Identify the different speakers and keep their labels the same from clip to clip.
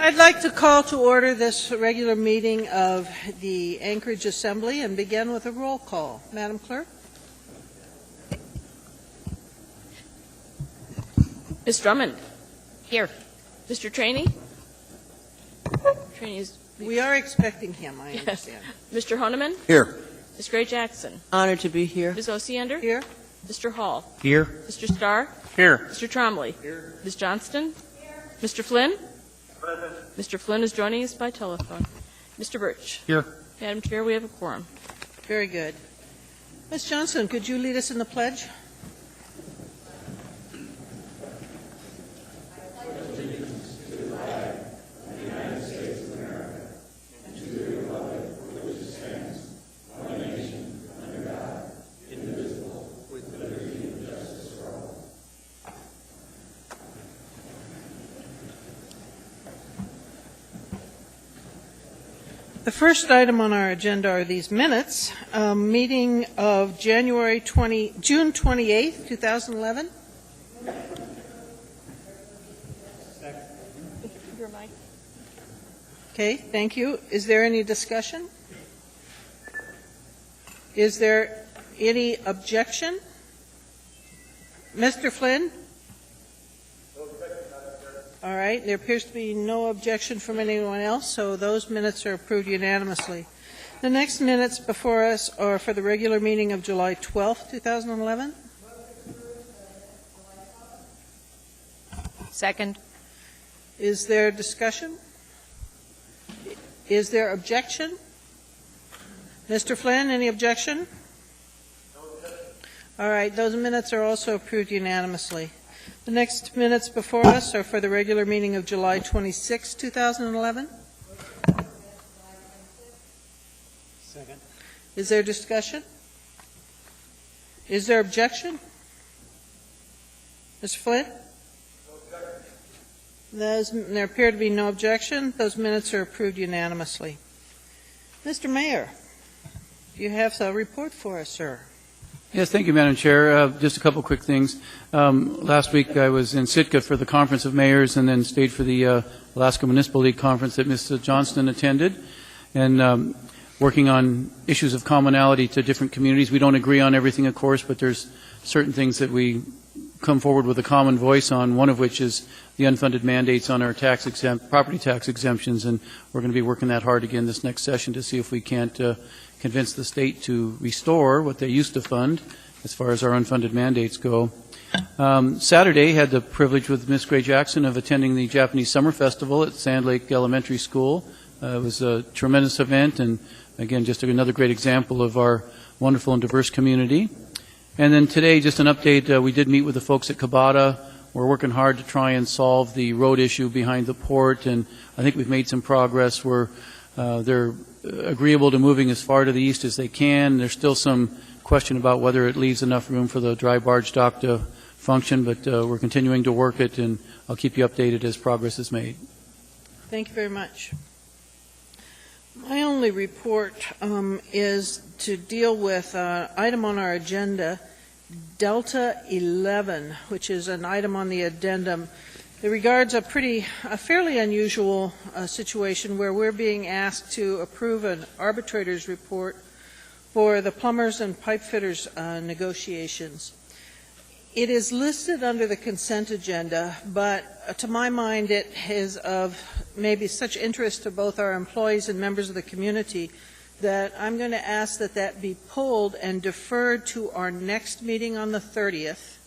Speaker 1: I'd like to call to order this regular meeting of the Anchorage Assembly and begin with a roll call. Madam Clerk?
Speaker 2: Ms. Drummond? Here. Mr. Trainee? Trainee is...
Speaker 1: We are expecting him, I understand.
Speaker 2: Mr. Honeman?
Speaker 3: Here.
Speaker 2: Ms. Gray Jackson?
Speaker 4: Honored to be here.
Speaker 2: Ms. Osiander?
Speaker 1: Here?
Speaker 2: Mr. Hall?
Speaker 3: Here.
Speaker 2: Mr. Starr?
Speaker 3: Here.
Speaker 2: Mr. Trombley? Here. Ms. Johnston? Here. Mr. Flynn? Present. Mr. Flynn is joining us by telephone. Mr. Birch?
Speaker 3: Here.
Speaker 2: Madam Chair, we have a quorum.
Speaker 1: Very good. Ms. Johnson, could you lead us in the pledge? The first item on our agenda are these minutes. Meeting of June 28th, 2011. Okay, thank you. Is there any discussion? Is there any objection? Mr. Flynn? All right, there appears to be no objection from anyone else, so those minutes are approved unanimously. The next minutes before us are for the regular meeting of July 12th, 2011.
Speaker 4: Second.
Speaker 1: Is there discussion? Is there objection? Mr. Flynn, any objection? No objection. All right, those minutes are also approved unanimously. The next minutes before us are for the regular meeting of July 26, 2011.
Speaker 3: Second.
Speaker 1: Is there discussion? Is there objection? Mr. Flynn? No objection. There appear to be no objection. Those minutes are approved unanimously. Mr. Mayor, do you have a report for us, sir?
Speaker 5: Yes, thank you, Madam Chair. Just a couple quick things. Last week I was in Sitka for the Conference of Mayors and then stayed for the Alaska Municipal League Conference that Ms. Johnston attended, and working on issues of commonality to different communities. We don't agree on everything, of course, but there's certain things that we come forward with a common voice on, one of which is the unfunded mandates on our property tax exemptions, and we're going to be working that hard again this next session to see if we can't convince the state to restore what they used to fund as far as our unfunded mandates go. Saturday, had the privilege with Ms. Gray Jackson of attending the Japanese Summer Festival at Sand Lake Elementary School. It was a tremendous event, and again, just another great example of our wonderful and diverse community. And then today, just an update, we did meet with the folks at Kabata. We're working hard to try and solve the road issue behind the port, and I think we've made some progress. They're agreeable to moving as far to the east as they can. There's still some question about whether it leaves enough room for the dry barge dock to function, but we're continuing to work it, and I'll keep you updated as progress is made.
Speaker 1: Thank you very much. My only report is to deal with an item on our agenda, Delta 11, which is an item on the addendum. It regards a fairly unusual situation where we're being asked to approve an arbitrator's report for the plumbers and pipe fitters negotiations. It is listed under the consent agenda, but to my mind it is of maybe such interest to both our employees and members of the community that I'm going to ask that that be pulled and deferred to our next meeting on the 30th.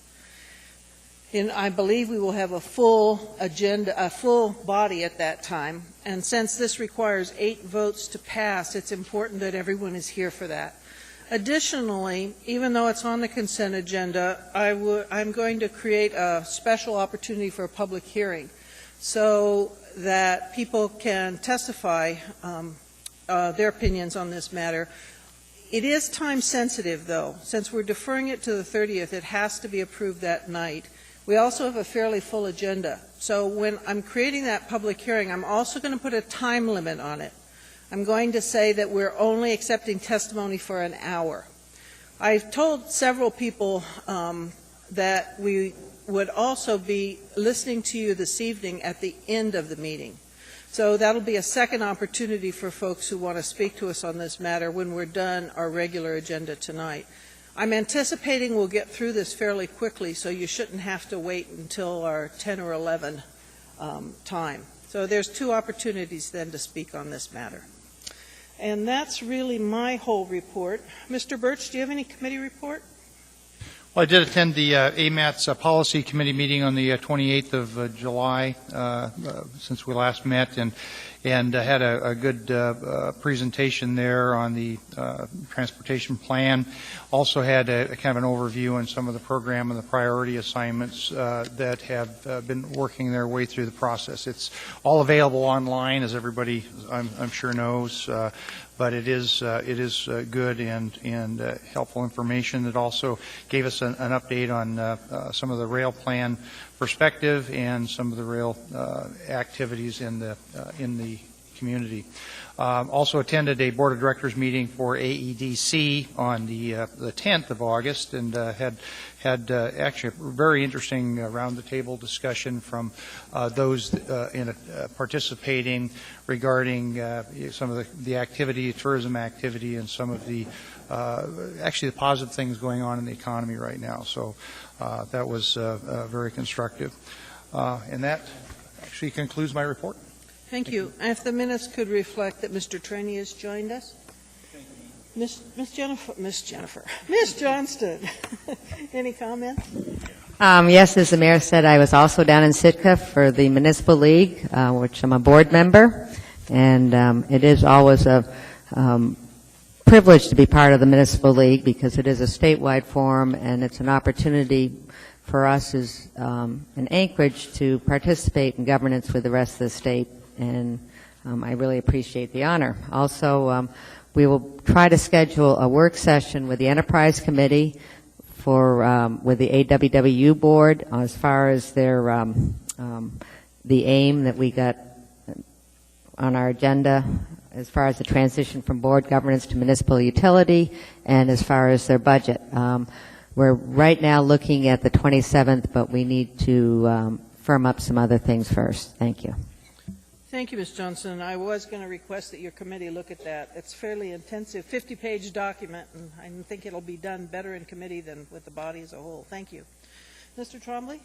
Speaker 1: And I believe we will have a full agenda, a full body at that time. And since this requires 8 votes to pass, it's important that everyone is here for that. Additionally, even though it's on the consent agenda, I'm going to create a special opportunity for a public hearing so that people can testify their opinions on this matter. It is time sensitive, though. Since we're deferring it to the 30th, it has to be approved that night. We also have a fairly full agenda. So when I'm creating that public hearing, I'm also going to put a time limit on it. I'm going to say that we're only accepting testimony for an hour. I've told several people that we would also be listening to you this evening at the end of the meeting. So that'll be a second opportunity for folks who want to speak to us on this matter when we're done our regular agenda tonight. I'm anticipating we'll get through this fairly quickly, so you shouldn't have to wait until our 10 or 11 time. So there's 2 opportunities then to speak on this matter. And that's really my whole report. Mr. Birch, do you have any committee report?
Speaker 4: Well, I did attend the AMAT's Policy Committee meeting on the 28th of July, since we last met, and had a good presentation there on the transportation plan. Also had a kind of an overview on some of the program and the priority assignments that have been working their way through the process. It's all available online, as everybody I'm sure knows. But it is good and helpful information. It also gave us an update on some of the rail plan perspective and some of the rail activities in the community. Also attended a board of directors meeting for AEDC on the 10th of August, and had actually a very interesting round-the-table discussion from those participating regarding some of the activity, tourism activity, and some of the actually the positive things going on in the economy right now. So that was very constructive. And that actually concludes my report.
Speaker 1: Thank you. If the minutes could reflect that Mr. Trainee has joined us. Miss Johnston, any comments?
Speaker 6: Yes, as the mayor said, I was also down in Sitka for the Municipal League, which I'm a board member, and it is always a privilege to be part of the Municipal League because it is a statewide forum, and it's an opportunity for us as in Anchorage to participate in governance with the rest of the state, and I really appreciate the honor. Also, we will try to schedule a work session with the Enterprise Committee with the AWWU board as far as their the aim that we got on our agenda as far as the transition from board governance to municipal utility and as far as their budget. We're right now looking at the 27th, but we need to firm up some other things first. Thank you.
Speaker 1: Thank you, Ms. Johnson. I was going to request that your committee look at that. It's a fairly intensive 50-page document, and I think it'll be done better in committee than with the body as a whole. Thank you. Mr. Trombley?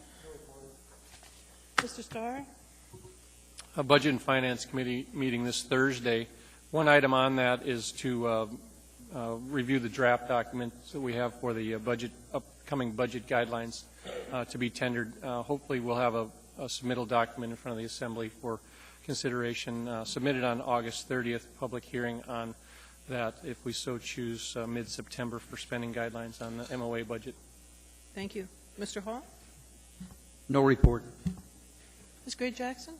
Speaker 1: Mr. Starr?
Speaker 7: A Budget and Finance Committee meeting this Thursday. One item on that is to review the draft documents that we have for the upcoming budget guidelines to be tendered. Hopefully we'll have a submittal document in front of the Assembly for consideration, submitted on August 30th, public hearing on that, if we so choose, mid-September for spending guidelines on the MOA budget.
Speaker 1: Thank you. Mr. Hall?
Speaker 3: No report.
Speaker 1: Ms. Gray Jackson?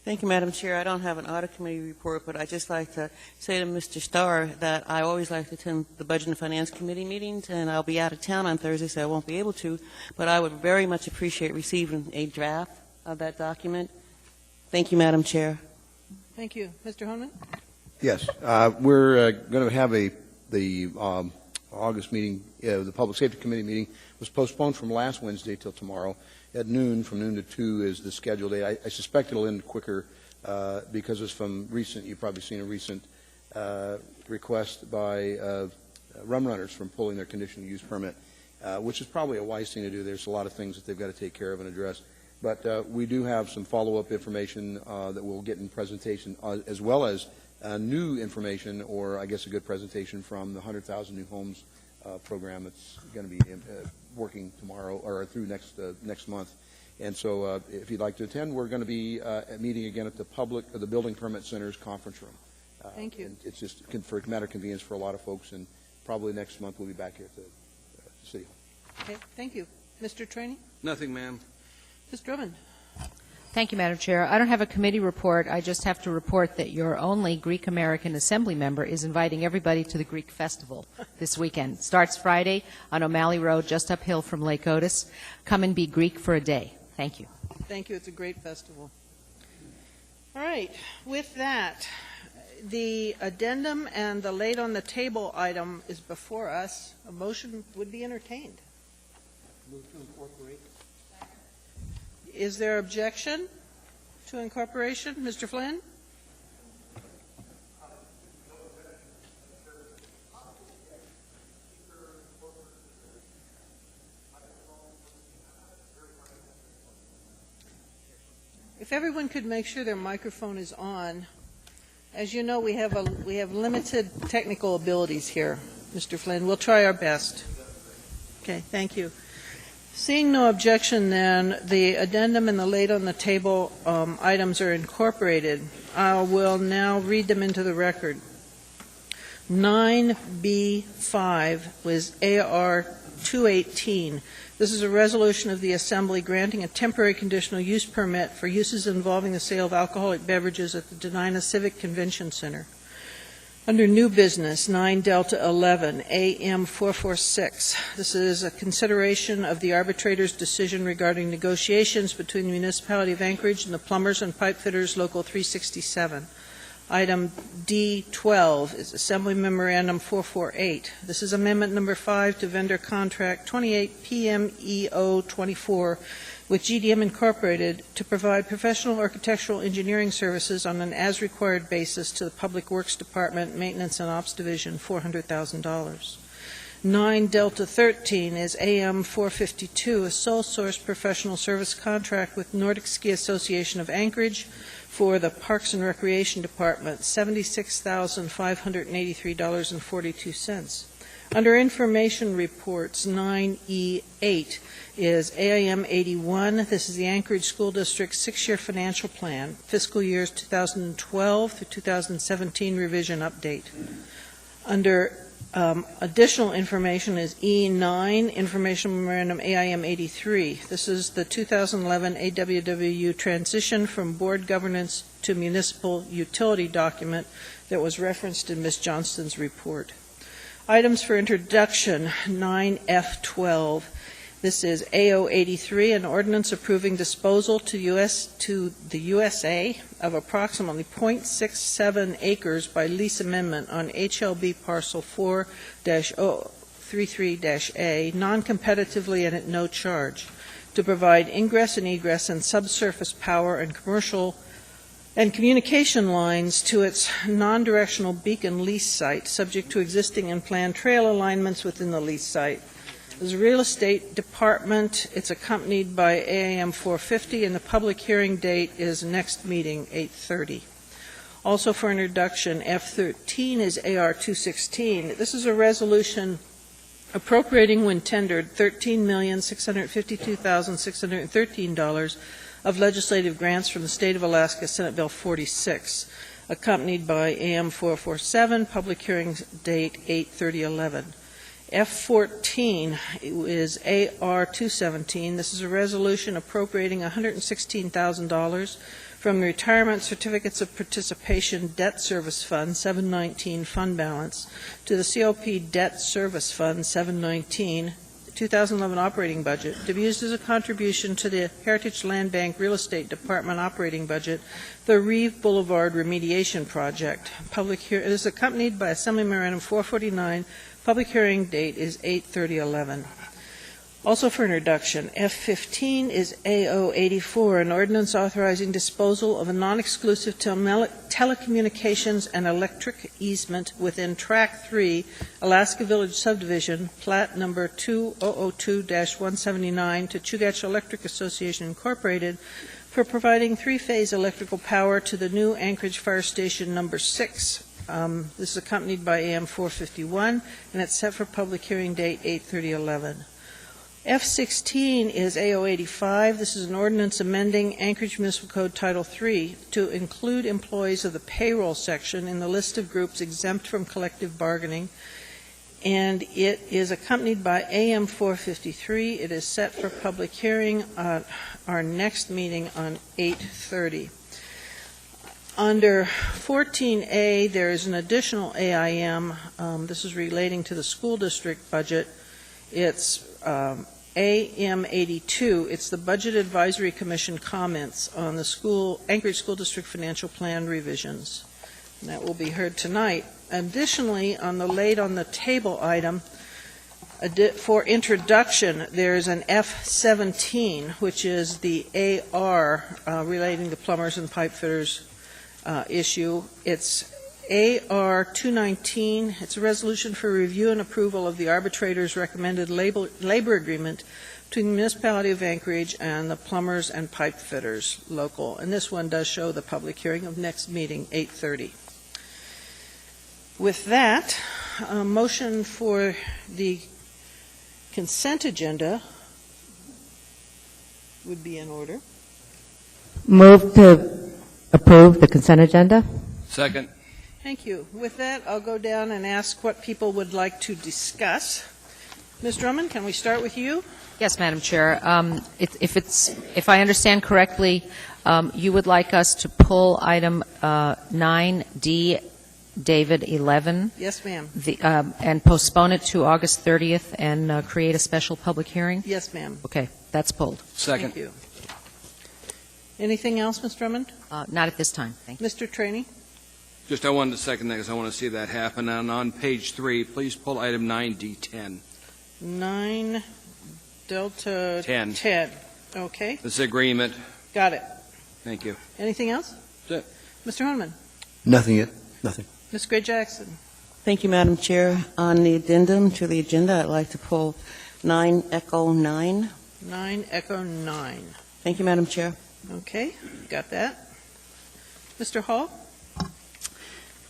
Speaker 8: Thank you, Madam Chair. I don't have an audit committee report, but I'd just like to say to Mr. Starr that I always like to attend the Budget and Finance Committee meetings, and I'll be out of town on Thursday, so I won't be able to, but I would very much appreciate receiving a draft of that document. Thank you, Madam Chair.
Speaker 1: Thank you. Mr. Homan?
Speaker 9: Yes. We're going to have the August meeting, the Public Safety Committee meeting was postponed from last Wednesday till tomorrow at noon. From noon to 2 is the scheduled date. I suspect it'll end quicker because it's from recent, you've probably seen a recent request by rum runners from pulling their conditional use permit, which is probably a wise thing to do. There's a lot of things that they've got to take care of and address. But we do have some follow-up information that we'll get in presentation, as well as new information, or I guess a good presentation from the 100,000 New Homes program that's going to be working tomorrow or through next month. And so if you'd like to attend, we're going to be meeting again at the Building Permit Center's conference room.
Speaker 1: Thank you.
Speaker 9: And it's just for a matter of convenience for a lot of folks, and probably next month we'll be back here at the City Hall.
Speaker 1: Okay. Thank you. Mr. Trainee?
Speaker 3: Nothing, ma'am.
Speaker 1: Ms. Drummond?
Speaker 10: Thank you, Madam Chair. I don't have a committee report. I just have to report that your only Greek American Assembly member is inviting everybody to the Greek Festival this weekend. It starts Friday on O'Malley Road, just uphill from Lake Otis. Come and be Greek for a day. Thank you.
Speaker 1: Thank you. It's a great festival. All right. With that, the addendum and the laid on the table item is before us. A motion would be entertained.
Speaker 3: Move to incorporate.
Speaker 1: Is there objection? to incorporation. Mr. Flynn? If everyone could make sure their microphone is on. As you know, we have limited technical abilities here, Mr. Flynn. We'll try our best. Okay, thank you. Seeing no objection, then, the addendum and the laid on the table items are incorporated. I will now read them into the record. 9B5 was AR 218. This is a resolution of the Assembly granting a temporary conditional use permit for uses involving the sale of alcoholic beverages at the Denina Civic Convention Center. Under new business, 9 Delta 11, AM 446. This is a consideration of the arbitrator's decision regarding negotiations between the Municipality of Anchorage and the Plumbers and Pipe Fitters Local 367. Item D12 is Assembly Memorandum 448. This is Amendment Number 5 to Vendor Contract 28 PMEO 24 with GDM Incorporated to provide professional architectural engineering services on an as-required basis to the Public Works Department, Maintenance and Ops Division, $400,000. 9 Delta 13 is AM 452, a sole source professional service contract with Nordic Ski Association of Anchorage for the Parks and Recreation Department, $76,583.42. Under Information Reports, 9E8 is AIM 81. This is the Anchorage School District 6-year financial plan, fiscal years 2012 through 2017 revision update. Under additional information is E9, Information Memorandum AIM 83. This is the 2011 AWWU transition from board governance to municipal utility document that was referenced in Ms. Johnston's report. Items for introduction, 9F12. This is AO 83, an ordinance approving disposal to the USA of approximately 0.67 acres by lease amendment on HLB parcel 4-033-A, non-competitively and at no charge, to provide ingress and egress and subsurface power and commercial and communication lines to its non-directional beacon lease site, subject to existing and planned trail alignments within the lease site. As a real estate department, it's accompanied by AAM 450, and the public hearing date is next meeting, 8:30. Also for introduction, F13 is AR 216. This is a resolution appropriating when tendered $13,652,613 of legislative grants from the State of Alaska, Senate Bill 46, accompanied by AM 447, public hearing date 8/30/11. F14 is AR 217. This is a resolution appropriating $116,000 from the Retirement Certificates of Participation Debt Service Fund 719 fund balance to the COP Debt Service Fund 719 2011 operating budget to be used as a contribution to the Heritage Land Bank Real Estate Department operating budget, the Reeve Boulevard Remediation Project. It is accompanied by Assembly Memorandum 449. Public hearing date is 8/30/11. Also for introduction, F15 is AO 84, an ordinance authorizing disposal of a non-exclusive telecommunications and electric easement within Track 3, Alaska Village Subdivision, plat number 2002-179 to Chugach Electric Association Incorporated for providing three-phase electrical power to the new Anchorage Fire Station number 6. This is accompanied by AM 451, and it's set for public hearing date 8/30/11. F16 is AO 85. This is an ordinance amending Anchorage Municipal Code Title III to include employees of the payroll section in the list of groups exempt from collective bargaining, and it is accompanied by AM 453. It is set for public hearing at our next meeting on 8/30. Under 14A, there is an additional AIM. This is relating to the school district budget. It's AM 82. It's the Budget Advisory Commission comments on the Anchorage School District financial plan revisions. And that will be heard tonight. Additionally, on the laid on the table item, For introduction, there's an F-17, which is the AR relating to plumbers and pipe fitters issue. It's AR 219. It's a resolution for review and approval of the arbitrator's recommended labor agreement between the municipality of Anchorage and the plumbers and pipe fitters local. And this one does show the public hearing of next meeting, 8:30. With that, a motion for the consent agenda would be in order.
Speaker 6: Move to approve the consent agenda.
Speaker 3: Second.
Speaker 1: Thank you. With that, I'll go down and ask what people would like to discuss. Ms. Drummond, can we start with you?
Speaker 10: Yes, Madam Chair. If I understand correctly, you would like us to pull item 9D, David 11,
Speaker 1: Yes, ma'am.
Speaker 10: and postpone it to August 30th and create a special public hearing?
Speaker 1: Yes, ma'am.
Speaker 10: Okay, that's pulled.
Speaker 3: Second.
Speaker 1: Thank you. Anything else, Ms. Drummond?
Speaker 10: Not at this time. Thank you.
Speaker 1: Mr. Trainee?
Speaker 3: Just I wanted to second that because I want to see that happen. And on page 3, please pull item 9D10.
Speaker 1: 9 Delta
Speaker 3: 10.
Speaker 1: 10. Okay,
Speaker 3: This agreement.
Speaker 1: got it.
Speaker 3: Thank you.
Speaker 1: Anything else?
Speaker 3: That's
Speaker 1: Mr. Hornman?
Speaker 9: Nothing yet. Nothing.
Speaker 1: Ms. Gray Jackson?
Speaker 8: Thank you, Madam Chair. On the addendum to the agenda, I'd like to pull 9 Echo 9.
Speaker 1: 9 Echo 9.
Speaker 8: Thank you, Madam Chair.
Speaker 1: Okay, got that. Mr. Hall?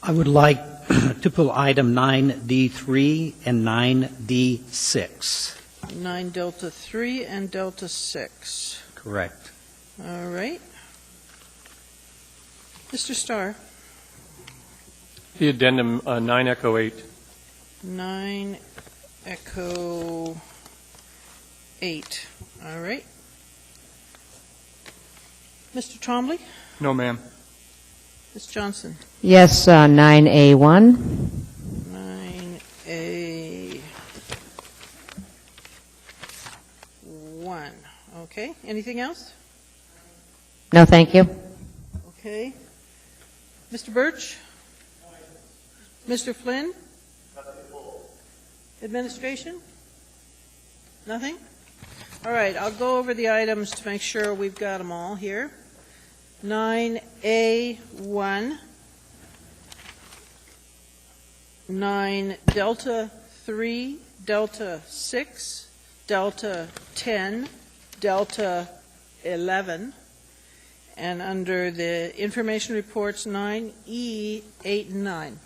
Speaker 11: I would like to pull item 9D3 and 9D6.
Speaker 1: 9 Delta 3 and Delta 6.
Speaker 11: Correct.
Speaker 1: All right. Mr. Starr?
Speaker 7: The addendum 9 Echo 8.
Speaker 1: 9 Echo 8. All right. Mr. Trombley?
Speaker 7: No, ma'am.
Speaker 1: Ms. Johnson?
Speaker 6: Yes, 9A1.
Speaker 1: 9A1. Okay. Anything else?
Speaker 6: No, thank you.
Speaker 1: Okay. Mr. Birch? Mr. Flynn? Administration? Nothing? All right, I'll go over the items to make sure we've got them all here. 9A1, 9 Delta 3, Delta 6, Delta 10, Delta 11, and under the information reports, 9E, 8, and 9.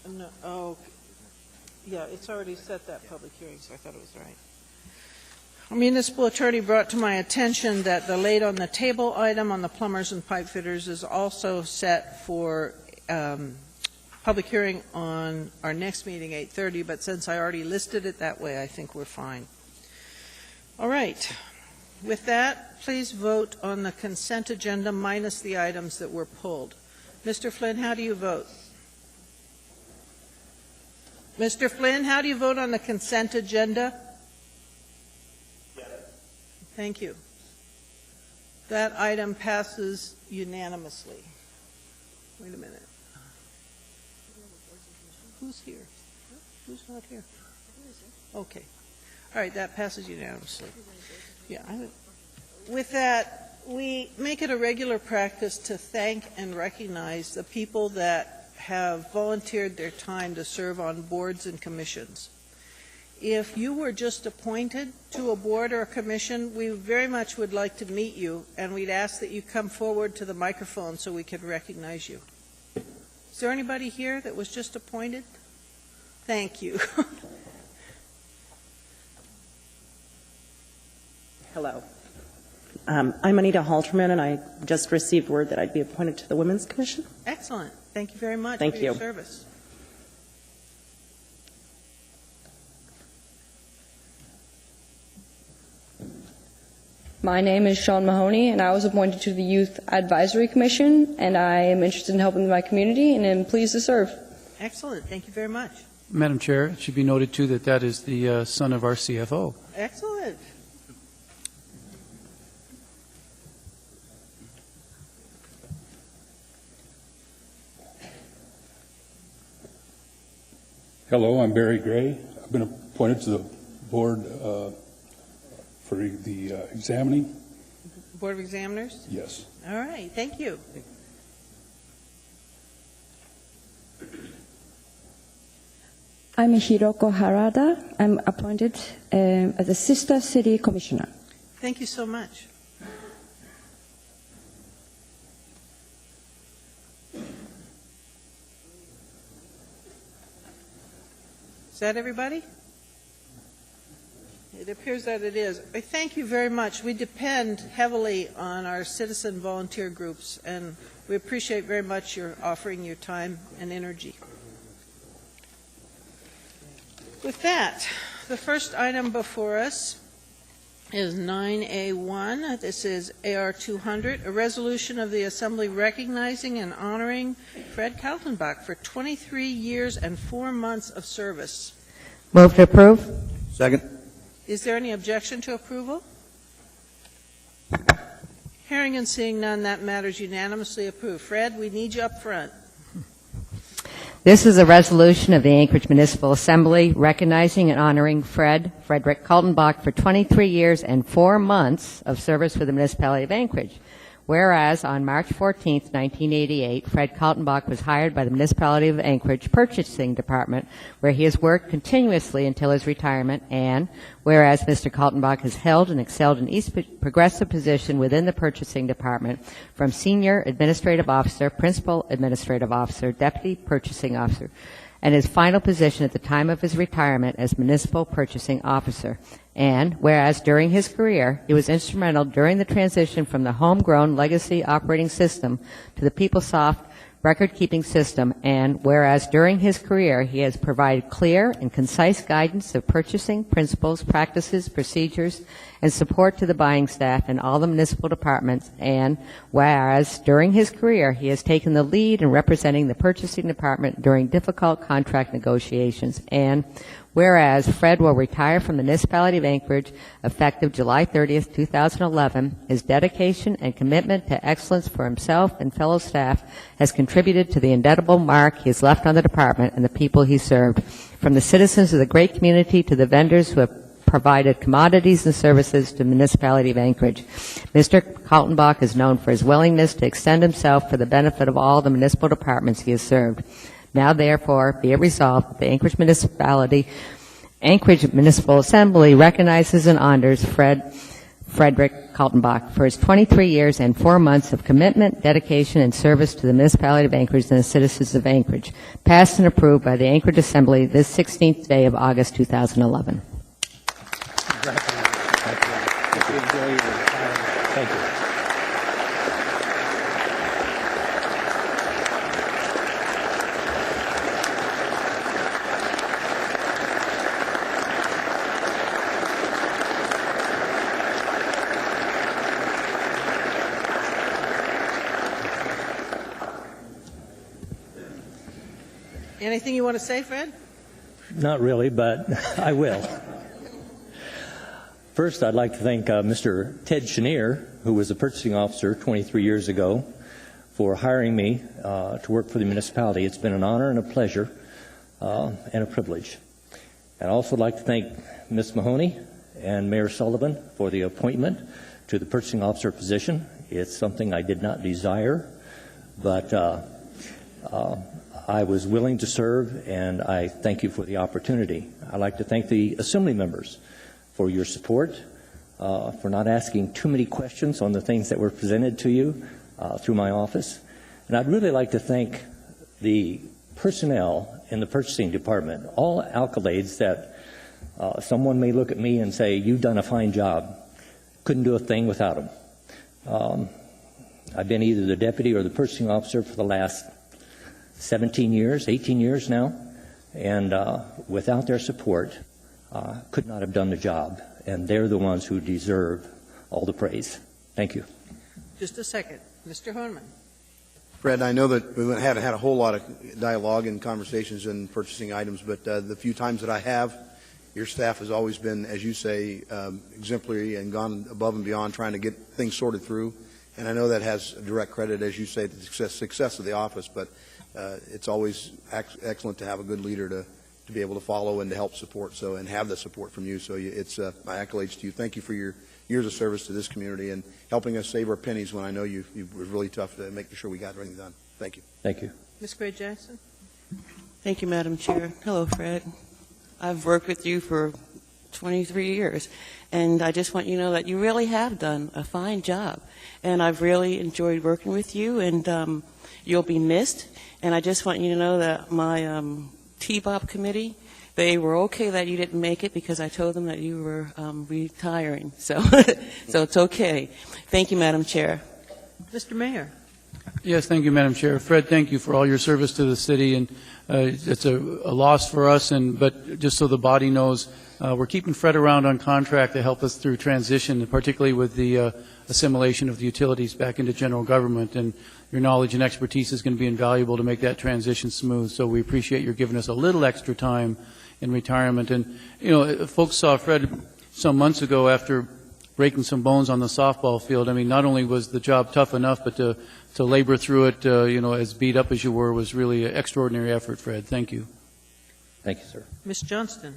Speaker 1: No, oh, yeah, it's already set that public hearing, so I thought it was right. A municipal attorney brought to my attention that the laid on the table item on the plumbers and pipe fitters is also set for public hearing on our next meeting, 8:30, but since I already listed it that way, I think we're fine. All right. With that, please vote on the consent agenda minus the items that were pulled. Mr. Flynn, how do you vote? Mr. Flynn, how do you vote on the consent agenda? Yes. Thank you. That item passes unanimously. Wait a minute. Who's here? Who's not here? Okay. All right, that passes unanimously. Yeah. With that, we make it a regular practice to thank and recognize the people that have volunteered their time to serve on boards and commissions. If you were just appointed to a board or a commission, we very much would like to meet you, and we'd ask that you come forward to the microphone so we could recognize you. Is there anybody here that was just appointed? Thank you.
Speaker 12: Hello. I'm Anita Halterman, and I just received word that I'd be appointed to the Women's Commission.
Speaker 1: Excellent. Thank you very much
Speaker 12: Thank
Speaker 1: for your
Speaker 12: you.
Speaker 1: service.
Speaker 13: My name is Sean Mahoney, and I was appointed to the Youth Advisory Commission, and I am interested in helping my community and am pleased to serve.
Speaker 1: Excellent. Thank you very much.
Speaker 5: Madam Chair, it should be noted, too, that that is the son of our CFO.
Speaker 1: Excellent.
Speaker 14: Hello, I'm Barry Gray. I've been appointed to the board for the examining.
Speaker 1: Board of Examiners?
Speaker 14: Yes.
Speaker 1: All right, thank you.
Speaker 13: I'm Hiroko Harada. I'm appointed as a Sister City Commissioner.
Speaker 1: Thank you so much. Is that everybody? It appears that it is. I thank you very much. We depend heavily on our citizen volunteer groups, and we appreciate very much your offering your time and energy. With that, the first item before us is 9A1. This is AR 200, a resolution of the Assembly recognizing and honoring Fred Kaltenbach for 23 years and 4 months of service.
Speaker 6: Move to approve.
Speaker 9: Second.
Speaker 1: Is there any objection to approval? Hearing and seeing none, that matter is unanimously approved. Fred, we need you up front.
Speaker 6: This is a resolution of the Anchorage Municipal Assembly recognizing and honoring Frederick Kaltenbach for 23 years and 4 months of service for the municipality of Anchorage. Whereas on March 14, 1988, Fred Kaltenbach was hired by the municipality of Anchorage Purchasing Department, where he has worked continuously until his retirement, and whereas Mr. Kaltenbach has held and excelled in each progressive position within the Purchasing Department, from Senior Administrative Officer, Principal Administrative Officer, Deputy Purchasing Officer, and his final position at the time of his retirement as Municipal Purchasing Officer. And whereas during his career, he was instrumental during the transition from the homegrown legacy operating system to the PeopleSoft record-keeping system, and whereas during his career, he has provided clear and concise guidance of purchasing principles, practices, procedures, and support to the buying staff in all the municipal departments, and whereas during his career, he has taken the lead in representing the purchasing department during difficult contract negotiations, and whereas Fred will retire from the municipality of Anchorage effective July 30th, 2011, his dedication and commitment to excellence for himself and fellow staff has contributed to the indelible mark he has left on the department and the people he served, from the citizens of the great community to the vendors who have provided commodities and services to the municipality of Anchorage. Mr. Kaltenbach is known for his willingness to extend himself for the benefit of all the municipal departments he has served. Now, therefore, be it resolved that the Anchorage Municipal Assembly recognizes and honors Frederick Kaltenbach for his 23 years and 4 months of commitment, dedication, and service to the municipality of Anchorage and the citizens of Anchorage, passed and approved by the Anchorage Assembly this 16th day of August 2011.
Speaker 11: Thank you.
Speaker 1: Anything you want to say, Fred?
Speaker 15: Not really, but I will. First, I'd like to thank Mr. Ted Chenier, who was a purchasing officer 23 years ago, for hiring me to work for the municipality. It's been an honor and a pleasure and a privilege. I'd also like to thank Ms. Mahoney and Mayor Sullivan for the appointment to the purchasing officer position. It's something I did not desire, but I was willing to serve, and I thank you for the opportunity. I'd like to thank the Assembly members for your support, for not asking too many questions on the things that were presented to you through my office. And I'd really like to thank the personnel in the purchasing department, all accolades that someone may look at me and say, you've done a fine job. Couldn't do a thing without them. I've been either the deputy or the purchasing officer for the last 17 years, 18 years now, and without their support, could not have done the job, and they're the ones who deserve all the praise. Thank you.
Speaker 1: Just a second. Mr. Hornman.
Speaker 9: Fred, I know that we haven't had a whole lot of dialogue and conversations in purchasing items, but the few times that I have, your staff has always been, as you say, exemplary and gone above and beyond trying to get things sorted through. And I know that has direct credit, as you say, to the success of the office, but it's always excellent to have a good leader to be able to follow and to help support, so, and have the support from you. So it's my accolades to you. Thank you for your years of service to this community and helping us save our pennies when I know you were really tough to making sure we got everything done. Thank you.
Speaker 15: Thank you.
Speaker 1: Ms. Gray Jackson?
Speaker 8: Thank you, Madam Chair. Hello, Fred. I've worked with you for 23 years, and I just want you to know that you really have done a fine job, and I've really enjoyed working with you, and you'll be missed, and I just want you to know that my T-BOP committee, they were okay that you didn't make it because I told them that you were retiring, so so it's okay. Thank you, Madam Chair.
Speaker 1: Mr. Mayor?
Speaker 5: Yes, thank you, Madam Chair. Fred, thank you for all your service to the city, and it's a loss for us, but just so the body knows, we're keeping Fred around on contract to help us through transition, particularly with the assimilation of the utilities back into general government, and your knowledge and expertise is going to be invaluable to make that transition smooth, so we appreciate your giving us a little extra time in retirement. And, you know, folks saw Fred some months ago after breaking some bones on the softball field. I mean, not only was the job tough enough, but to labor through it, as beat up as you were, was really an extraordinary effort, Fred. Thank you.
Speaker 15: Thank you, sir.
Speaker 1: Ms. Johnston?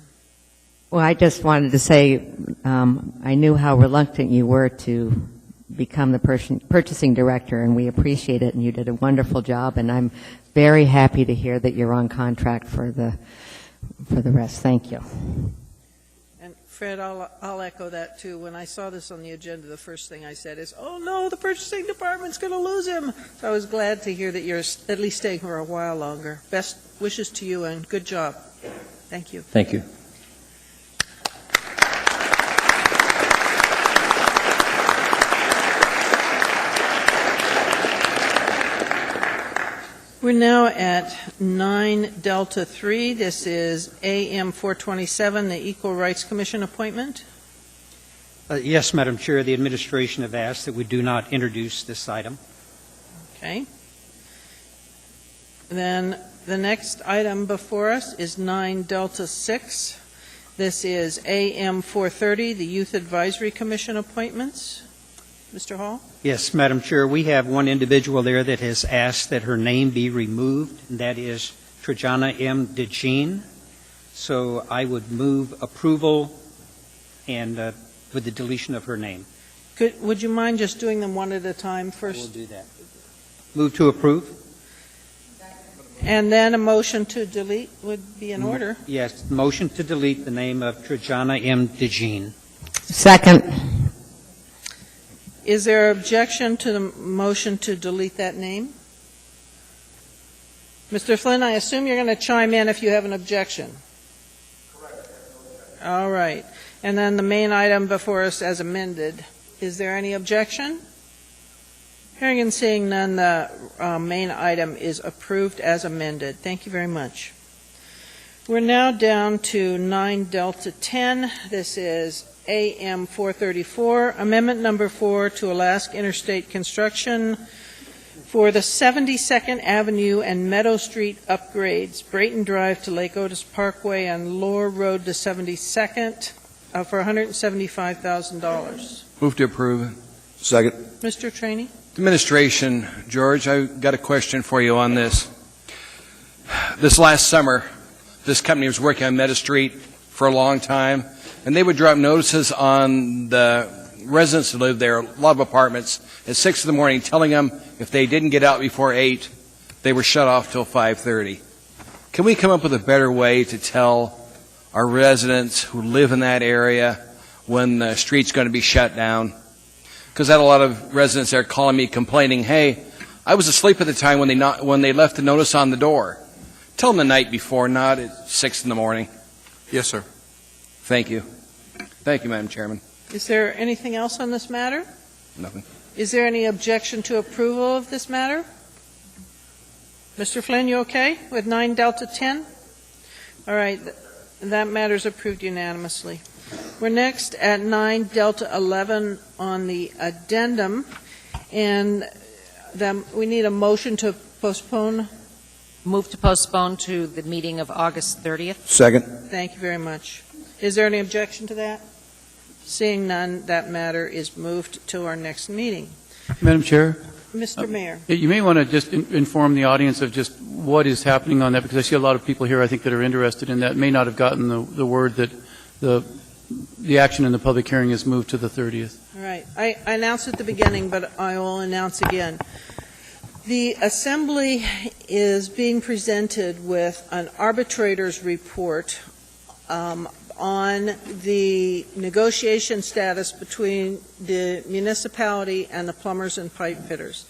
Speaker 6: Well, I just wanted to say I knew how reluctant you were to become the purchasing director, and we appreciate it, and you did a wonderful job, and I'm very happy to hear that you're on contract for the rest. Thank you.
Speaker 1: And Fred, I'll echo that too. When I saw this on the agenda, the first thing I said is, oh no, the purchasing department's going to lose him. So I was glad to hear that you're at least staying for a while longer. Best wishes to you and good job. Thank you.
Speaker 15: Thank you.
Speaker 1: We're now at 9 Delta 3. This is AM 427, the Equal Rights Commission appointment.
Speaker 11: Yes, Madam Chair, the administration have asked that we do not introduce this item.
Speaker 1: Okay. Then the next item before us is 9 Delta 6. This is AM 430, the Youth Advisory Commission appointments. Mr. Hall?
Speaker 11: Yes, Madam Chair, we have one individual there that has asked that her name be removed, and that is Trajana M. DeJean. So I would move approval and with the deletion of her name.
Speaker 1: Would you mind just doing them one at a time first?
Speaker 11: We'll do that. Move to approve.
Speaker 1: And then a motion to delete would be in order.
Speaker 11: Yes, motion to delete the name of Trajana M. DeJean.
Speaker 6: Second.
Speaker 1: Is there objection to the motion to delete that name? Mr. Flynn, I assume you're going to chime in if you have an objection. Correct. All right. And then the main item before us as amended. Is there any objection? Hearing and seeing none, the main item is approved as amended. Thank you very much. We're now down to 9 Delta 10. This is AM 434, Amendment Number 4 to Alaska Interstate Construction for the 72nd Avenue and Meadow Street upgrades, Brayton Drive to Lake Otis Parkway and Lower Road to 72nd for $175,000.
Speaker 3: Move to approve.
Speaker 9: Second.
Speaker 1: Mr. Trainee?
Speaker 3: Administration, George, I've got a question for you on this. This last summer, this company was working on Meadow Street for a long time, and they would drop notices on the residents who live there, a lot of apartments, at 6 in the morning, telling them if they didn't get out before 8, they were shut off till 5:30. Can we come up with a better way to tell our residents who live in that area when the street's going to be shut down? Because I had a lot of residents there calling me, complaining, hey, I was asleep at the time when they left the notice on the door. Tell them the night before, not at 6 in the morning.
Speaker 9: Yes, sir.
Speaker 3: Thank you. Thank you, Madam Chairman.
Speaker 1: Is there anything else on this matter?
Speaker 3: Nothing.
Speaker 1: Is there any objection to approval of this matter? Mr. Flynn, you okay with 9 Delta 10? All right, that matter is approved unanimously. We're next at 9 Delta 11 on the addendum, and we need a motion to postpone.
Speaker 10: Move to postpone to the meeting of August 30th.
Speaker 9: Second.
Speaker 1: Thank you very much. Is there any objection to that? Seeing none, that matter is moved to our next meeting.
Speaker 5: Madam Chair?
Speaker 1: Mr. Mayor.
Speaker 5: You may want to just inform the audience of just what is happening on that, because I see a lot of people here, I think, that are interested in that, may not have gotten the word that the action in the public hearing is moved to the 30th.
Speaker 1: All right. I announced at the beginning, but I will announce again. The Assembly is being presented with an arbitrator's report on the negotiation status between the municipality and the plumbers and pipe fitters.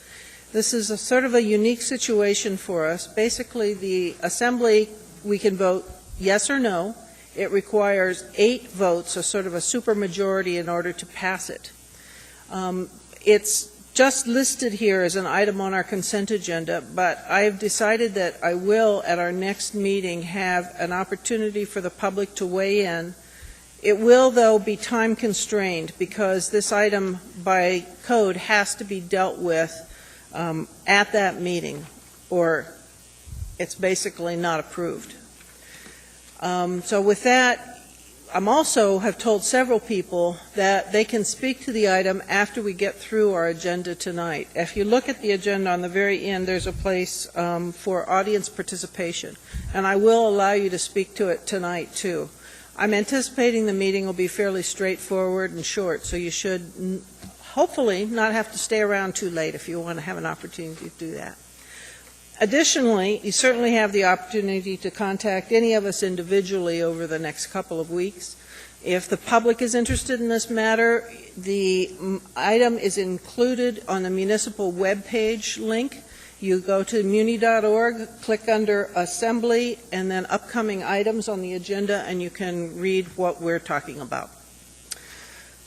Speaker 1: This is a sort of a unique situation for us. Basically, the Assembly, we can vote yes or no. It requires 8 votes, a sort of a supermajority, in order to pass it. It's just listed here as an item on our consent agenda, but I've decided that I will, at our next meeting, have an opportunity for the public to weigh in. It will, though, be time constrained, because this item by code has to be dealt with at that meeting, or it's basically not approved. So with that, I'm also have told several people that they can speak to the item after we get through our agenda tonight. If you look at the agenda on the very end, there's a place for audience participation, and I will allow you to speak to it tonight, too. I'm anticipating the meeting will be fairly straightforward and short, so you should hopefully not have to stay around too late if you want to have an opportunity to do that. Additionally, you certainly have the opportunity to contact any of us individually over the next couple of weeks. If the public is interested in this matter, the item is included on the municipal webpage link. You go to muni.org, click under Assembly, and then upcoming items on the agenda, and you can read what we're talking about.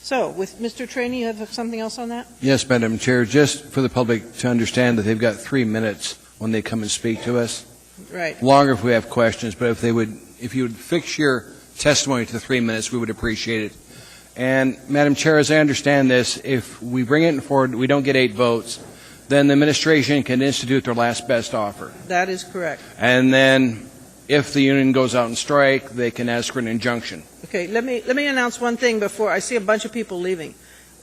Speaker 1: So, with Mr. Trainee, you have something else on that?
Speaker 3: Yes, Madam Chair, just for the public to understand that they've got 3 minutes when they come and speak to us.
Speaker 1: Right.
Speaker 3: Longer if we have questions, but if you would fix your testimony to 3 minutes, we would appreciate it. And, Madam Chair, as I understand this, if we bring it forward, we don't get 8 votes, then the administration can institute their last best offer.
Speaker 1: That is correct.
Speaker 3: And then, if the union goes out and strike, they can ask for an injunction.
Speaker 1: Okay, let me announce one thing before I see a bunch of people leaving.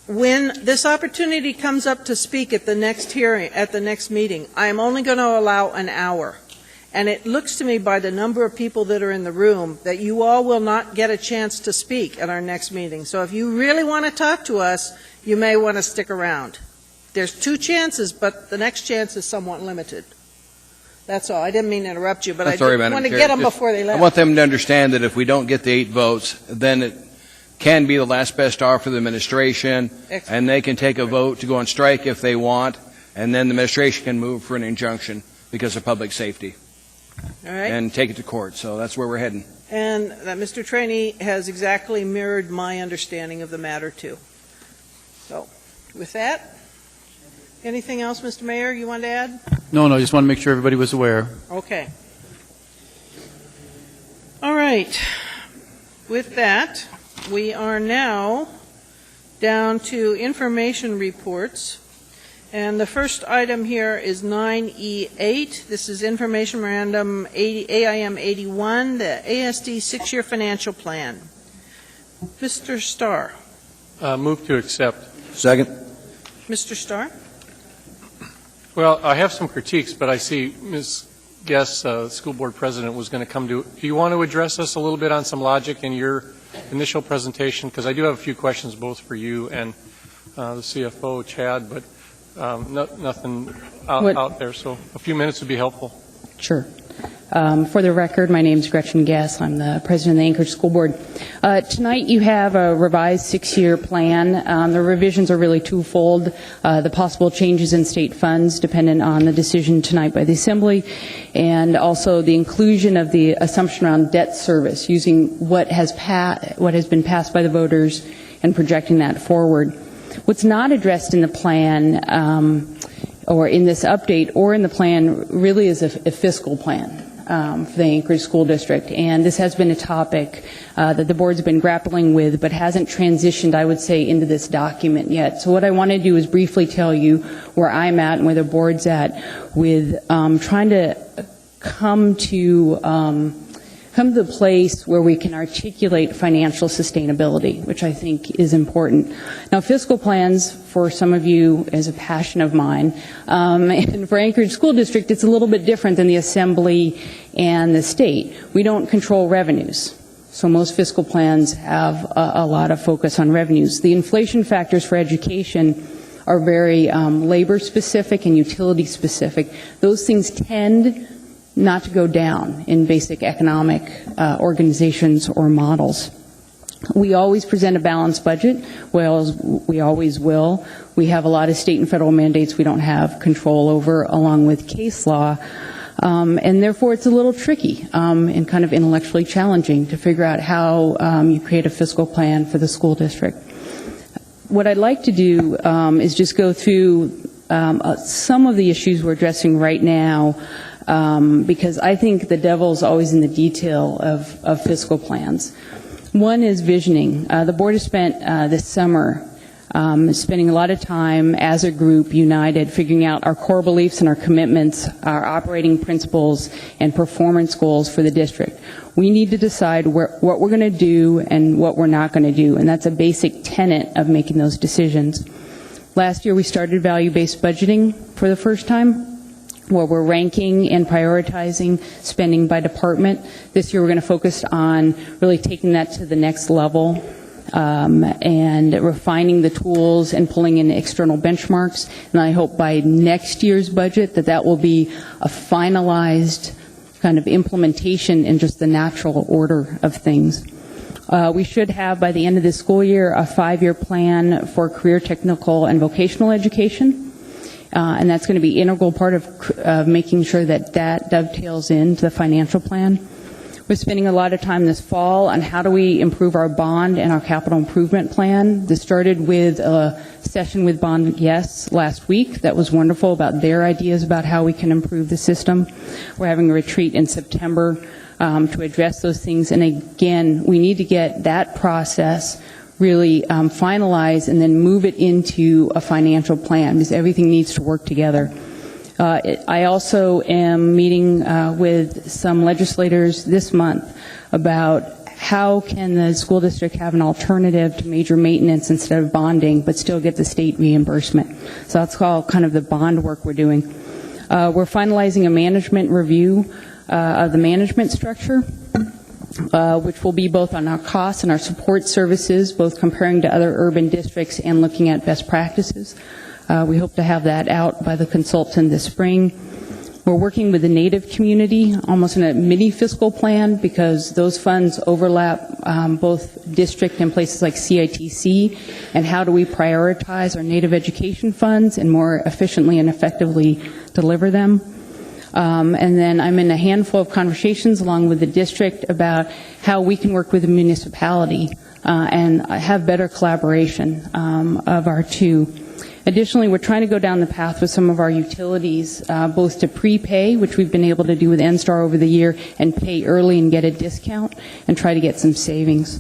Speaker 1: When this opportunity comes up to speak at the next hearing, at the next meeting, I am only going to allow an hour. And it looks to me by the number of people that are in the room that you all will not get a chance to speak at our next meeting. So if you really want to talk to us, you may want to stick around. There's 2 chances, but the next chance is somewhat limited. That's all. I didn't mean to interrupt you, but I did want to get them before they left.
Speaker 3: I want them to understand that if we don't get the 8 votes, then it can be the last best offer of the administration, and they can take a vote to go on strike if they want, and then the administration can move for an injunction because of public safety.
Speaker 1: All right.
Speaker 3: And take it to court. So that's where we're heading.
Speaker 1: And that Mr. Trainee has exactly mirrored my understanding of the matter, too. So, with that, anything else, Mr. Mayor, you want to add?
Speaker 5: No, I just want to make sure everybody was aware.
Speaker 1: Okay. All right. With that, we are now down to information reports. And the first item here is 9E8. This is Information Memorandum AIM 81, the ASD 6-year financial plan. Mr. Starr.
Speaker 7: Move to accept.
Speaker 9: Second.
Speaker 1: Mr. Starr?
Speaker 7: Well, I have some critiques, but I see Ms. Guess, school board president, was going to come to. Do you want to address us a little bit on some logic in your initial presentation? Because I do have a few questions both for you and the CFO, Chad, but nothing out there. So a few minutes would be helpful.
Speaker 16: Sure. For the record, my name is Gretchen Guess. I'm the president of the Anchorage School Board. Tonight you have a revised 6-year plan. The revisions are really twofold. The possible changes in state funds dependent on the decision tonight by the Assembly, and also the inclusion of the assumption around debt service, using what has been passed by the voters and projecting that forward. What's not addressed in the plan or in this update or in the plan really is a fiscal plan for the Anchorage School District. And this has been a topic that the board's been grappling with, but hasn't transitioned, I would say, into this document yet. So what I want to do is briefly tell you where I'm at and where the board's at with trying to come to come to the place where we can articulate financial sustainability, which I think is important. Now, fiscal plans, for some of you, is a passion of mine. And for Anchorage School District, it's a little bit different than the Assembly and the state. We don't control revenues. So most fiscal plans have a lot of focus on revenues. The inflation factors for education are very labor-specific and utility-specific. Those things tend not to go down in basic economic organizations or models. We always present a balanced budget. Well, we always will. We have a lot of state and federal mandates we don't have control over, along with case law. And therefore, it's a little tricky and kind of intellectually challenging to figure out how you create a fiscal plan for the school district. What I'd like to do is just go through some of the issues we're addressing right now, because I think the devil's always in the detail of fiscal plans. One is visioning. The board has spent this summer spending a lot of time as a group united, figuring out our core beliefs and our commitments, our operating principles and performance goals for the district. We need to decide what we're going to do and what we're not going to do, and that's a basic tenet of making those decisions. Last year we started value-based budgeting for the first time, where we're ranking and prioritizing spending by department. This year we're going to focus on really taking that to the next level and refining the tools and pulling in external benchmarks. And I hope by next year's budget that will be a finalized kind of implementation in just the natural order of things. We should have, by the end of this school year, a 5-year plan for career, technical, and vocational education. And that's going to be an integral part of making sure that dovetails into the financial plan. We're spending a lot of time this fall on how do we improve our bond and our capital improvement plan. This started with a session with Bond Yes last week. That was wonderful, about their ideas about how we can improve the system. We're having a retreat in September to address those things. And again, we need to get that process really finalized and then move it into a financial plan, because everything needs to work together. I also am meeting with some legislators this month about how can the school district have an alternative to major maintenance instead of bonding, but still get the state reimbursement. So that's all kind of the bond work we're doing. We're finalizing a management review of the management structure, which will be both on our costs and our support services, both comparing to other urban districts and looking at best practices. We hope to have that out by the consultant this spring. We're working with the Native community almost in a mini fiscal plan, because those funds overlap both district and places like CITC, and how do we prioritize our Native education funds and more efficiently and effectively deliver them. And then I'm in a handful of conversations along with the district about how we can work with the municipality and have better collaboration of our two. Additionally, we're trying to go down the path with some of our utilities, both to prepay, which we've been able to do with NSTAR over the year, and pay early and get a discount and try to get some savings.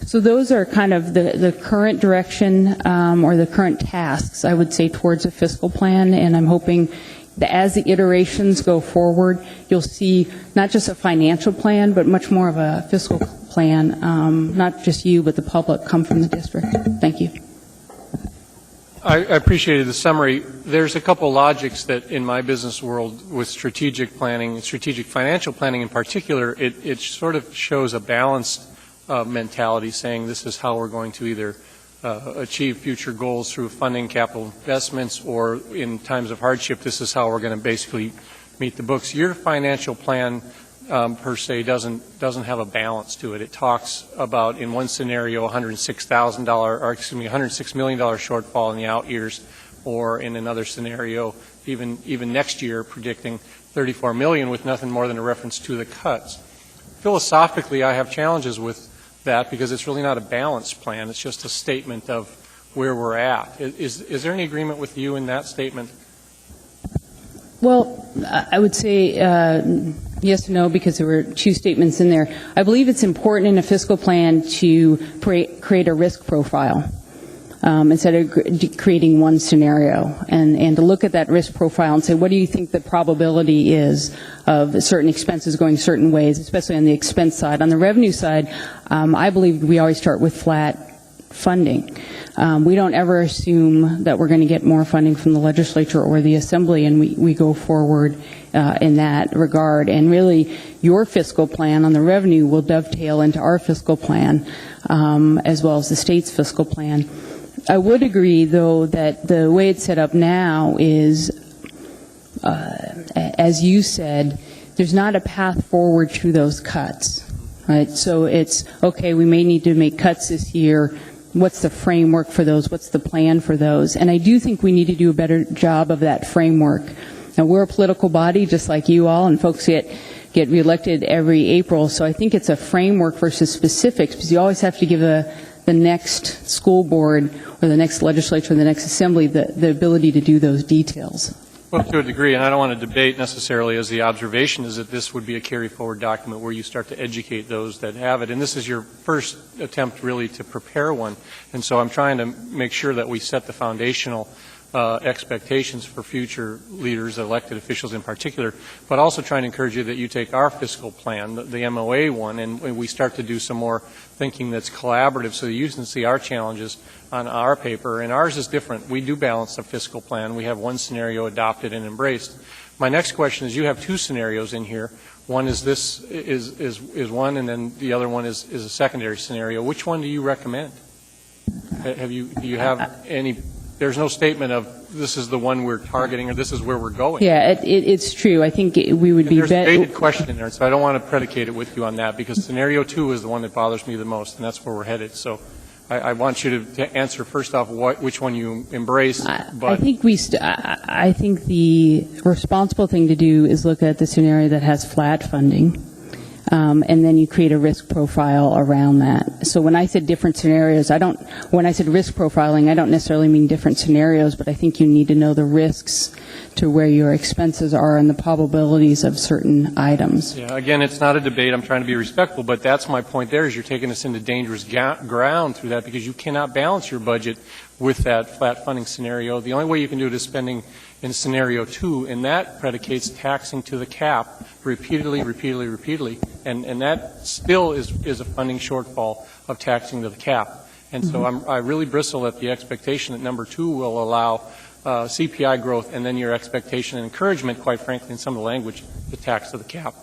Speaker 16: So those are kind of the current direction or the current tasks, I would say, towards a fiscal plan, and I'm hoping that as the iterations go forward, you'll see not just a financial plan, but much more of a fiscal plan, not just you, but the public come from the district. Thank you.
Speaker 7: I appreciated the summary. There's a couple logics that in my business world with strategic planning, strategic financial planning in particular, it sort of shows a balanced mentality, saying this is how we're going to either achieve future goals through funding capital investments, or in times of hardship, this is how we're going to basically meet the books. Your financial plan per se doesn't have a balance to it. It talks about, in one scenario, $106 million shortfall in the out years, or in another scenario, even next year, predicting $34 million with nothing more than a reference to the cuts. Philosophically, I have challenges with that, because it's really not a balanced plan. It's just a statement of where we're at. Is there any agreement with you in that statement?
Speaker 16: Well, I would say yes and no, because there were two statements in there. I believe it's important in a fiscal plan to create a risk profile. instead of creating one scenario, and to look at that risk profile and say, what do you think the probability is of certain expenses going certain ways, especially on the expense side. On the revenue side, I believe we always start with flat funding. We don't ever assume that we're going to get more funding from the legislature or the assembly, and we go forward in that regard. And really, your fiscal plan on the revenue will dovetail into our fiscal plan, as well as the state's fiscal plan. I would agree, though, that the way it's set up now is, as you said, there's not a path forward through those cuts, right? So it's, okay, we may need to make cuts this year. What's the framework for those? What's the plan for those? And I do think we need to do a better job of that framework. Now, we're a political body, just like you all, and folks get reelected every April, so I think it's a framework versus specifics, because you always have to give the next school board or the next legislature or the next assembly the ability to do those details.
Speaker 7: Well, to a degree, and I don't want to debate necessarily, as the observation is that this would be a carry-forward document where you start to educate those that have it. And this is your first attempt, really, to prepare one. And so I'm trying to make sure that we set the foundational expectations for future leaders, elected officials in particular, but also trying to encourage you that you take our fiscal plan, the MOA one, and we start to do some more thinking that's collaborative so that you can see our challenges on our paper. And ours is different. We do balance the fiscal plan. We have one scenario adopted and embraced. My next question is, you have two scenarios in here. One is this is one, and then the other one is a secondary scenario. Which one do you recommend? Do you have any? There's no statement of this is the one we're targeting or this is where we're going.
Speaker 16: Yeah, it's true. I think we would be
Speaker 7: better. There's a debated
Speaker 16: better.
Speaker 7: question in there, so I don't want to predicate it with you on that, because scenario 2 is the one that bothers me the most, and that's where we're headed. So I want you to answer first off which one you embrace.
Speaker 16: I think I think the responsible thing to do is look at the scenario that has flat funding. And then you create a risk profile around that. So when I said different scenarios, when I said risk profiling, I don't necessarily mean different scenarios, but I think you need to know the risks to where your expenses are and the probabilities of certain items.
Speaker 7: Yeah, again, it's not a debate. I'm trying to be respectful, but that's my point there, is you're taking us into dangerous ground through that, because you cannot balance your budget with that flat funding scenario. The only way you can do it is spending in scenario 2, and that predicates taxing to the cap repeatedly, and that still is a funding shortfall of taxing to the cap. And so I really bristle at the expectation that number 2 will allow CPI growth, and then your expectation and encouragement, quite frankly, in some of the language, to tax to the cap.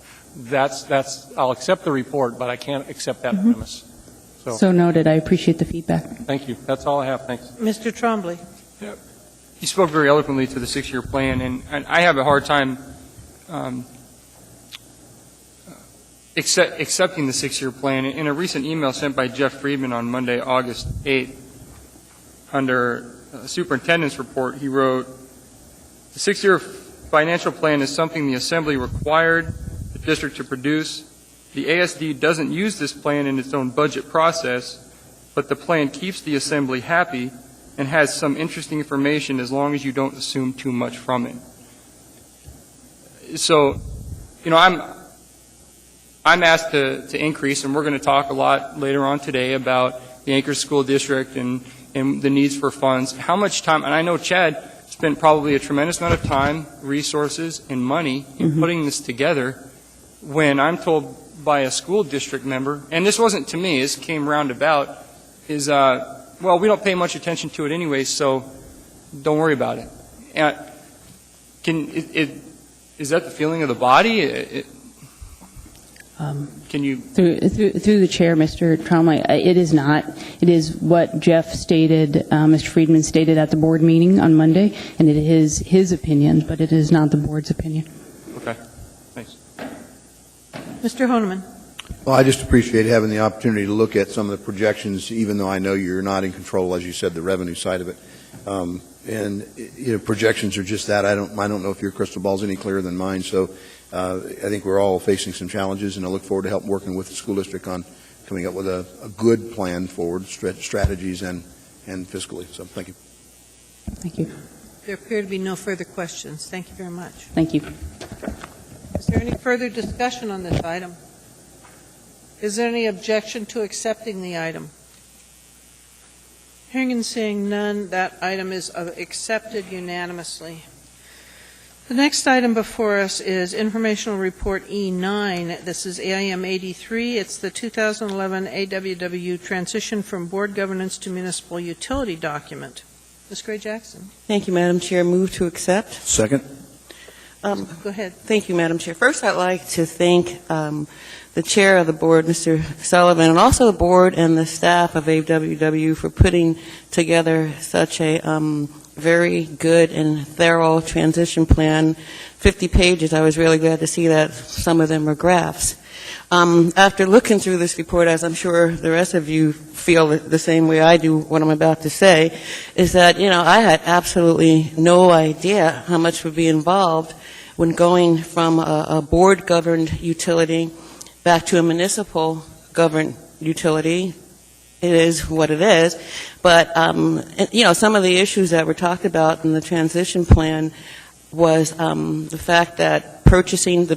Speaker 7: I'll accept the report, but I can't accept that premise.
Speaker 16: So noted. I appreciate the feedback.
Speaker 7: Thank you. That's all I have. Thanks.
Speaker 1: Mr. Trombley.
Speaker 17: You spoke very eloquently to the 6-year plan, and I have a hard time accepting the 6-year plan. In a recent email sent by Jeff Friedman on Monday, August 8th, under superintendent's report, he wrote, "The 6-year financial plan is something the Assembly required the district to produce. The ASD doesn't use this plan in its own budget process, but the plan keeps the Assembly happy and has some interesting information as long as you don't assume too much from it." So, I'm asked to increase, and we're going to talk a lot later on today about the Anchorage School District and the needs for funds. How much time, and I know Chad spent probably a tremendous amount of time, resources, and money in putting this together, when I'm told by a school district member, and this wasn't to me, this came roundabout, is, well, we don't pay much attention to it anyway, so don't worry about it. Is that the feeling of the body? Can you?
Speaker 16: Through the chair, Mr. Trombley, it is not. It is what Jeff stated, Mr. Friedman stated at the board meeting on Monday, and it is his opinion, but it is not the board's opinion.
Speaker 17: Okay. Thanks.
Speaker 1: Mr. Honeman.
Speaker 9: Well, I just appreciate having the opportunity to look at some of the projections, even though I know you're not in control, as you said, the revenue side of it. Projections are just that. I don't know if your crystal ball is any clearer than mine. So I think we're all facing some challenges, and I look forward to help working with the school district on coming up with a good plan forward, strategies and fiscally. So thank you.
Speaker 16: Thank you.
Speaker 1: There appear to be no further questions. Thank you very much.
Speaker 16: Thank you.
Speaker 1: Is there any further discussion on this item? Is there any objection to accepting the item? Hearing and seeing none, that item is accepted unanimously. The next item before us is Informational Report E9. This is AIM 83. It's the 2011 AWW Transition from Board Governance to Municipal Utility document. Ms. Gray-Jackson.
Speaker 8: Thank you, Madam Chair. Move to accept.
Speaker 9: Second.
Speaker 1: Go ahead.
Speaker 8: Thank you, Madam Chair. First, I'd like to thank the chair of the board, Mr. Sullivan, and also the board and the staff of AWW for putting together such a very good and thorough transition plan. 50 pages. I was really glad to see that some of them were graphs. After looking through this report, as I'm sure the rest of you feel the same way I do what I'm about to say, is that, I had absolutely no idea how much would be involved when going from a board-governed utility back to a municipal-governed utility. It is what it is. But, some of the issues that were talked about in the transition plan was the fact that the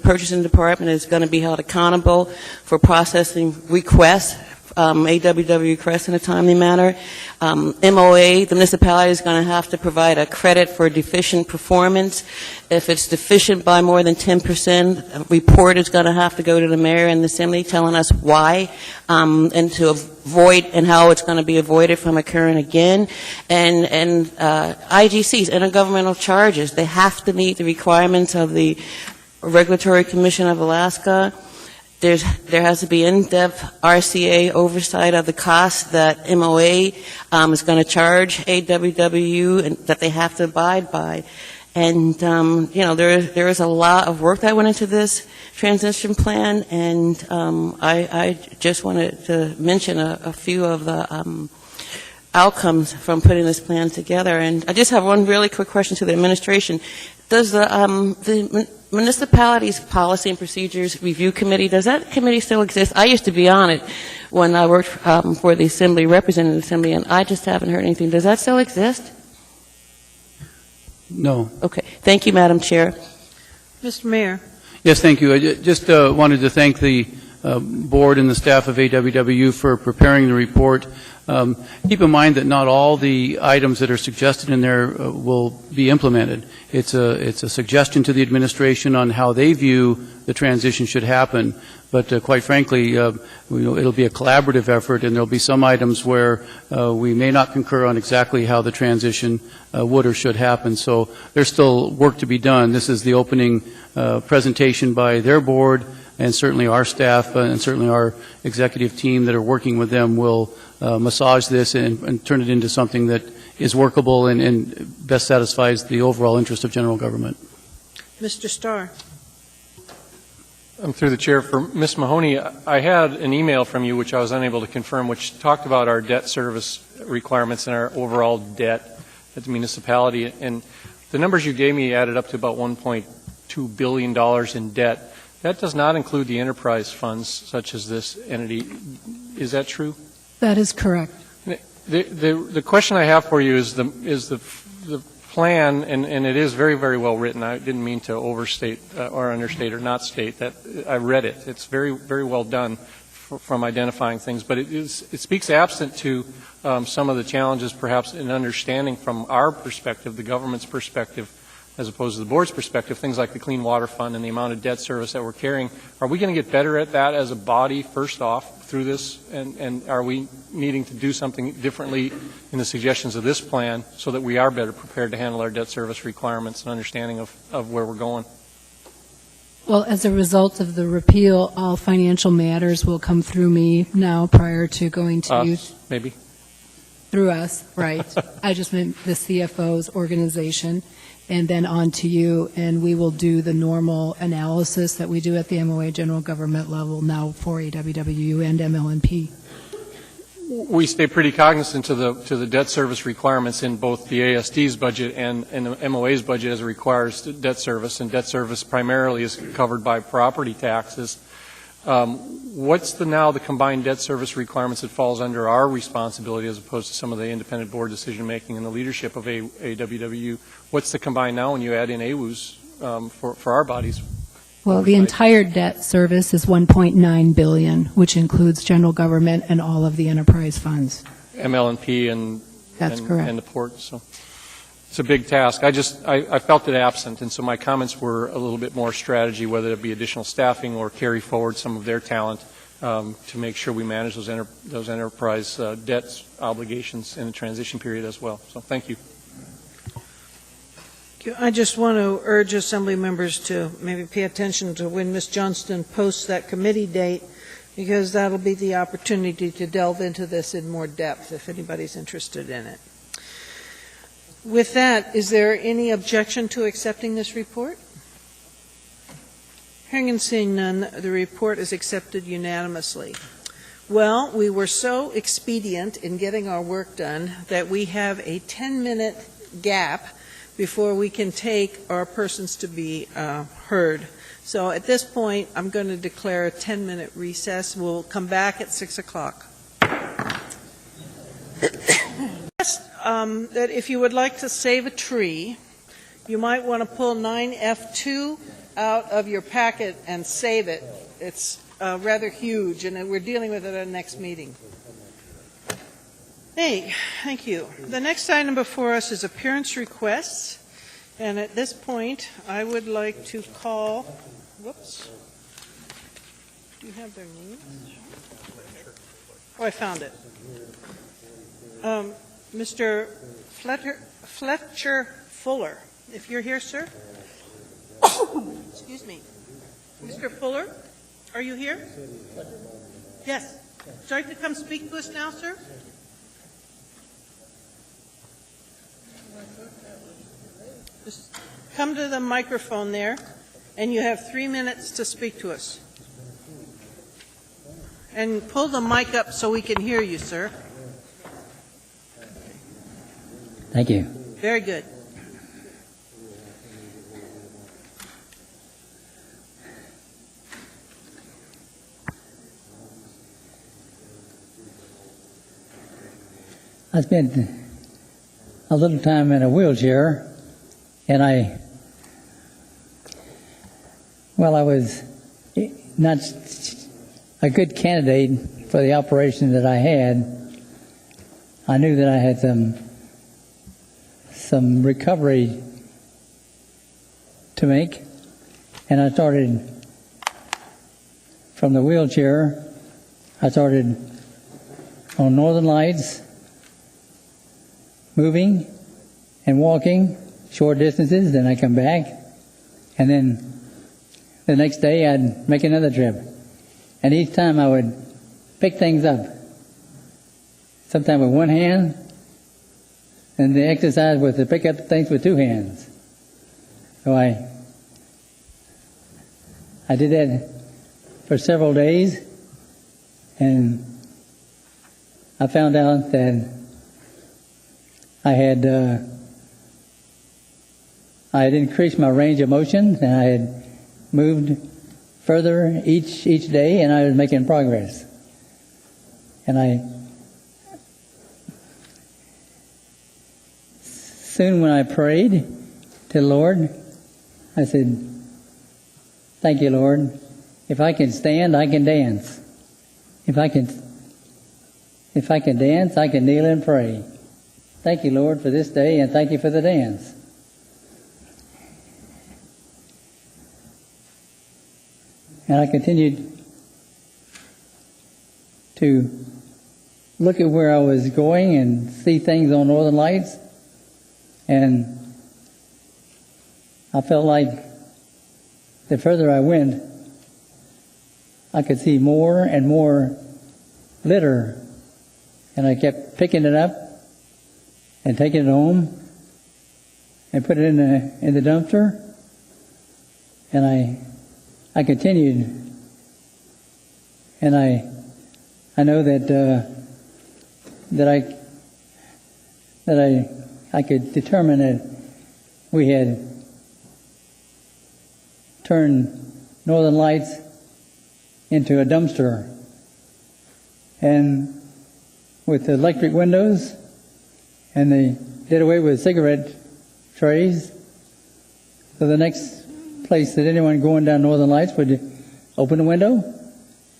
Speaker 8: purchasing department is going to be held accountable for processing requests, AWW requests in a timely manner. MOA, the municipality is going to have to provide a credit for deficient performance. If it's deficient by more than 10%, a report is going to have to go to the mayor and the assembly telling us why, and to avoid, and how it's going to be avoided from occurring again. And IGCs, intergovernmental charges, they have to meet the requirements of the Regulatory Commission of Alaska. There has to be in-depth RCA oversight of the costs that MOA is going to charge AWW and that they have to abide by. And, there is a lot of work that went into this transition plan, and I just wanted to mention a few of the outcomes from putting this plan together. And I just have one really quick question to the administration. Does the municipalities policy and procedures review committee, does that committee still exist? I used to be on it when I worked for the assembly, representing the assembly, and I just haven't heard anything. Does that still exist?
Speaker 5: No.
Speaker 8: Okay. Thank you, Madam Chair.
Speaker 1: Mr. Mayor.
Speaker 5: Yes, thank you. I just wanted to thank the board and the staff of AWW for preparing the report. Keep in mind that not all the items that are suggested in there will be implemented. It's a suggestion to the administration on how they view the transition should happen. But quite frankly, it'll be a collaborative effort, and there'll be some items where we may not concur on exactly how the transition would or should happen. So there's still work to be done. This is the opening presentation by their board, and certainly our staff and certainly our executive team that are working with them will massage this and turn it into something that is workable and best satisfies the overall interest of general government.
Speaker 1: Mr. Starr.
Speaker 7: I'm through the chair. For Ms. Mahoney, I had an email from you which I was unable to confirm, which talked about our debt service requirements and our overall debt at the municipality. And the numbers you gave me added up to about $1.2 billion in debt. That does not include the enterprise funds such as this entity. Is that true?
Speaker 18: That is correct.
Speaker 7: The question I have for you is the plan, and it is very, very well written. I didn't mean to overstate or understate or not state that. I read it. It's very, very well done from identifying things, but it speaks absent to some of the challenges perhaps in understanding from our perspective, the government's perspective, as opposed to the board's perspective, things like the Clean Water Fund and the amount of debt service that we're carrying. Are we going to get better at that as a body, first off, through this? And are we needing to do something differently in the suggestions of this plan so that we are better prepared to handle our debt service requirements and understanding of where we're going?
Speaker 18: Well, as a result of the repeal, all financial matters will come through me now prior to going to you.
Speaker 7: Maybe.
Speaker 18: Through us, right. I just meant the CFO's organization, and then on to you, and we will do the normal analysis that we do at the MOA general government level now for AWW and MLNP.
Speaker 7: We stay pretty cognizant to the debt service requirements in both the ASD's budget and the MOA's budget as it requires debt service, and debt service primarily is covered by property taxes. What's now the combined debt service requirements that falls under our responsibility as opposed to some of the independent board decision making and the leadership of AWW? What's the combined now when you add in AWUS for our bodies?
Speaker 18: Well, the entire debt service is $1.9 billion, which includes general government and all of the enterprise funds.
Speaker 7: ML&P and
Speaker 18: That's correct.
Speaker 7: and the port. So it's a big task. I felt it absent, and so my comments were a little bit more strategy, whether it be additional staffing or carry forward some of their talent to make sure we manage those enterprise debts obligations in the transition period as well. So thank you.
Speaker 1: I just want to urge Assembly members to maybe pay attention to when Ms. Johnston posts that committee date, because that'll be the opportunity to delve into this in more depth if anybody's interested in it. With that, is there any objection to accepting this report? Hearing and seeing none, the report is accepted unanimously. Well, we were so expedient in getting our work done that we have a 10-minute gap before we can take our persons to be heard. So at this point, I'm going to declare a 10-minute recess. We'll come back at 6 o'clock. That if you would like to save a tree, you might want to pull 9F2 out of your packet and save it. It's rather huge, and we're dealing with it at our next meeting. Hey, thank you. The next item before us is appearance requests, and at this point, I would like to call, whoops, do you have their names? Oh, I found it. Mr. Fletcher Fuller, if you're here, sir. Excuse me. Mr. Fuller, are you here? Yes. Would you like to come speak to us now, sir? Just come to the microphone there, and you have 3 minutes to speak to us. And pull the mic up so we can hear you, sir.
Speaker 19: Thank you.
Speaker 1: Very good.
Speaker 19: I spent a little time in a wheelchair, and I was not a good candidate for the operation that I had. I knew that I had some recovery to make, and I started from the wheelchair. I started on Northern Lights, moving and walking short distances, then I come back, and then the next day I'd make another trip. And each time I would pick things up, sometimes with one hand, and the exercise was to pick up things with two hands. So I did that for several days, and I found out that I had increased my range of motion, and I had moved further each day, and I was making progress. And soon when I prayed to the Lord, I said, "Thank you, Lord. If I can stand, I can dance. If I can dance, I can kneel and pray. Thank you, Lord, for this day, and thank you for the dance." And I continued to look at where I was going and see things on Northern Lights, and I felt like the further I went, I could see more and more litter, and I kept picking it up and taking it home and put it in the dumpster, and I continued, and I know that I could determine that we had turned Northern Lights into a dumpster, and with the electric windows, and they did away with cigarette trays. So the next place that anyone going down Northern Lights would open the window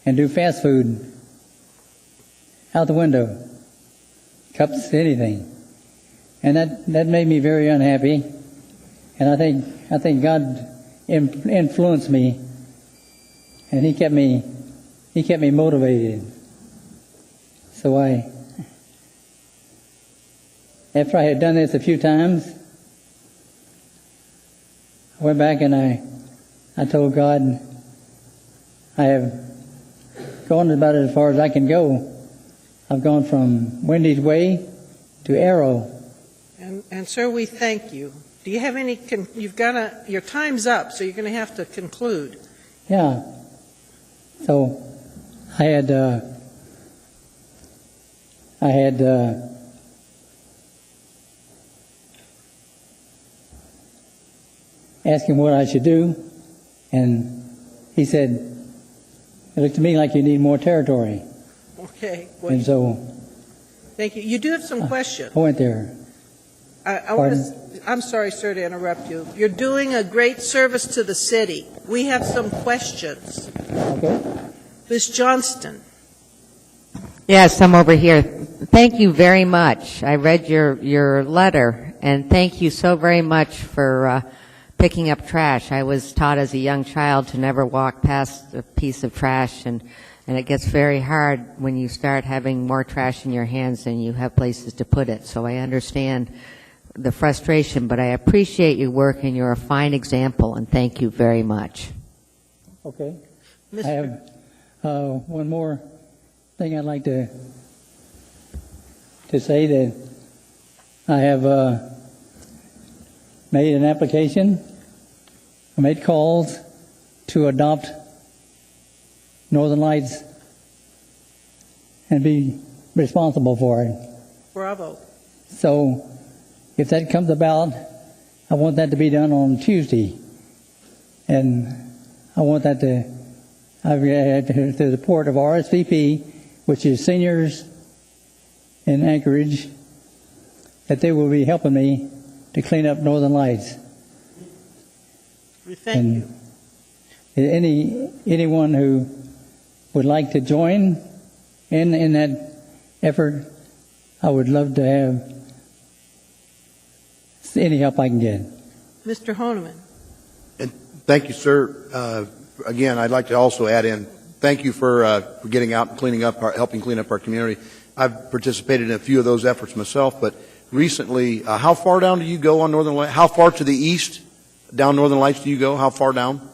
Speaker 19: and do fast food out the window, cups, anything. and that made me very unhappy. And I think God influenced me, and He kept me motivated. So after I had done this a few times, I went back and I told God, I have gone about as far as I can go. I've gone from Wendy's Way to Arrow.
Speaker 1: And sir, we thank you. Do you have any, your time's up, so you're going to have to conclude.
Speaker 19: Yeah. So I had asked him what I should do, and he said, it looked to me like you need more territory.
Speaker 1: Okay.
Speaker 19: And so
Speaker 1: Thank you. You do have some questions.
Speaker 19: I went there.
Speaker 1: I'm sorry, sir, to interrupt you. You're doing a great service to the city. We have some questions.
Speaker 19: Okay.
Speaker 1: Ms. Johnston.
Speaker 6: Yes, I'm over here. Thank you very much. I read your letter, and thank you so very much for picking up trash. I was taught as a young child to never walk past a piece of trash, and it gets very hard when you start having more trash in your hands than you have places to put it. So I understand the frustration, but I appreciate your work, and you're a fine example, and thank you very much.
Speaker 19: Okay. I have one more thing I'd like to say, that I have made an application, I made calls to adopt Northern Lights and be responsible for it.
Speaker 1: Bravo.
Speaker 19: So if that comes about, I want that to be done on Tuesday. And I want that to the support of RSVP, which is seniors in Anchorage, that they will be helping me to clean up Northern Lights.
Speaker 1: We thank
Speaker 19: you. Anyone who would like to join in that effort, I would love to have any help I can get.
Speaker 1: Mr. Honeman.
Speaker 9: And thank you, sir. Again, I'd like to also add in, thank you for getting out and cleaning up, helping clean up our community. I've participated in a few of those efforts myself, but recently, how far down do you go on Northern Lights? How far to the east down Northern Lights do you go? How far down?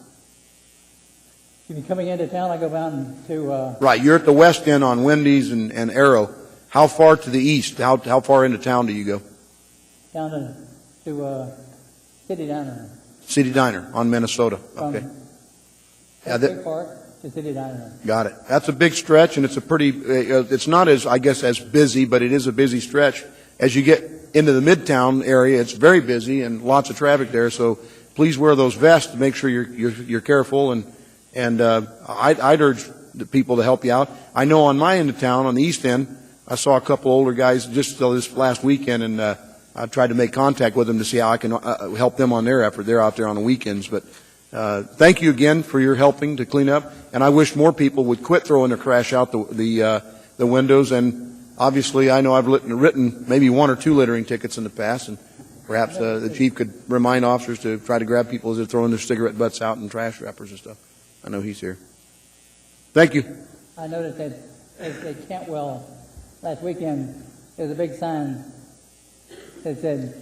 Speaker 19: You mean coming into town, I go down to...
Speaker 9: Right, you're at the west end on Wendy's and Arrow. How far to the east? How far into town do you go?
Speaker 19: Down to City Diner.
Speaker 9: City Diner on Minnesota. Okay.
Speaker 19: Big Park to City Diner.
Speaker 9: Got it. That's a big stretch, and it's a pretty, it's not as, I guess, as busy, but it is a busy stretch. As you get into the Midtown area, it's very busy and lots of traffic there, so please wear those vests to make sure you're careful, and I'd urge the people to help you out. I know on my end of town, on the east end, I saw a couple older guys just this last weekend, and I tried to make contact with them to see how I can help them on their effort. They're out there on the weekends, but thank you again for your helping to clean up, and I wish more people would quit throwing their trash out the windows. And obviously, I know I've written maybe 1 or 2 littering tickets in the past, and perhaps the chief could remind officers to try to grab people as they're throwing their cigarette butts out and trash wrappers and stuff. I know he's here. Thank you.
Speaker 19: I noticed that at Cantwell last weekend, there's a big sign that said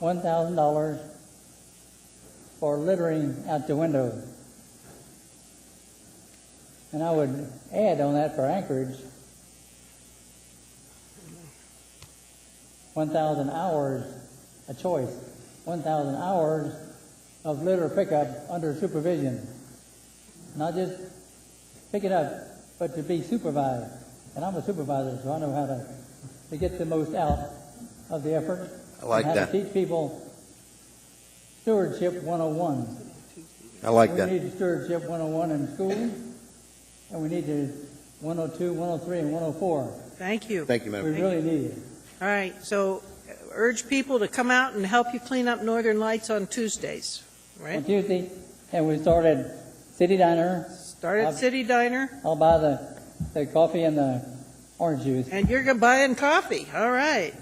Speaker 19: $1,000 for littering out the window. And I would add on that for Anchorage, 1,000 hours, a choice, 1,000 hours of litter pickup under supervision. Not just pick it up, but to be supervised. And I'm a supervisor, so I know how to get the most out of the effort.
Speaker 9: I like
Speaker 19: and how
Speaker 9: that.
Speaker 19: to teach people Stewardship 101.
Speaker 9: I like that.
Speaker 19: We need Stewardship 101 in schools, and we need to 102, 103, and 104.
Speaker 1: Thank you.
Speaker 9: Thank you, Madam.
Speaker 19: We really need it.
Speaker 1: All right, so urge people to come out and help you clean up Northern Lights on Tuesdays, right?
Speaker 19: On Tuesday, and we start at City Diner.
Speaker 1: Start at City Diner.
Speaker 19: I'll buy the coffee and the orange juice.
Speaker 1: And you're buying coffee. All right.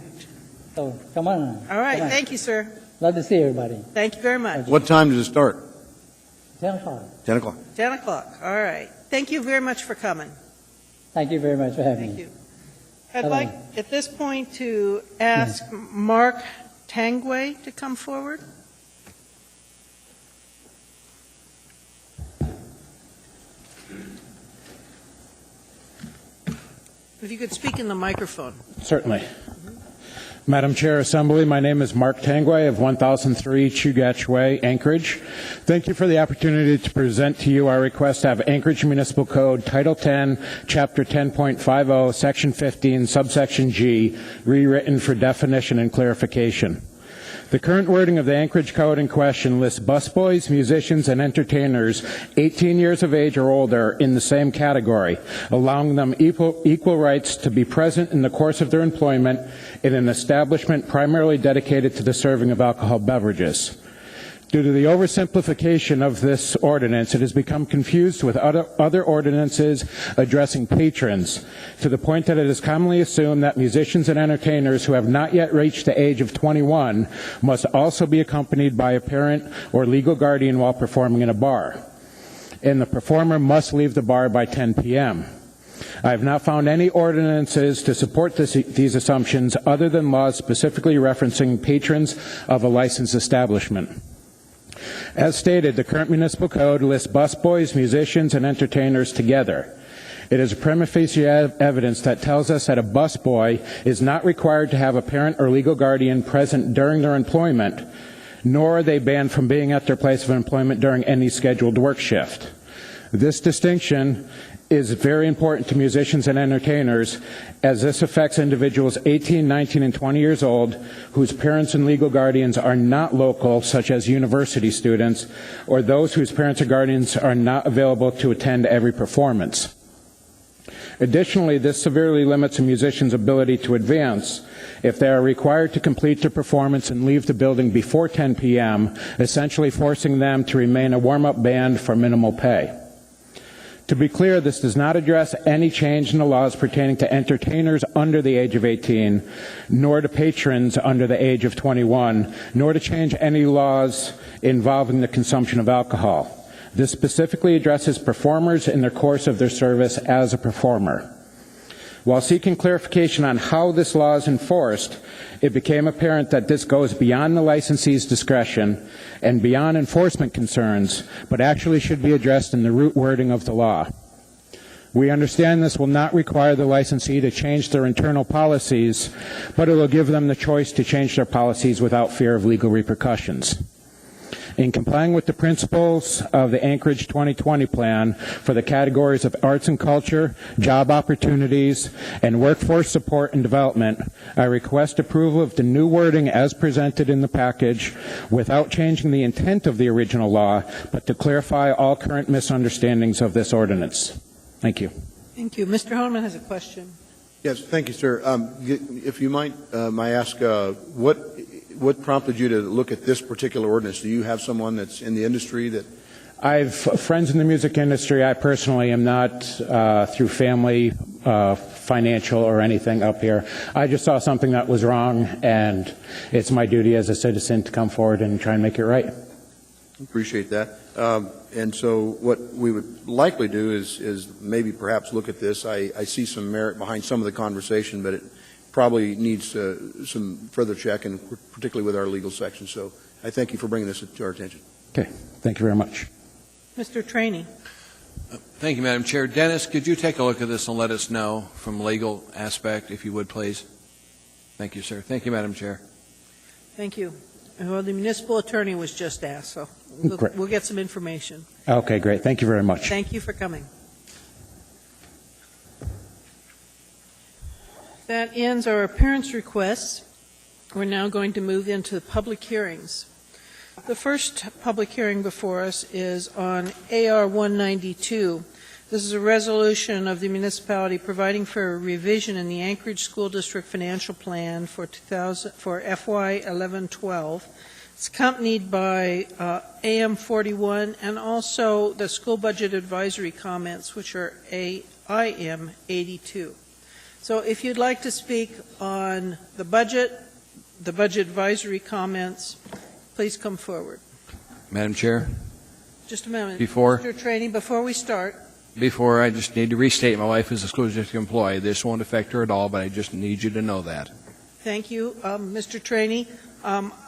Speaker 19: So come on.
Speaker 1: All right,
Speaker 19: Come on.
Speaker 1: thank you, sir.
Speaker 19: Love to see everybody.
Speaker 1: Thank you very much.
Speaker 9: What time does it start?
Speaker 19: 10 o'clock.
Speaker 9: 10 o'clock.
Speaker 1: 10 o'clock, all right. Thank you very much for coming.
Speaker 19: Thank you very much for having
Speaker 1: Thank
Speaker 19: me.
Speaker 1: you. I'd
Speaker 19: Bye-bye.
Speaker 1: like at this point to ask Mark Tangway to come forward. If you could speak in the microphone.
Speaker 20: Certainly. Madam Chair, Assembly, my name is Mark Tangway of 1003 Chugach Way, Anchorage. Thank you for the opportunity to present to you our request to have Anchorage Municipal Code Title 10, Chapter 10.50, Section 15, Subsection G, rewritten for definition and clarification. The current wording of the Anchorage Code in question lists busboys, musicians, and entertainers 18 years of age or older in the same category, allowing them equal rights to be present in the course of their employment in an establishment primarily dedicated to the serving of alcohol beverages. Due to the oversimplification of this ordinance, it has become confused with other ordinances addressing patrons, to the point that it is commonly assumed that musicians and entertainers who have not yet reached the age of 21 must also be accompanied by a parent or legal guardian while performing in a bar, and the performer must leave the bar by 10 p.m. I have not found any ordinances to support these assumptions other than laws specifically referencing patrons of a licensed establishment. As stated, the current municipal code lists busboys, musicians, and entertainers together. It is a prima facie evidence that tells us that a busboy is not required to have a parent or legal guardian present during their employment, nor are they banned from being at their place of employment during any scheduled work shift. This distinction is very important to musicians and entertainers, as this affects individuals 18, 19, and 20 years old whose parents and legal guardians are not local, such as university students, or those whose parents or guardians are not available to attend every performance. Additionally, this severely limits a musician's ability to advance if they are required to complete their performance and leave the building before 10 p.m., essentially forcing them to remain a warm-up band for minimal pay. To be clear, this does not address any change in the laws pertaining to entertainers under the age of 18, nor to patrons under the age of 21, nor to change any laws involving the consumption of alcohol. This specifically addresses performers in the course of their service as a performer. While seeking clarification on how this law is enforced, it became apparent that this goes beyond the licensee's discretion and beyond enforcement concerns, but actually should be addressed in the root wording of the law. We understand this will not require the licensee to change their internal policies, but it will give them the choice to change their policies without fear of legal repercussions. In complying with the principles of the Anchorage 2020 plan for the categories of arts and culture, job opportunities, and workforce support and development, I request approval of the new wording as presented in the package without changing the intent of the original law, but to clarify all current misunderstandings of this ordinance. Thank you.
Speaker 1: Thank you. Mr. Honeman has a question.
Speaker 9: Yes, thank you, sir. If you might, I ask, what prompted you to look at this particular ordinance? Do you have someone that's in the industry that?
Speaker 20: I have friends in the music industry. I personally am not through family, financial, or anything up here. I just saw something that was wrong, and it's my duty as a citizen to come forward and try and make it right.
Speaker 9: Appreciate that. And so what we would likely do is maybe perhaps look at this. I see some merit behind some of the conversation, but it probably needs some further check, and particularly with our legal section. So I thank you for bringing this to our attention.
Speaker 20: Okay. Thank you very much.
Speaker 1: Mr. Trainee.
Speaker 3: Thank you, Madam Chair. Dennis, could you take a look at this and let us know from legal aspect, if you would, please? Thank you, sir. Thank you, Madam Chair.
Speaker 1: Thank you. Well, the municipal attorney was just asked, so we'll get some information.
Speaker 20: Okay, great. Thank you very much.
Speaker 1: Thank you for coming. That ends our appearance requests. We're now going to move into the public hearings. The first public hearing before us is on AR 192. This is a resolution of the municipality providing for a revision in the Anchorage School District Financial Plan for FY 11-12. It's accompanied by AM 41 and also the school budget advisory comments, which are IM 82. So if you'd like to speak on the budget, the budget advisory comments, please come forward.
Speaker 3: Madam Chair,
Speaker 1: Just a moment.
Speaker 3: Before-
Speaker 1: Mr. Trainee, before we start,
Speaker 3: before I just need to restate, my wife is a school district employee. This won't affect her at all, but I just need you to know that.
Speaker 1: thank you. Mr. Trainee,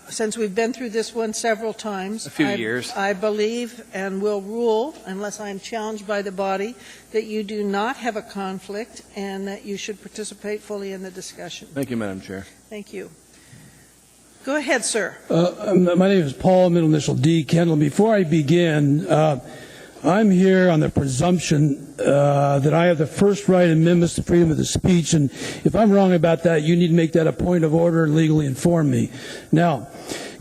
Speaker 1: since we've been through this one several times.
Speaker 3: A few years.
Speaker 1: I believe and will rule, unless I'm challenged by the body, that you do not have a conflict and that you should participate fully in the discussion.
Speaker 3: Thank you, Madam Chair.
Speaker 1: Thank you. Go ahead, sir.
Speaker 21: My name is Paul, middle initial D. Kendall. Before I begin, I'm here on the presumption that I have the first right amendments to freedom of the speech, and if I'm wrong about that, you need to make that a point of order and legally inform me. Now,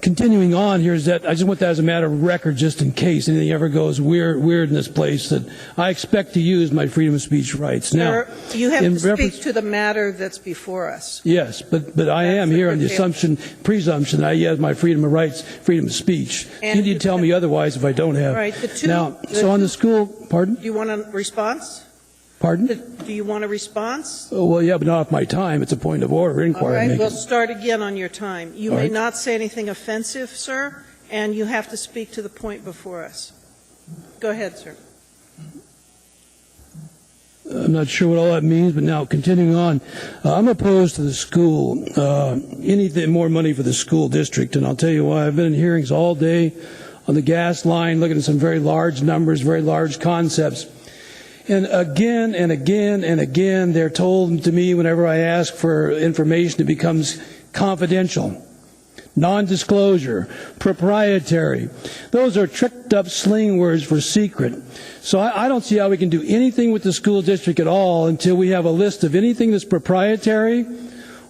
Speaker 21: continuing on here is that I just want that as a matter of record, just in case anything ever goes weird in this place, that I expect to use my freedom of speech rights. Now,
Speaker 1: Sir, you have
Speaker 21: in
Speaker 1: to
Speaker 21: reference-
Speaker 1: speak to the matter that's before us.
Speaker 21: Yes, but I am here on the presumption that I have my freedom of rights, freedom of speech.
Speaker 1: And
Speaker 21: You need to tell me otherwise if I don't have.
Speaker 1: Right, the two-
Speaker 21: Now, so on the school, pardon?
Speaker 1: Do you want a response?
Speaker 21: Pardon?
Speaker 1: Do you want a response?
Speaker 21: Oh, well, yeah, but not off my time. It's a point of order
Speaker 1: All
Speaker 21: inquiry.
Speaker 1: right,
Speaker 21: I'm
Speaker 1: we'll
Speaker 21: making.
Speaker 1: start again on your time. You
Speaker 21: All
Speaker 1: may
Speaker 21: right.
Speaker 1: not say anything offensive, sir, and you have to speak to the point before us. Go ahead, sir.
Speaker 21: I'm not sure what all that means, but now continuing on, I'm opposed to the school, anything more money for the school district, and I'll tell you why. I've been in hearings all day on the gas line, looking at some very large numbers, very large concepts. And again and again and again, they're told to me whenever I ask for information, it becomes confidential, non-disclosure, proprietary. Those are tricked up sling words for secret. So I don't see how we can do anything with the school district at all until we have a list of anything that's proprietary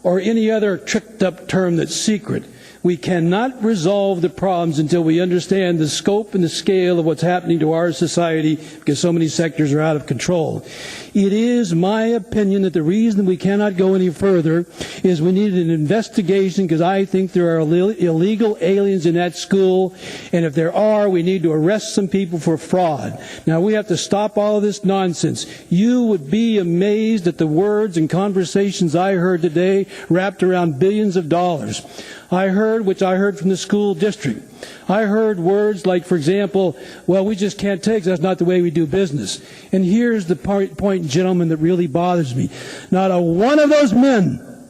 Speaker 21: or any other tricked up term that's secret. We cannot resolve the problems until we understand the scope and the scale of what's happening to our society because so many sectors are out of control. It is my opinion that the reason we cannot go any further is we need an investigation because I think there are illegal aliens in that school, and if there are, we need to arrest some people for fraud. Now, we have to stop all of this nonsense. You would be amazed at the words and conversations I heard today wrapped around billions of dollars. I heard from the school district. I heard words like, for example, well, we just can't take, that's not the way we do business. And here's the point, gentlemen, that really bothers me. Not a one of those men,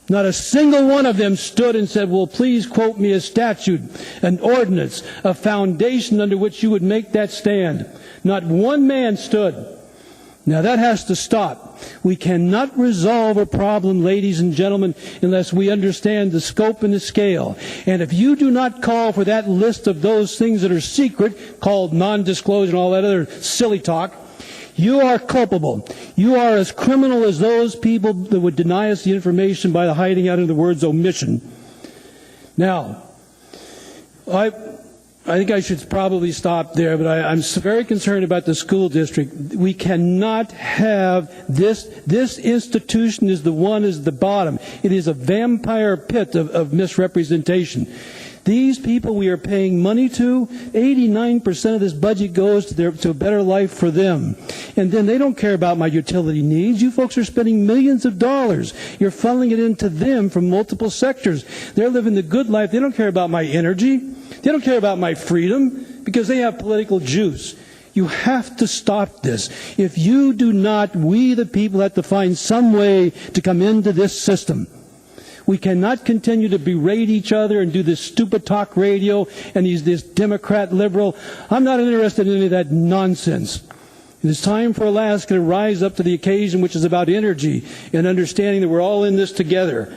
Speaker 21: not a single one of them stood and said, well, please quote me a statute, an ordinance, a foundation under which you would make that stand. Not one man stood. Now, that has to stop. We cannot resolve a problem, ladies and gentlemen, unless we understand the scope and the scale. And if you do not call for that list of those things that are secret, called non-disclosure and all that other silly talk, you are culpable. You are as criminal as those people that would deny us the information by hiding out in the words omission. Now, I think I should probably stop there, but I'm very concerned about the school district. We cannot have this. This institution is the bottom. It is a vampire pit of misrepresentation. These people we are paying money to, 89% of this budget goes to a better life for them. And then they don't care about my utility needs. You folks are spending millions of dollars. You're funneling it into them from multiple sectors. They're living the good life. They don't care about my energy. They don't care about my freedom because they have political juice. You have to stop this. If you do not, we the people have to find some way to come into this system. We cannot continue to berate each other and do this stupid talk radio and this Democrat liberal. I'm not interested in any of that nonsense. It is time for Alaska to rise up to the occasion, which is about energy and understanding that we're all in this together.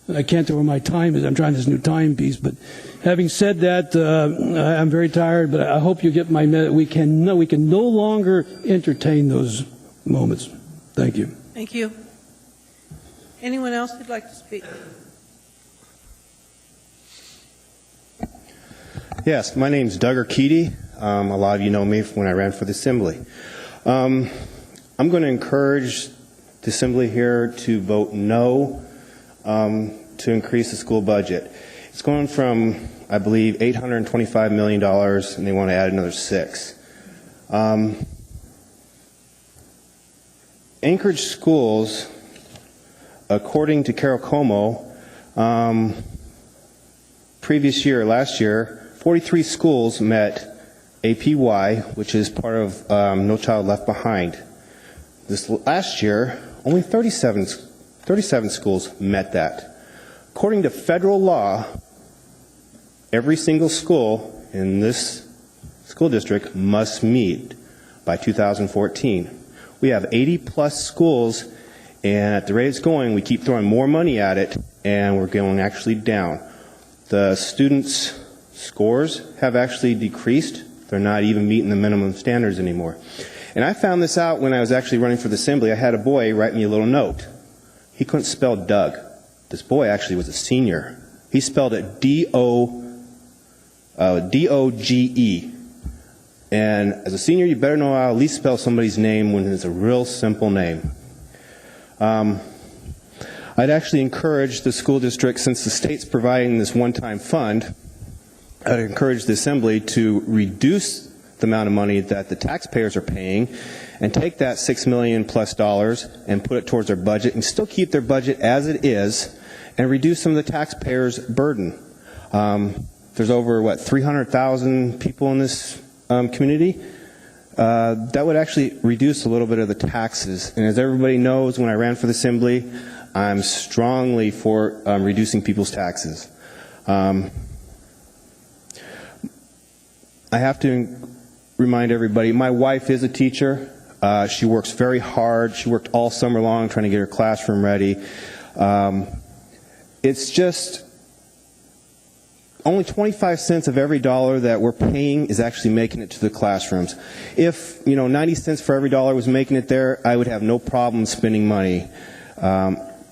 Speaker 21: I can't tell where my time is. I'm trying this new timepiece. But having said that, I'm very tired, but I hope you get my minute. We can no longer entertain those moments. Thank you.
Speaker 1: Thank you. Anyone else who'd like to speak?
Speaker 22: Yes, my name's Doug Arkiti. A lot of you know me from when I ran for the Assembly. I'm going to encourage the Assembly here to vote no to increase the school budget. It's going from, I believe, $825 million, and they want to add another $6. Anchorage schools, according to Carol Como, previous year, last year, 43 schools met APY, which is part of No Child Left Behind. This last year, only 37 schools met that. According to federal law, every single school in this school district must meet by 2014. We have 80-plus schools, and at the rate it's going, we keep throwing more money at it, and we're going actually down. The students' scores have actually decreased. They're not even meeting the minimum standards anymore. And I found this out when I was actually running for the Assembly. I had a boy write me a little note. He couldn't spell Doug. This boy actually was a senior. He spelled it D-O-G-E. And as a senior, you better know how to at least spell somebody's name when it's a real simple name. I'd actually encourage the school district, since the state's providing this one-time fund, I'd encourage the Assembly to reduce the amount of money that the taxpayers are paying and take that $6 million plus and put it towards their budget and still keep their budget as it is and reduce some of the taxpayers' burden. There's over, 300,000 people in this community. That would actually reduce a little bit of the taxes. And as everybody knows, when I ran for the Assembly, I'm strongly for reducing people's taxes. I have to remind everybody, my wife is a teacher. She works very hard. She worked all summer long trying to get her classroom ready. It's just only 25 cents of every dollar that we're paying is actually making it to the classrooms. If 90 cents for every dollar was making it there, I would have no problem spending money.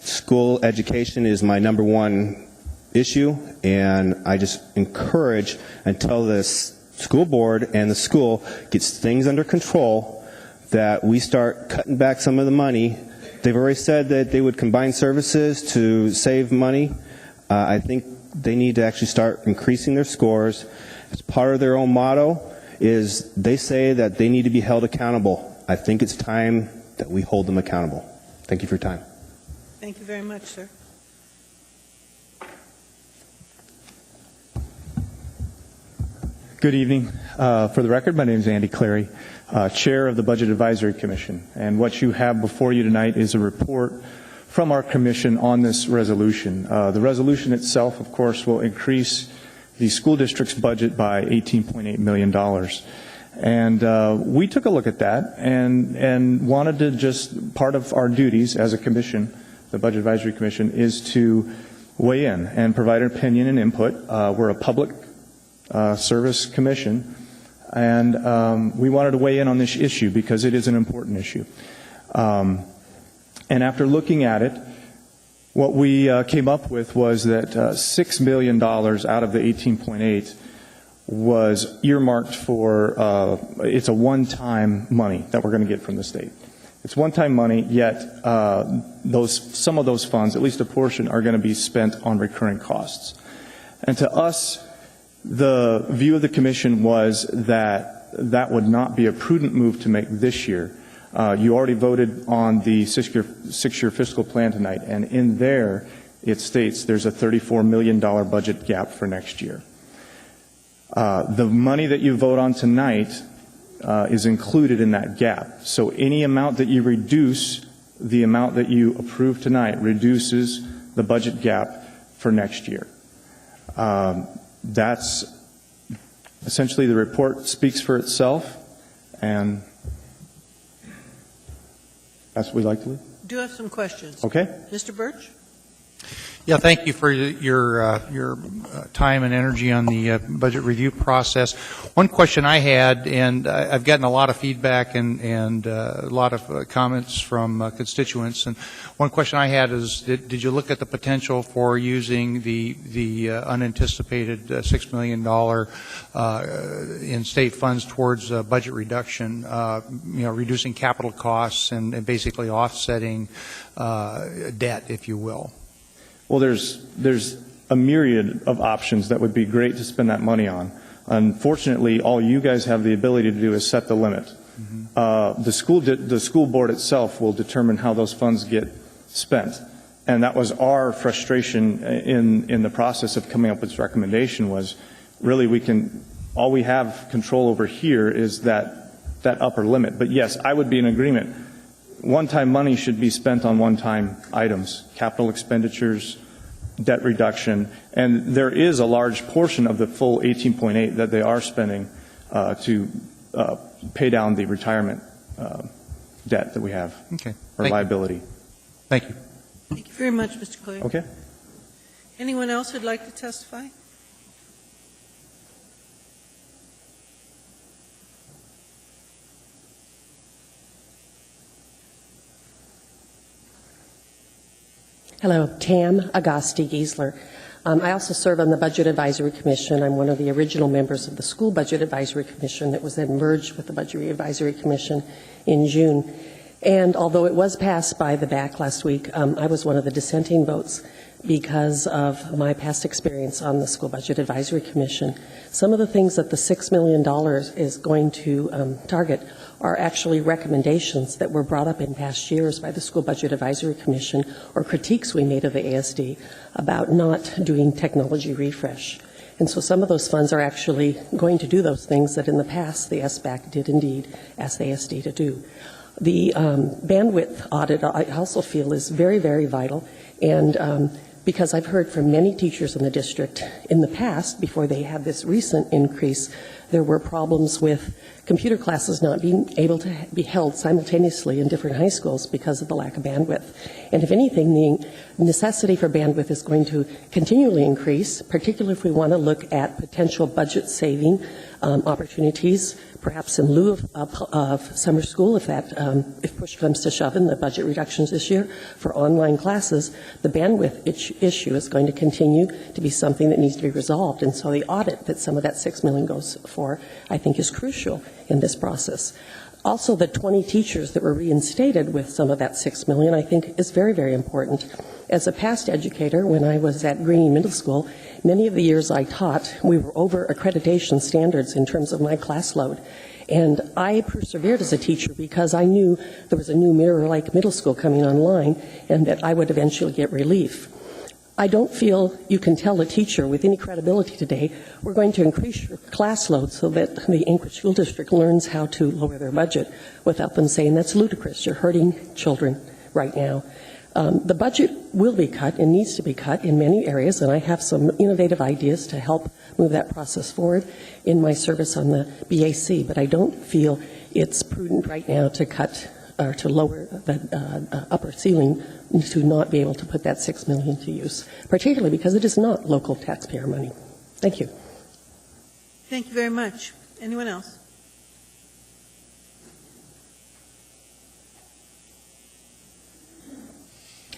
Speaker 22: School education is my number one issue, and I just encourage, until this school board and the school gets things under control, that we start cutting back some of the money. They've already said that they would combine services to save money. I think they need to actually start increasing their scores. As part of their own motto is they say that they need to be held accountable. I think it's time that we hold them accountable. Thank you for your time.
Speaker 1: Thank you very much, sir.
Speaker 2: Good evening. For the record, my name is Andy Clary, Chair of the Budget Advisory Commission. And what you have before you tonight is a report from our commission on this resolution. The resolution itself, of course, will increase the school district's budget by $18.8 million. And we took a look at that and wanted to just, part of our duties as a commission, the Budget Advisory Commission, is to weigh in and provide an opinion and input. We're a public service commission, and we wanted to weigh in on this issue because it is an important issue. And after looking at it, what we came up with was that $6 million out of the 18.8 was earmarked for, it's a one-time money that we're going to get from the state. It's one-time money, yet some of those funds, at least a portion, are going to be spent on recurring costs. And to us, the view of the commission was that that would not be a prudent move to make this year. You already voted on the six-year fiscal plan tonight, and in there it states there's a $34 million budget gap for next year. The money that you vote on tonight is included in that gap. So any amount that you reduce, the amount that you approve tonight reduces the budget gap for next year. That's essentially, the report speaks for itself, and that's what we'd like to do.
Speaker 1: Do have some questions.
Speaker 2: Okay.
Speaker 1: Mr. Birch?
Speaker 4: Yeah, thank you for your time and energy on the budget review process. One question I had, and I've gotten a lot of feedback and a lot of comments from constituents, and one question I had is, did you look at the potential for using the unanticipated $6 million in state funds towards budget reduction, reducing capital costs and basically offsetting debt, if you will?
Speaker 2: Well, there's a myriad of options that would be great to spend that money on. Unfortunately, all you guys have the ability to do is set the limit. Mm-hmm. The school board itself will determine how those funds get spent. And that was our frustration in the process of coming up with this recommendation was really all we have control over here is that upper limit. But yes, I would be in agreement. One-time money should be spent on one-time items, capital expenditures, debt reduction, and there is a large portion of the full 18.8 that they are spending to pay down the retirement debt that we have, or liability.
Speaker 4: Thank you.
Speaker 1: Thank you very much, Mr. Clay.
Speaker 2: Okay.
Speaker 1: Anyone else who'd like to testify?
Speaker 12: Hello, Tam Agosti Giesler. I also serve on the Budget Advisory Commission. I'm one of the original members of the School Budget Advisory Commission that was then merged with the Budget Advisory Commission in June. And although it was passed by the BAC last week, I was one of the dissenting votes because of my past experience on the School Budget Advisory Commission. Some of the things that the $6 million is going to target are actually recommendations that were brought up in past years by the School Budget Advisory Commission or critiques we made of the ASD about not doing technology refresh. And so some of those funds are actually going to do those things that in the past the SBAC did indeed ask the ASD to do. The bandwidth audit, I also feel, is very, very vital. And because I've heard from many teachers in the district in the past, before they had this recent increase, there were problems with computer classes not being able to be held simultaneously in different high schools because of the lack of bandwidth. And if anything, the necessity for bandwidth is going to continually increase, particularly if we want to look at potential budget saving opportunities, perhaps in lieu of summer school, if push comes to shove in the budget reductions this year for online classes. The bandwidth issue is going to continue to be something that needs to be resolved. And so the audit that some of that $6 million goes for, I think, is crucial in this process. Also, the 20 teachers that were reinstated with some of that $6 million, I think, is very, very important. As a past educator, when I was at Greening Middle School, many of the years I taught, we were over accreditation standards in terms of my class load. And I persevered as a teacher because I knew there was a new Mirror Lake Middle School coming online and that I would eventually get relief. I don't feel you can tell a teacher with any credibility today, we're going to increase your class load so that the Anchorage School District learns how to lower their budget without them saying that's ludicrous, you're hurting children right now. The budget will be cut and needs to be cut in many areas, and I have some innovative ideas to help move that process forward in my service on the BAC, but I don't feel it's prudent right now to cut or to lower the upper ceiling to not be able to put that $6 million to use, particularly because it is not local taxpayer money. Thank you.
Speaker 1: Thank you very much. Anyone else?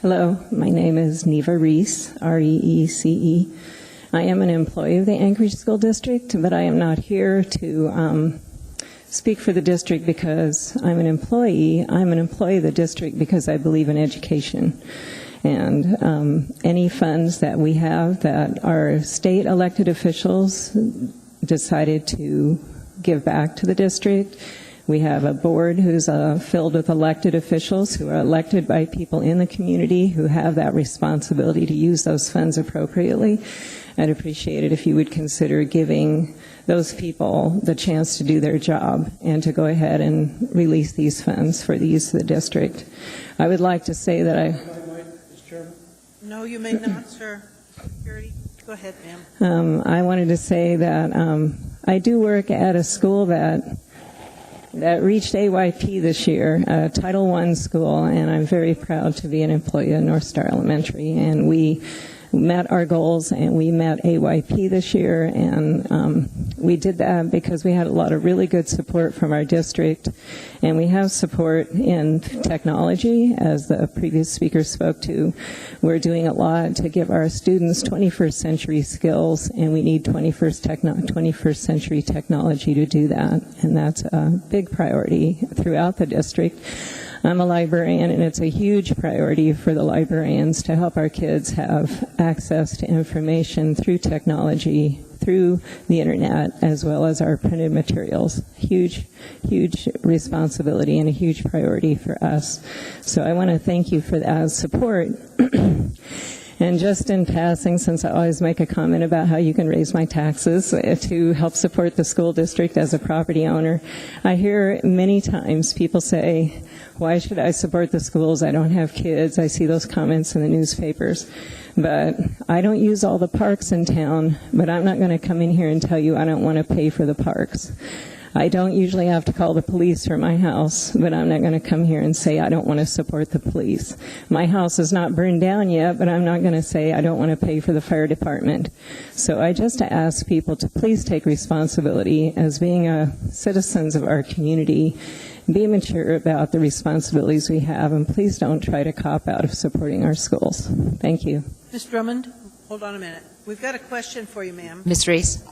Speaker 14: Hello, my name is Neva Reese, R-E-E-C-E. I am an employee of the Anchorage School District, but I am not here to speak for the district because I'm an employee. I'm an employee of the district because I believe in education. And any funds that we have that our state elected officials decided to give back to the district. We have a board who's filled with elected officials who are elected by people in the community who have that responsibility to use those funds appropriately. I'd appreciate it if you would consider giving those people the chance to do their job and to go ahead and release these funds for the use of the district. I would like to say that
Speaker 1: No, you may not, sir. Security. Go ahead, ma'am.
Speaker 14: I wanted to say that I do work at a school that reached AYP this year, a Title I school, and I'm very proud to be an employee of North Star Elementary. And we met our goals, and we met AYP this year, and we did that because we had a lot of really good support from our district, and we have support in technology, as the previous speaker spoke to. We're doing a lot to give our students 21st century skills, and we need 21st century technology to do that, and that's a big priority throughout the district. I'm a librarian, and it's a huge priority for the librarians to help our kids have access to information through technology, through the internet as well as our printed materials. Huge responsibility and a huge priority for us. So I want to thank you for that support. And just in passing, since I always make a comment about how you can raise my taxes to help support the school district as a property owner, I hear many times people say, why should I support the schools? I don't have kids. I see those comments in the newspapers. But I don't use all the parks in town, but I'm not going to come in here and tell you I don't want to pay for the parks. I don't usually have to call the police for my house, but I'm not going to come here and say I don't want to support the police. My house is not burned down yet, but I'm not going to say I don't want to pay for the fire department. So I just ask people to please take responsibility as being citizens of our community. Be mature about the responsibilities we have, and please don't try to cop out of supporting our schools. Thank you.
Speaker 1: Ms. Drummond, hold on a minute. We've got a question for you, ma'am.
Speaker 10: Ms. Reese?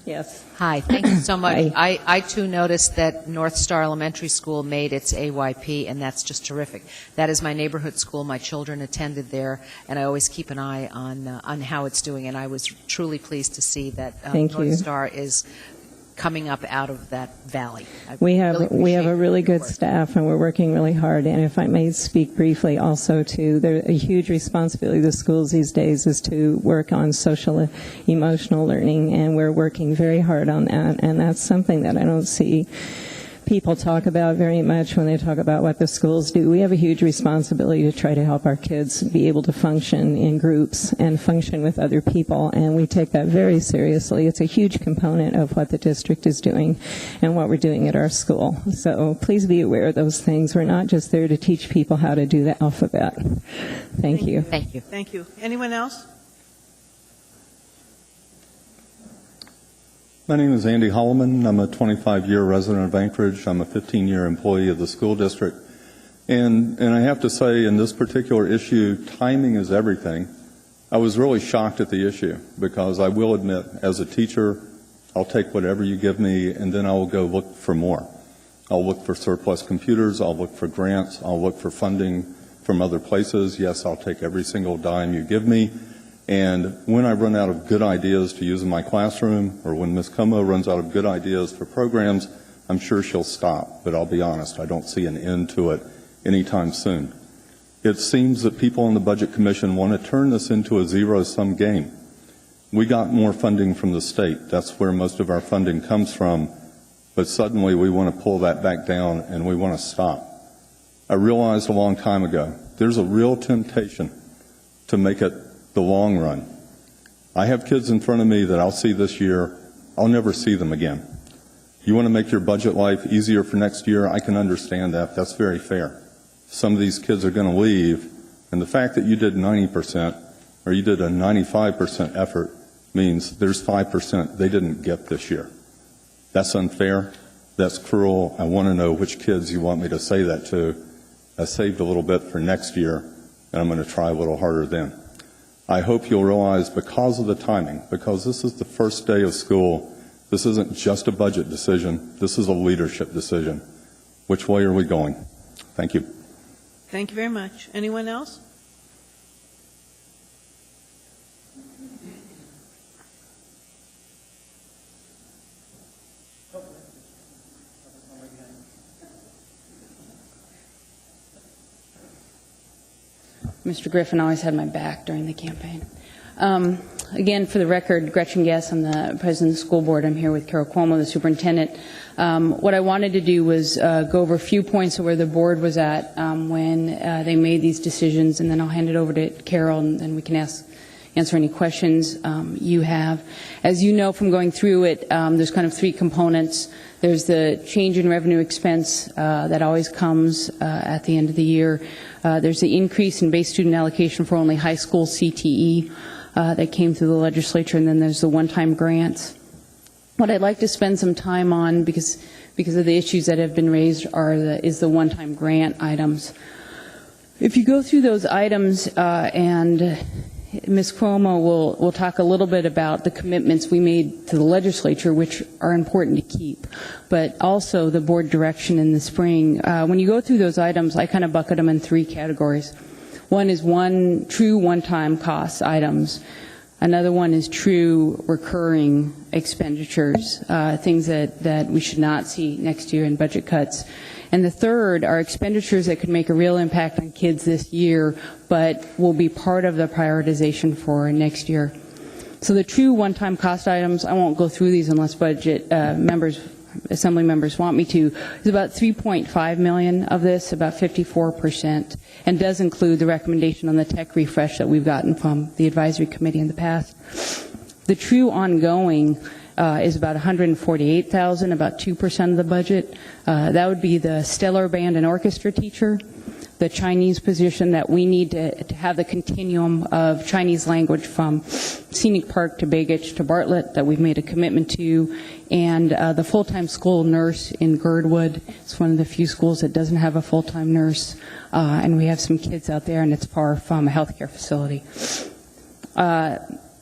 Speaker 14: Yes.
Speaker 10: Hi, thank you so much.
Speaker 14: Hi.
Speaker 10: I too noticed that North Star Elementary School made its AYP, and that's just terrific. That is my neighborhood school. My children attended there, and I always keep an eye on how it's doing, and I was truly pleased to see that North Star is coming up out of that valley.
Speaker 14: We have a really good staff, and we're working really hard. And if I may speak briefly also to, a huge responsibility of the schools these days is to work on social emotional learning, and we're working very hard on that. And that's something that I don't see people talk about very much when they talk about what the schools do. We have a huge responsibility to try to help our kids be able to function in groups and function with other people, and we take that very seriously. It's a huge component of what the district is doing and what we're doing at our school. So please be aware of those things. We're not just there to teach people how to do the alphabet. Thank you.
Speaker 10: Thank you.
Speaker 1: Thank you. Anyone else?
Speaker 13: My name is Andy Holloman. I'm a 25-year resident of Anchorage. I'm a 15-year employee of the school district. And I have to say, in this particular issue, timing is everything. I was really shocked at the issue because I will admit, as a teacher, I'll take whatever you give me and then I will go look for more. I'll look for surplus computers. I'll look for grants. I'll look for funding from other places. Yes, I'll take every single dime you give me. And when I run out of good ideas to use in my classroom, or when Ms. Como runs out of good ideas for programs, I'm sure she'll stop. But I'll be honest, I don't see an end to it anytime soon. It seems that people on the Budget Commission want to turn this into a zero-sum game. We got more funding from the state. That's where most of our funding comes from. But suddenly we want to pull that back down and we want to stop. I realized a long time ago, there's a real temptation to make it the long run. I have kids in front of me that I'll see this year. I'll never see them again. You want to make your budget life easier for next year? I can understand that. That's very fair. Some of these kids are going to leave, and the fact that you did 90% or you did a 95% effort means there's 5% they didn't get this year. That's unfair. That's cruel. I want to know which kids you want me to say that to. I saved a little bit for next year, and I'm going to try a little harder then. I hope you'll realize, because of the timing, because this is the first day of school, this isn't just a budget decision, this is a leadership decision. Which way are we going? Thank you.
Speaker 1: Thank you very much. Anyone else?
Speaker 16: Mr. Griffin always had my back during the campaign. Again, for the record, Gretchen Guess, I'm the president of the school board. I'm here with Carol Cuomo, the superintendent. What I wanted to do was go over a few points of where the board was at when they made these decisions, and then I'll hand it over to Carol, and then we can answer any questions you have. As you know from going through it, there's kind of three components. There's the change in revenue expense that always comes at the end of the year. There's the increase in base student allocation for only high school CTE that came through the legislature, and then there's the one-time grants. What I'd like to spend some time on, because of the issues that have been raised, is the one-time grant items. If you go through those items, and Ms. Cuomo will talk a little bit about the commitments we made to the legislature, which are important to keep, but also the board direction in the spring. When you go through those items, I kind of bucket them in three categories. One is true one-time cost items. Another one is true recurring expenditures, things that we should not see next year in budget cuts. And the third are expenditures that could make a real impact on kids this year, but will be part of the prioritization for next year. So the true one-time cost items, I won't go through these unless budget assembly members want me to, is about $3.5 million of this, about 54%, and does include the recommendation on the tech refresh that we've gotten from the advisory committee in the past. The true ongoing is about $148,000, about 2% of the budget. That would be the stellar band and orchestra teacher, the Chinese position that we need to have the continuum of Chinese language from Scenic Park to Begich to Bartlett that we've made a commitment to, and the full-time school nurse in Girdwood. It's one of the few schools that doesn't have a full-time nurse, and we have some kids out there, and it's far from a healthcare facility.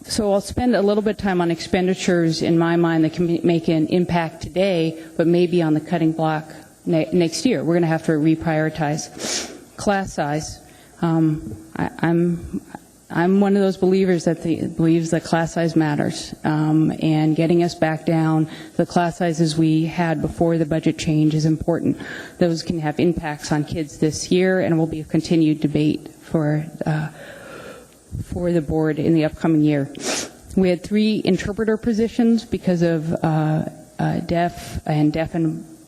Speaker 16: So I'll spend a little bit of time on expenditures in my mind that can make an impact today, but maybe on the cutting block next year. We're going to have to reprioritize. Class size. I'm one of those believers that believes that class size matters, and getting us back down the class sizes we had before the budget change is important. Those can have impacts on kids this year, and will be a continued debate for the board in the upcoming year. We had 3 interpreter positions because of deaf and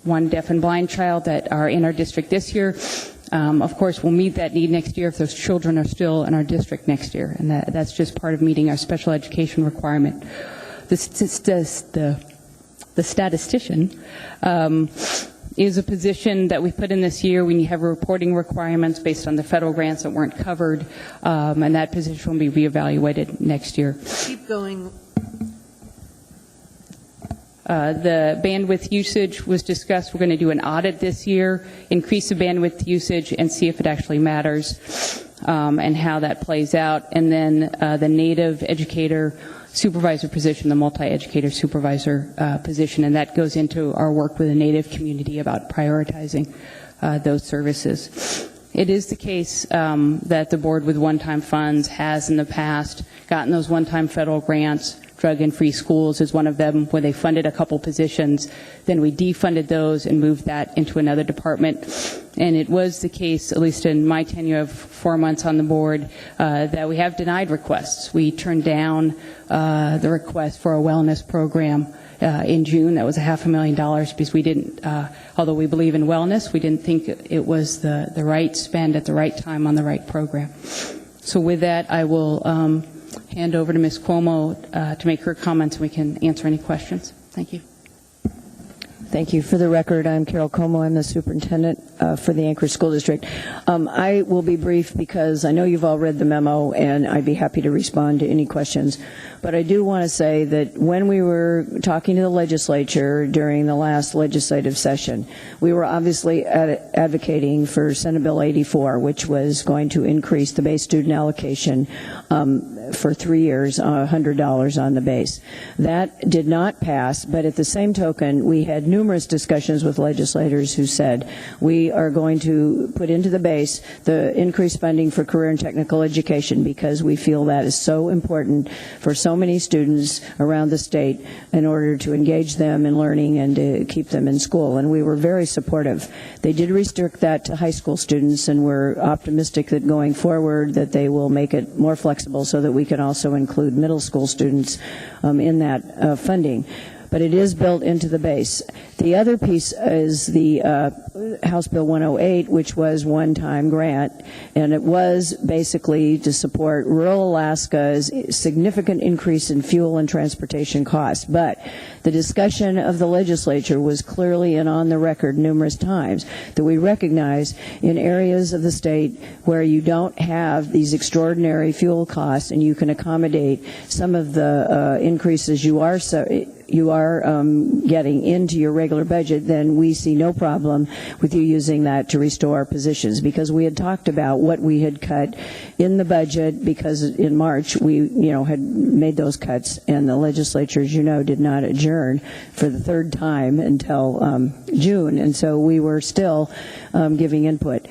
Speaker 16: one deaf and blind child that are in our district this year. Of course, we'll meet that need next year if those children are still in our district next year, and that's just part of meeting our special education requirement. The statistician is a position that we put in this year. We have reporting requirements based on the federal grants that weren't covered, and that position will be reevaluated next year.
Speaker 1: Keep going.
Speaker 16: The bandwidth usage was discussed. We're going to do an audit this year, increase the bandwidth usage, and see if it actually matters, and how that plays out. And then the native educator supervisor position, the multi-educator supervisor position, and that goes into our work with the Native community about prioritizing those services. It is the case that the board with one-time funds has in the past gotten those one-time federal grants. Drug and Free Schools is one of them, where they funded a couple positions. Then we defunded those and moved that into another department. And it was the case, at least in my tenure of 4 months on the board, that we have denied requests. We turned down the request for a wellness program in June. That was $500,000 because we didn't, although we believe in wellness, we didn't think it was the right spend at the right time on the right program. So with that, I will hand over to Ms. Cuomo to make her comments, and we can answer any questions. Thank you.
Speaker 11: Thank you. For the record, I'm Carol Como. I'm the superintendent for the Anchorage School District. I will be brief because I know you've all read the memo, and I'd be happy to respond to any questions. But I do want to say that when we were talking to the legislature during the last legislative session, we were obviously advocating for Senate Bill 84, which was going to increase the base student allocation for 3 years, $100 on the base. That did not pass, but at the same token, we had numerous discussions with legislators who said, we are going to put into the base the increased funding for career and technical education because we feel that is so important for so many students around the state in order to engage them in learning and to keep them in school. And we were very supportive. They did restrict that to high school students, and we're optimistic that going forward that they will make it more flexible so that we can also include middle school students in that funding. But it is built into the base. The other piece is the House Bill 108, which was one-time grant, and it was basically to support rural Alaska's significant increase in fuel and transportation costs. But the discussion of the legislature was clearly and on the record numerous times that we recognize in areas of the state where you don't have these extraordinary fuel costs and you can accommodate some of the increases you are you are getting into your regular budget, then we see no problem with you using that to restore positions, because we had talked about what we had cut in the budget, because in March we had made those cuts, and the legislature, as you know, did not adjourn for the third time until June, and so we were still giving input.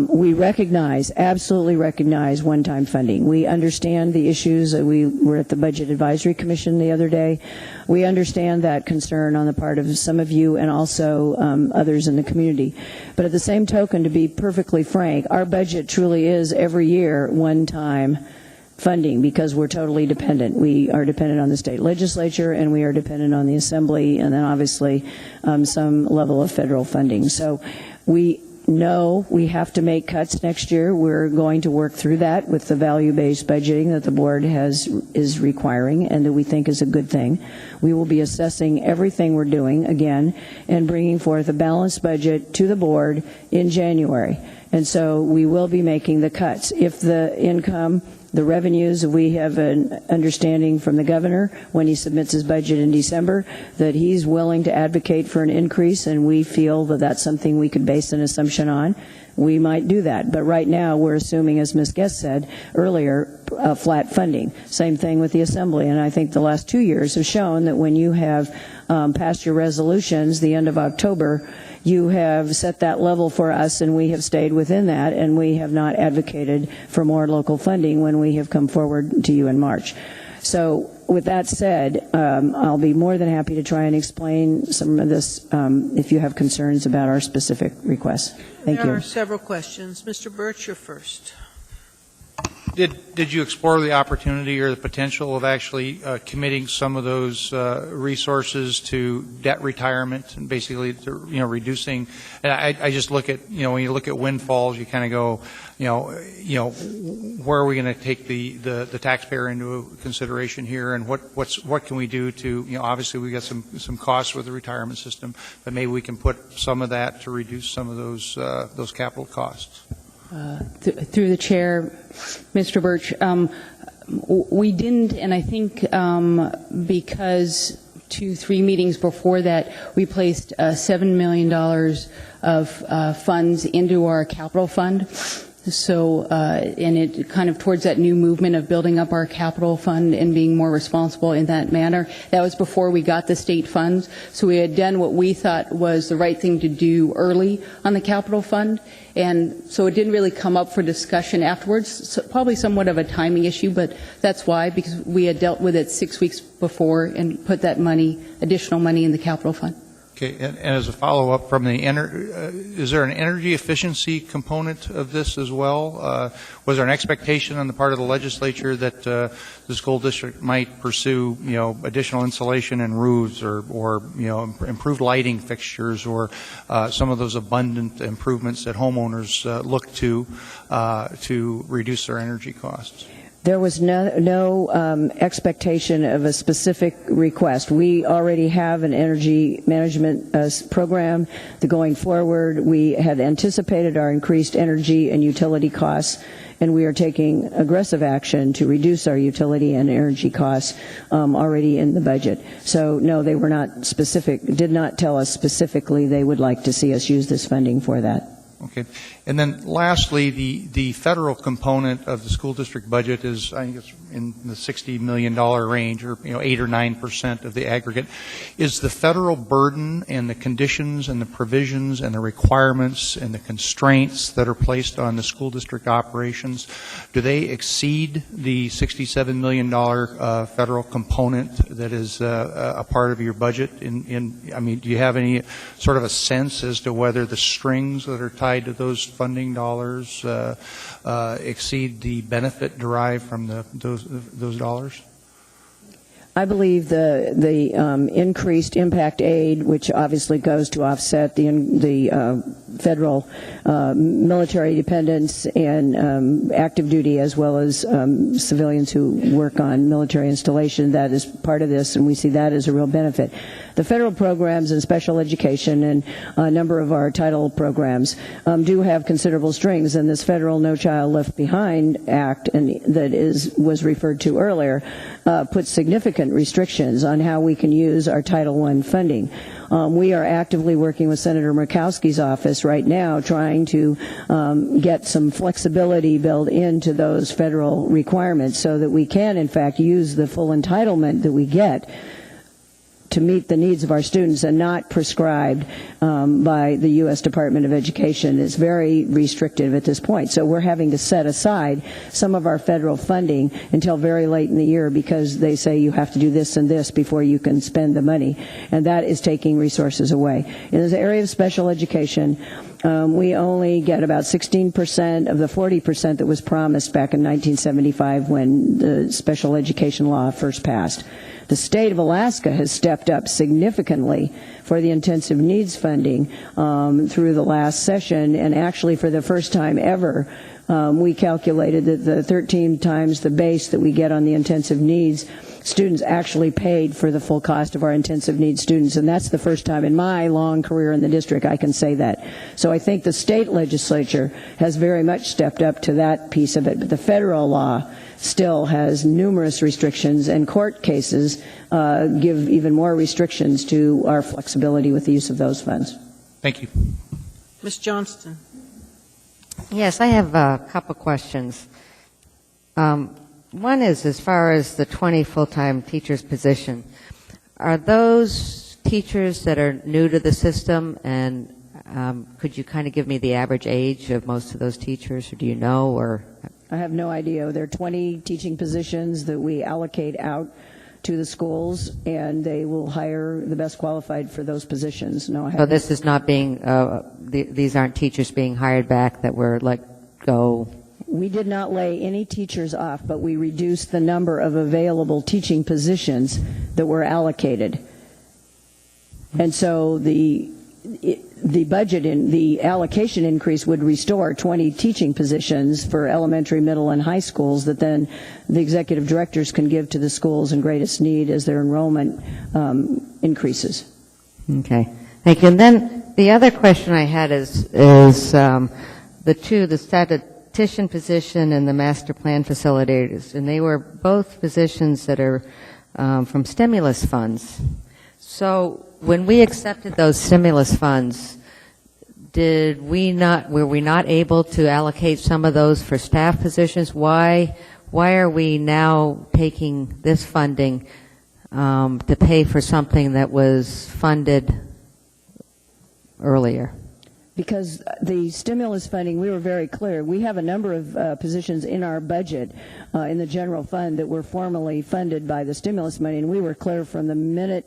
Speaker 11: We absolutely recognize one-time funding. We understand the issues. We were at the Budget Advisory Commission the other day. We understand that concern on the part of some of you and also others in the community. But at the same token, to be perfectly frank, our budget truly is every year one-time funding, because we're totally dependent. We are dependent on the state legislature, and we are dependent on the assembly, and then obviously some level of federal funding. So we know we have to make cuts next year. We're going to work through that with the value-based budgeting that the board is requiring, and that we think is a good thing. We will be assessing everything we're doing again and bringing forth a balanced budget to the board in January. And so we will be making the cuts. If the income, the revenues, we have an understanding from the governor when he submits his budget in December that he's willing to advocate for an increase, and we feel that that's something we could base an assumption on. We might do that. But right now we're assuming, as Ms. Guest said earlier, flat funding. Same thing with the assembly. And I think the last 2 years have shown that when you have passed your resolutions the end of October, you have set that level for us, and we have stayed within that, and we have not advocated for more local funding when we have come forward to you in March. So with that said, I'll be more than happy to try and explain some of this if you have concerns about our specific requests. Thank you.
Speaker 1: There are several questions. Mr. Birch, you're first.
Speaker 4: Did you explore the opportunity or the potential of actually committing some of those resources to debt retirement and basically reducing? And I just look at when you look at windfalls, you kind of go where are we going to take the taxpayer into consideration here, and what can we do to obviously we got some costs with the retirement system, but maybe we can put some of that to reduce some of those capital costs.
Speaker 16: Through the chair, Mr. Birch, we didn't, and I think because 2-3 meetings before that, we placed $7 million of funds into our capital fund. So, and it kind of towards that new movement of building up our capital fund and being more responsible in that manner. That was before we got the state funds. So we had done what we thought was the right thing to do early on the capital fund. And so it didn't really come up for discussion afterwards. So probably somewhat of a timing issue, but that's why, because we had dealt with it 6 weeks before and put that additional money in the capital fund.
Speaker 4: Okay, and as a follow-up from is there an energy efficiency component of this as well? Was there an expectation on the part of the legislature that the school district might pursue, additional insulation in roofs or improved lighting fixtures or some of those abundant improvements that homeowners look to reduce their energy costs?
Speaker 11: There was no expectation of a specific request. We already have an energy management program. Going forward, we had anticipated our increased energy and utility costs, and we are taking aggressive action to reduce our utility and energy costs already in the budget. So, no, they were not specific, did not tell us specifically they would like to see us use this funding for that.
Speaker 4: Okay. And then lastly, the federal component of the school district budget is, I think it's in the $60 million range, or 8 or 9% of the aggregate. Is the federal burden and the conditions and the provisions and the requirements and the constraints that are placed on the school district operations, do they exceed the $67 million federal component that is a part of your budget? I mean, do you have any sort of a sense as to whether the strings that are tied to those funding dollars exceed the benefit derived from those dollars?
Speaker 11: I believe the increased impact aid, which obviously goes to offset the federal military dependents and active duty, as well as civilians who work on military installation, that is part of this, and we see that as a real benefit. The federal programs in special education and a number of our title programs do have considerable strings, and this federal No Child Left Behind Act was referred to earlier puts significant restrictions on how we can use our Title I funding. We are actively working with Senator Murkowski's office right now trying to get some flexibility built into those federal requirements so that we can, in fact, use the full entitlement that we get to meet the needs of our students and not prescribed by the U.S. Department of Education. It's very restrictive at this point. So we're having to set aside some of our federal funding until very late in the year because they say you have to do this and this before you can spend the money. And that is taking resources away. In the area of special education, we only get about 16% of the 40% that was promised back in 1975 when the special education law first passed. The state of Alaska has stepped up significantly for the intensive needs funding through the last session, and actually for the first time ever, we calculated that the 13 times the base that we get on the intensive needs students actually paid for the full cost of our intensive needs students, and that's the first time in my long career in the district I can say that. So I think the state legislature has very much stepped up to that piece of it, but the federal law still has numerous restrictions, and court cases give even more restrictions to our flexibility with the use of those funds.
Speaker 4: Thank you.
Speaker 1: Ms. Johnston.
Speaker 6: Yes, I have a couple questions. One is as far as the 20 full-time teachers position, are those teachers that are new to the system, and could you kind of give me the average age of most of those teachers, or do you know, or?
Speaker 11: I have no idea. There are 20 teaching positions that we allocate out to the schools, and they will hire the best qualified for those positions. No, I haven't.
Speaker 6: So this is not being, these aren't teachers being hired back that were let go?
Speaker 11: We did not lay any teachers off, but we reduced the number of available teaching positions that were allocated. And so the budget in the allocation increase would restore 20 teaching positions for elementary, middle, and high schools that then the executive directors can give to the schools in greatest need as their enrollment increases.
Speaker 6: Okay, thank you. And then the other question I had is the statistician position and the master plan facilitators, and they were both positions that are from stimulus funds. So when we accepted those stimulus funds, were we not able to allocate some of those for staff positions? Why are we now taking this funding to pay for something that was funded earlier?
Speaker 11: Because the stimulus funding, we were very clear. We have a number of positions in our budget in the general fund that were formally funded by the stimulus money, and we were clear from the minute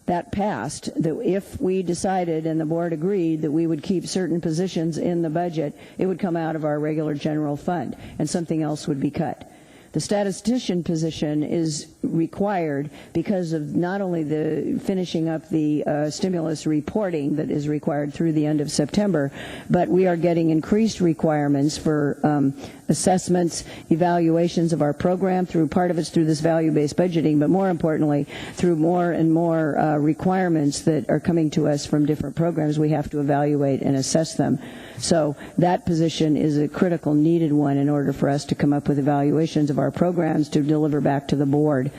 Speaker 11: that passed that if we decided and the board agreed that we would keep certain positions in the budget, it would come out of our regular general fund and something else would be cut. The statistician position is required because of not only the finishing up the stimulus reporting that is required through the end of September, but we are getting increased requirements for assessments, evaluations of our program. Part of it's through this value-based budgeting, but more importantly, through more and more requirements that are coming to us from different programs. We have to evaluate and assess them. So that position is a critical, needed one in order for us to come up with evaluations of our programs to deliver back to the board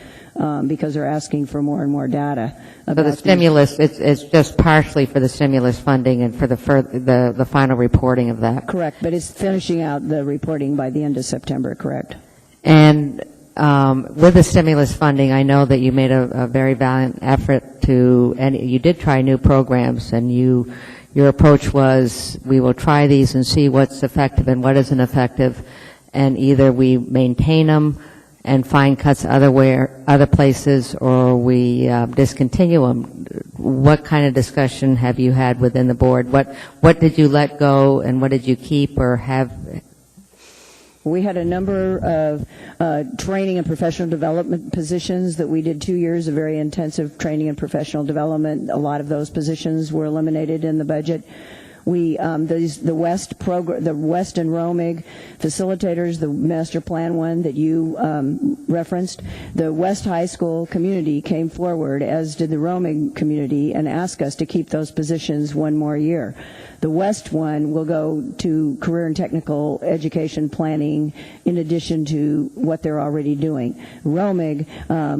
Speaker 11: because they're asking for more and more data.
Speaker 6: So the stimulus, it's just partially for the stimulus funding and for the final reporting of that.
Speaker 11: Correct, but it's finishing out the reporting by the end of September, correct.
Speaker 6: And with the stimulus funding, I know that you made a very valiant effort and you did try new programs, and your approach was, we will try these and see what's effective and what isn't effective, and either we maintain them and find cuts other places, or we discontinue them. What kind of discussion have you had within the board? What did you let go, and what did you keep or have?
Speaker 11: We had a number of training and professional development positions that we did 2 years of very intensive training and professional development. A lot of those positions were eliminated in the budget. The West program, the West and Romig facilitators, the master plan one that you referenced, the West High School community came forward, as did the Romig community, and asked us to keep those positions one more year. The West one will go to career and technical education planning in addition to what they're already doing. Romig,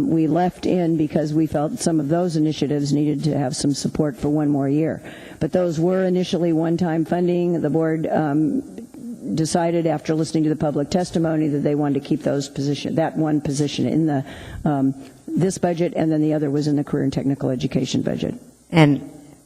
Speaker 11: we left in because we felt some of those initiatives needed to have some support for one more year. But those were initially one-time funding. The board decided after listening to the public testimony that they wanted to keep that one position in the this budget, and then the other was in the career and technical education budget.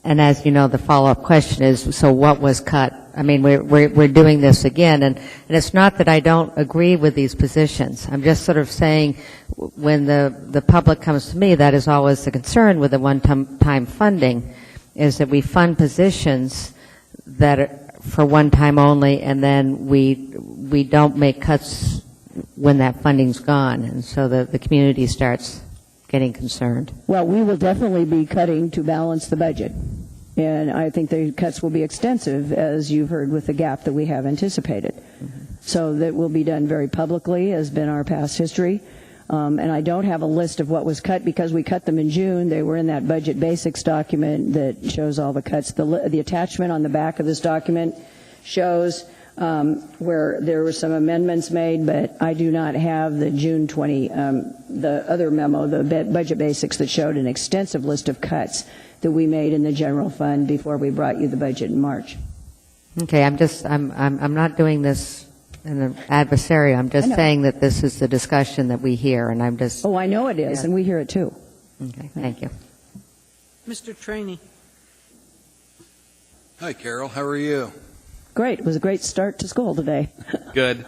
Speaker 6: And as you know, the follow-up question is, so what was cut? I mean, we're doing this again, and it's not that I don't agree with these positions. I'm just sort of saying, when the public comes to me, that is always the concern with the one-time funding, is that we fund positions that are for one time only, and then we don't make cuts when that funding's gone, and so the community starts getting concerned.
Speaker 11: Well, we will definitely be cutting to balance the budget. And I think the cuts will be extensive, as you've heard, with the gap that we have anticipated. So that will be done very publicly, has been our past history. And I don't have a list of what was cut because we cut them in June. They were in that budget basics document that shows all the cuts. The attachment on the back of this document shows where there were some amendments made, but I do not have the June 20, the other memo, the budget basics, that showed an extensive list of cuts that we made in the general fund before we brought you the budget in March.
Speaker 6: Okay, I'm not doing this in an adversary. I'm just saying that this is the discussion that we hear, and I'm just...
Speaker 11: Oh, I know it is, and we hear it too.
Speaker 6: Okay, thank you.
Speaker 1: Mr. Trainee.
Speaker 3: Hi, Carol. How are you?
Speaker 11: Great. It was a great start to school today.
Speaker 3: Good.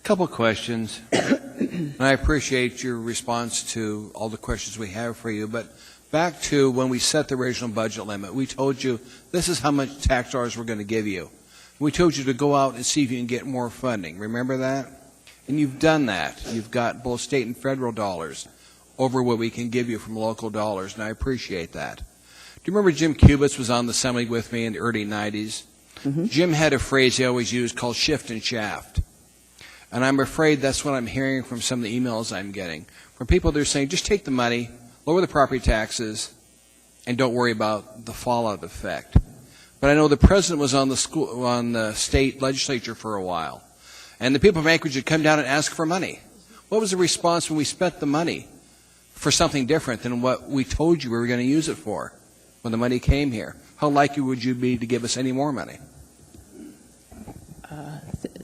Speaker 3: Couple questions. And I appreciate your response to all the questions we have for you, but back to when we set the original budget limit, we told you this is how much tax dollars we're going to give you. We told you to go out and see if you can get more funding. Remember that? And you've done that. You've got both state and federal dollars over what we can give you from local dollars, and I appreciate that. Do you remember Jim Kubitz was on the assembly with me in the early 90s?
Speaker 11: Mm-hmm.
Speaker 3: Jim had a phrase he always used called shift and shaft. And I'm afraid that's what I'm hearing from some of the emails I'm getting. From people that are saying, just take the money, lower the property taxes, and don't worry about the fallout effect. But I know the president was on the state legislature for a while. And the people of Anchorage had come down and asked for money. What was the response when we spent the money for something different than what we told you we were going to use it for when the money came here? How likely would you be to give us any more money?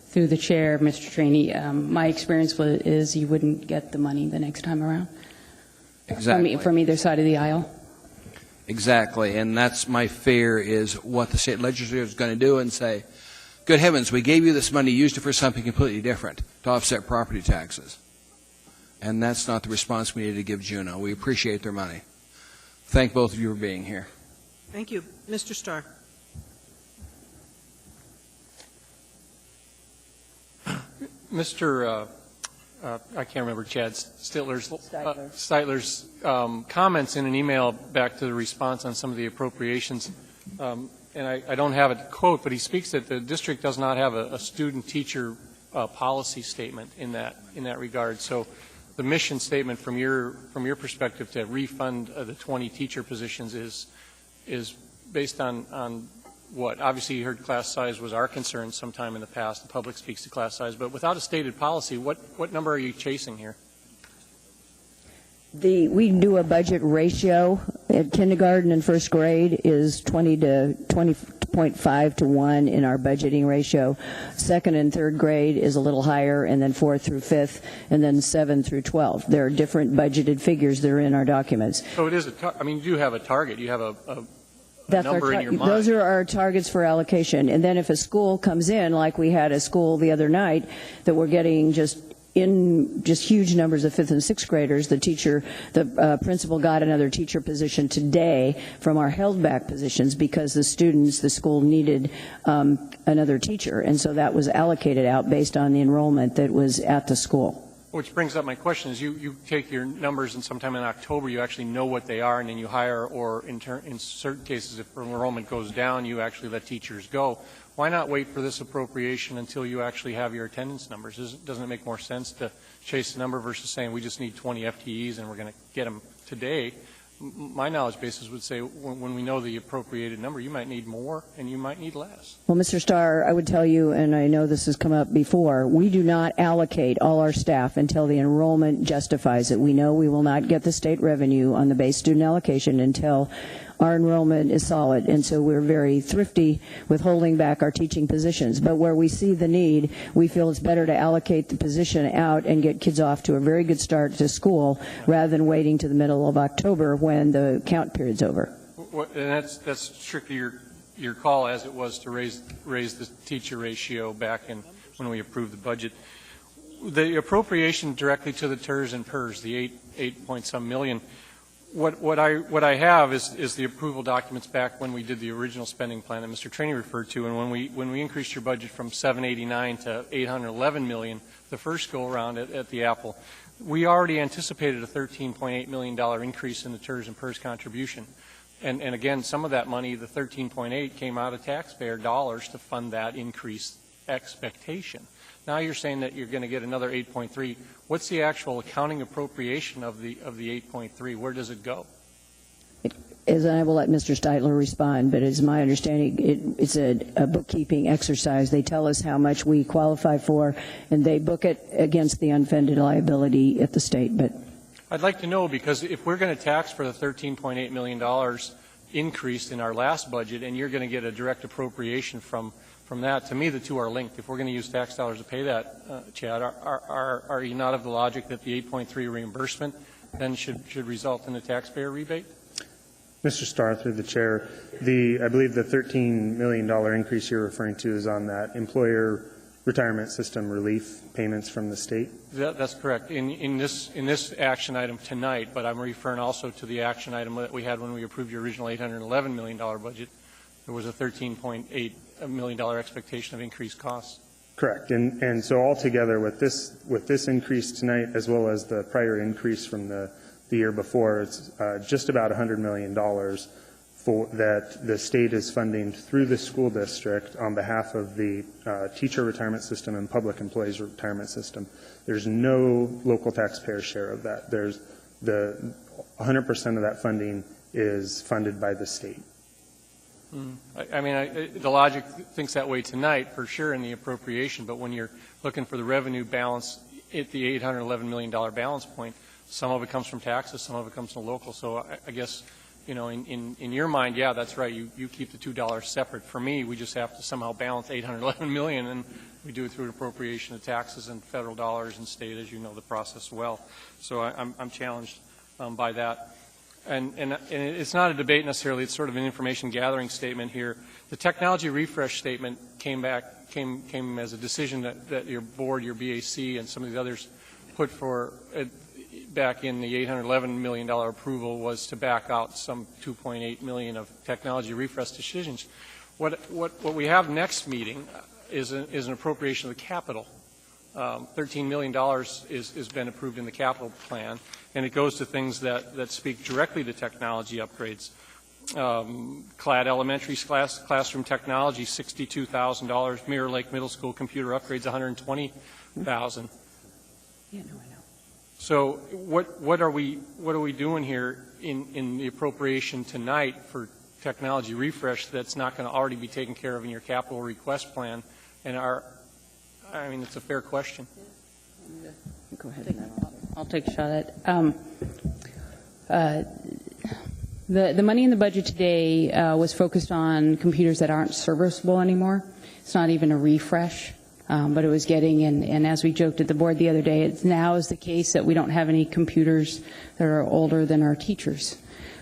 Speaker 16: Through the chair, Mr. Trainee, my experience is you wouldn't get the money the next time around.
Speaker 3: Exactly.
Speaker 16: From either side of the aisle.
Speaker 3: Exactly, and that's my fear, is what the state legislature is going to do and say, good heavens, we gave you this money, used it for something completely different, to offset property taxes. And that's not the response we need to give Juneau. We appreciate their money. Thank both of you for being here.
Speaker 1: Thank you. Mr. Starr.
Speaker 7: Mr. I can't remember Chad Stitler's comments in an email back to the response on some of the appropriations. And I don't have a quote, but he speaks that the district does not have a student-teacher policy statement in that regard. So the mission statement from your perspective to refund the 20 teacher positions is based on what? Obviously, you heard class size was our concern sometime in the past. The public speaks to class size. But without a stated policy, what number are you chasing here?
Speaker 11: We do a budget ratio at kindergarten and first grade is 20 to 20.5 to 1 in our budgeting ratio. Second and third grade is a little higher, and then fourth through fifth, and then 7 through 12. There are different budgeted figures that are in our documents.
Speaker 7: So it is you do have a target. You have a
Speaker 11: That's
Speaker 7: number in your mind.
Speaker 11: Those are our targets for allocation. And then if a school comes in, like we had a school the other night, that we're getting just huge numbers of fifth and sixth graders, the principal got another teacher position today from our held back positions because the school needed another teacher. And so that was allocated out based on the enrollment that was at the school.
Speaker 7: Which brings up my question is you take your numbers and sometime in October you actually know what they are and then you hire, or in certain cases if enrollment goes down you actually let teachers go. Why not wait for this appropriation until you actually have your attendance numbers? Doesn't it make more sense to chase the number versus saying we just need 20 FTEs and we're going to get them today? My knowledge basis would say when we know the appropriated number, you might need more and you might need less.
Speaker 11: Well, Mr. Starr, I would tell you, and I know this has come up before, we do not allocate all our staff until the enrollment justifies it. We know we will not get the state revenue on the base student allocation until our enrollment is solid, and so we're very thrifty with holding back our teaching positions. But where we see the need, we feel it's better to allocate the position out and get kids off to a very good start to school rather than waiting to the middle of October when the count period's over.
Speaker 7: And that's strictly your call, as it was to raise the teacher ratio back in when we approved the budget. The appropriation directly to the TERS and PERS, the 8 point some million. What I have is the approval documents back when we did the original spending plan that Mr. Trainey referred to, and when we increased your budget from 789 to 811 million the first go around at the Apple, we already anticipated a $13.8 million increase in the TERS and PERS contribution. And again, some of that money, the 13.8, came out of taxpayer dollars to fund that increased expectation. Now you're saying that you're going to get another 8.3. What's the actual accounting appropriation of the 8.3? Where does it go?
Speaker 11: As I will let Mr. Steitler respond, but it's my understanding it's a bookkeeping exercise. They tell us how much we qualify for, and they book it against the unfunded liability at the state. But
Speaker 7: I'd like to know, because if we're going to tax for the $13.8 million increase in our last budget, and you're going to get a direct appropriation from that, to me the two are linked. If we're going to use tax dollars to pay that, Chad, are you not of the logic that the 8.3 reimbursement then should result in a taxpayer rebate?
Speaker 15: Mr. Starr, through the chair, I believe the $13 million increase you're referring to is on that employer retirement system relief payments from the state?
Speaker 7: That's correct. In this action item tonight, but I'm referring also to the action item that we had when we approved your original $811 million budget. There was a $13.8 million expectation of increased costs.
Speaker 15: Correct. And so altogether with this increase tonight, as well as the prior increase from the year before, it's just about $100 million that the state is funding through the school district on behalf of the teacher retirement system and public employees retirement system. There's no local taxpayer share of that. There's 100% of that funding is funded by the state.
Speaker 7: I mean, the logic thinks that way tonight, for sure, in the appropriation, but when you're looking for the revenue balance at the $811 million balance point, some of it comes from taxes, some of it comes from local. So I guess, you know, in your mind, yeah, that's right. You keep the $2 separate. For me, we just have to somehow balance $811 million, and we do it through an appropriation of taxes and federal dollars and state, as you know the process well. So I'm challenged by that. And it's not a debate necessarily. It's sort of an information gathering statement here. The technology refresh statement came as a decision that your board, your BAC, and some of the others put for back in the $811 million approval was to back out some $2.8 million of technology refresh decisions. What we have next meeting is an appropriation of the capital. $13 million has been approved in the capital plan, and it goes to things that speak directly to technology upgrades. CLAD Elementary classroom technology, $62,000. Mirror Lake Middle School computer upgrades, $120,000.
Speaker 16: Yeah, no, I know.
Speaker 7: So what are we doing here in the appropriation tonight for technology refresh that's not going to already be taken care of in your capital request plan? And I mean, it's a fair question.
Speaker 16: Go ahead. I'll take a shot at it. The money in the budget today was focused on computers that aren't serviceable anymore. It's not even a refresh, but it was getting, and as we joked at the board the other day, it now is the case that we don't have any computers that are older than our teachers.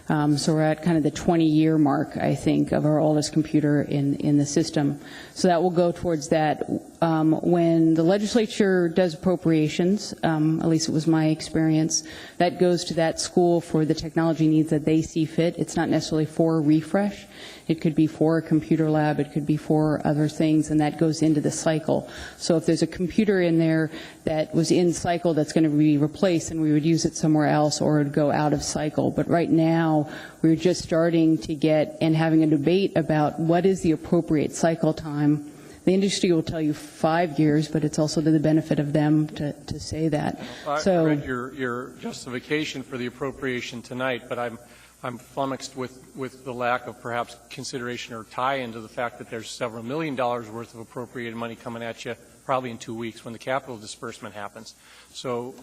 Speaker 16: So we're at kind of the 20-year mark, I think, of our oldest computer in the system. So that will go towards that. When the legislature does appropriations, at least it was my experience, that goes to that school for the technology needs that they see fit. It's not necessarily for a refresh. It could be for a computer lab, it could be for other things, and that goes into the cycle. So if there's a computer in there that was in cycle that's going to be replaced, then we would use it somewhere else or it would go out of cycle. But right now, we're just starting to get and having a debate about what is the appropriate cycle time. The industry will tell you 5 years, but it's also to the benefit of them to say that.
Speaker 7: I read your justification for the appropriation tonight, but I'm flummoxed with the lack of perhaps consideration or tie into the fact that there's several $1 million worth of appropriated money coming at you probably in 2 weeks when the capital disbursement happens. So,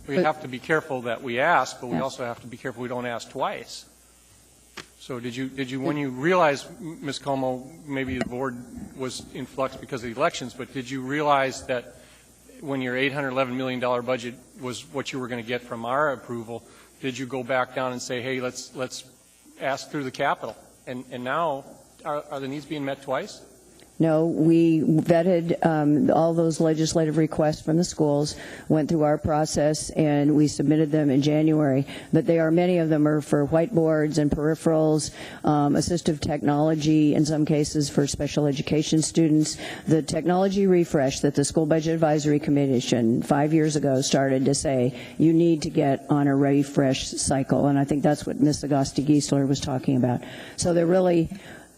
Speaker 7: we have to be careful that we ask, but we also have to be careful we don't ask twice. So did you when you realize, Ms. Como, maybe the board was in flux because of the elections, but did you realize that when your $811 million budget was what you were going to get from our approval, did you go back down and say, hey, let's ask through the capital? And now, are the needs being met twice?
Speaker 11: No, we vetted all those legislative requests from the schools, went through our process, and we submitted them in January. But many of them are for whiteboards and peripherals, assistive technology, in some cases for special education students. The technology refresh that the School Budget Advisory Commission 5 years ago started to say, you need to get on a refresh cycle. And I think that's what Ms. Agosti-Giesler was talking about. So they're really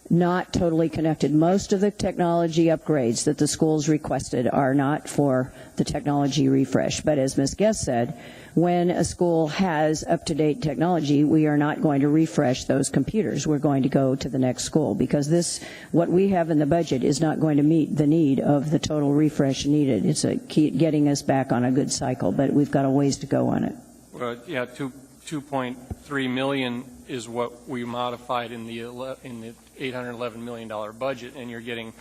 Speaker 11: not totally connected. Most of the technology upgrades that the schools requested are not for the technology refresh. But as Ms. Guest said, when a school has up-to-date technology, we are not going to refresh those computers. We're going to go to the next school because what we have in the budget is not going to meet the need of the total refresh needed. It's getting us back on a good cycle, but we've got a ways to go on it.
Speaker 7: Well, yeah, 2.3 million is what we modified in the $811 million budget, and you're getting,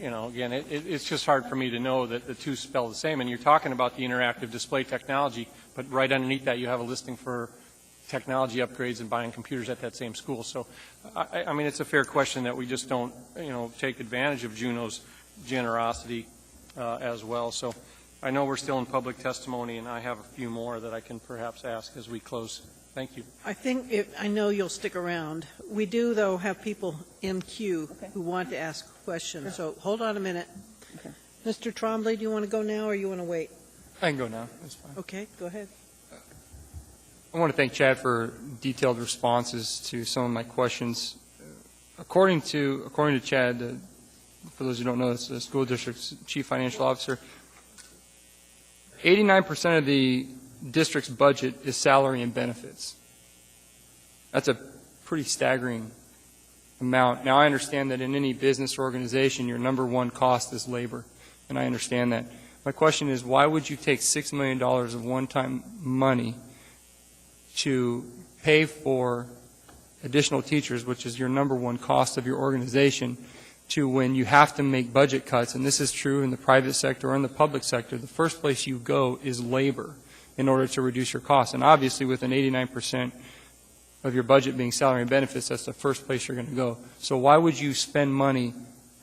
Speaker 7: again, it's just hard for me to know that the two spell the same. And you're talking about the interactive display technology, but right underneath that you have a listing for technology upgrades and buying computers at that same school. So, I mean, it's a fair question that we just don't, take advantage of Juneau's generosity as well. So, I know we're still in public testimony, and I have a few more that I can perhaps ask as we close. Thank you.
Speaker 1: I know you'll stick around. We do, though, have people in queue who want to ask questions. So hold on a minute.
Speaker 11: Okay.
Speaker 1: Mr. Trombley, do you want to go now or you want to wait?
Speaker 8: I can go now. That's fine.
Speaker 1: Okay, go ahead.
Speaker 8: I want to thank Chad for detailed responses to some of my questions. According to Chad, for those who don't know, it's the school district's chief financial officer, 89% of the district's budget is salary and benefits. That's a pretty staggering amount. Now, I understand that in any business or organization, your number one cost is labor, and I understand that. My question is, why would you take $6 million of one-time money to pay for additional teachers, which is your number one cost of your organization, to when you have to make budget cuts, and this is true in the private sector or in the public sector, the first place you go is labor in order to reduce your costs. And obviously with an 89% of your budget being salary and benefits, that's the first place you're going to go. So why would you spend money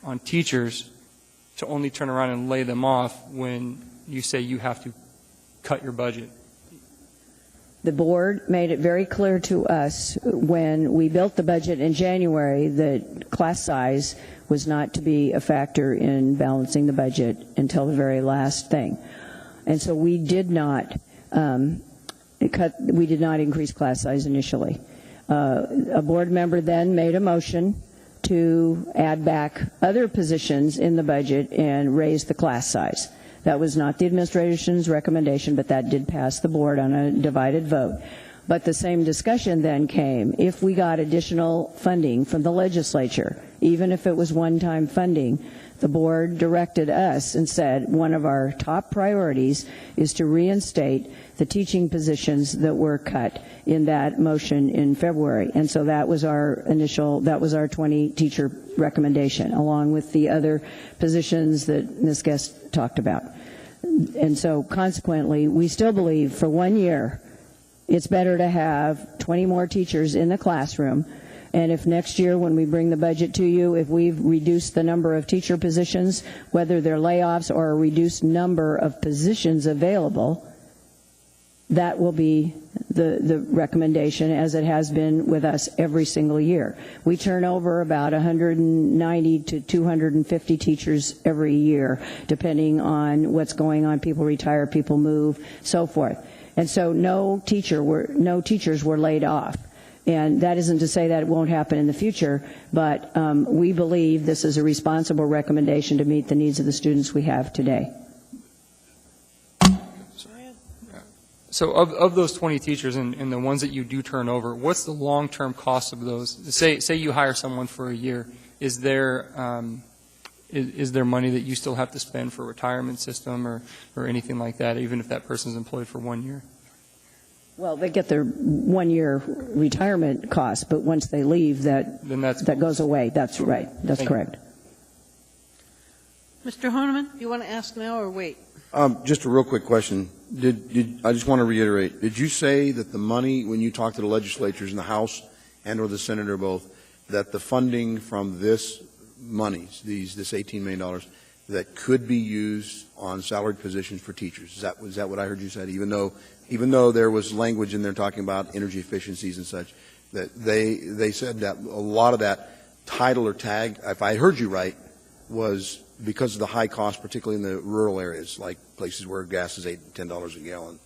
Speaker 8: on teachers to only turn around and lay them off when you say you have to cut your budget?
Speaker 11: The board made it very clear to us when we built the budget in January that class size was not to be a factor in balancing the budget until the very last thing. And so we did not increase class size initially. A board member then made a motion to add back other positions in the budget and raise the class size. That was not the administration's recommendation, but that did pass the board on a divided vote. But the same discussion then came, if we got additional funding from the legislature, even if it was one-time funding, the board directed us and said one of our top priorities is to reinstate the teaching positions that were cut in that motion in February. And so that was our 20 teacher recommendation, along with the other positions that Ms. Guest talked about. And so consequently, we still believe for 1 year, it's better to have 20 more teachers in the classroom. And if next year when we bring the budget to you, if we've reduced the number of teacher positions, whether they're layoffs or a reduced number of positions available, that will be the recommendation, as it has been with us every single year. We turn over about 190 to 250 teachers every year, depending on what's going on. People retire, people move, so forth. And so no teachers were laid off. And that isn't to say that it won't happen in the future, but we believe this is a responsible recommendation to meet the needs of the students we have today.
Speaker 8: So of those 20 teachers and the ones that you do turn over, what's the long-term cost of those? Say you hire someone for a year. Is there money that you still have to spend for a retirement system or anything like that, even if that person's employed for 1 year?
Speaker 11: Well, they get their 1 year retirement cost, but once they leave, that goes away. That's right. That's correct.
Speaker 1: Mr. Honeman, do you want to ask now or wait?
Speaker 9: Just a real quick question. I just want to reiterate, did you say that the money, when you talk to the legislatures in the House and or the Senate or both, that the funding from this money, this $18 million, that could be used on salaried positions for teachers? Is that what I heard you said? Even though there was language in there talking about energy efficiencies and such, that they said that a lot of that title or tag, if I heard you right, was because of the high cost, particularly in the rural areas, like places where gas is $8 and $10 a gallon.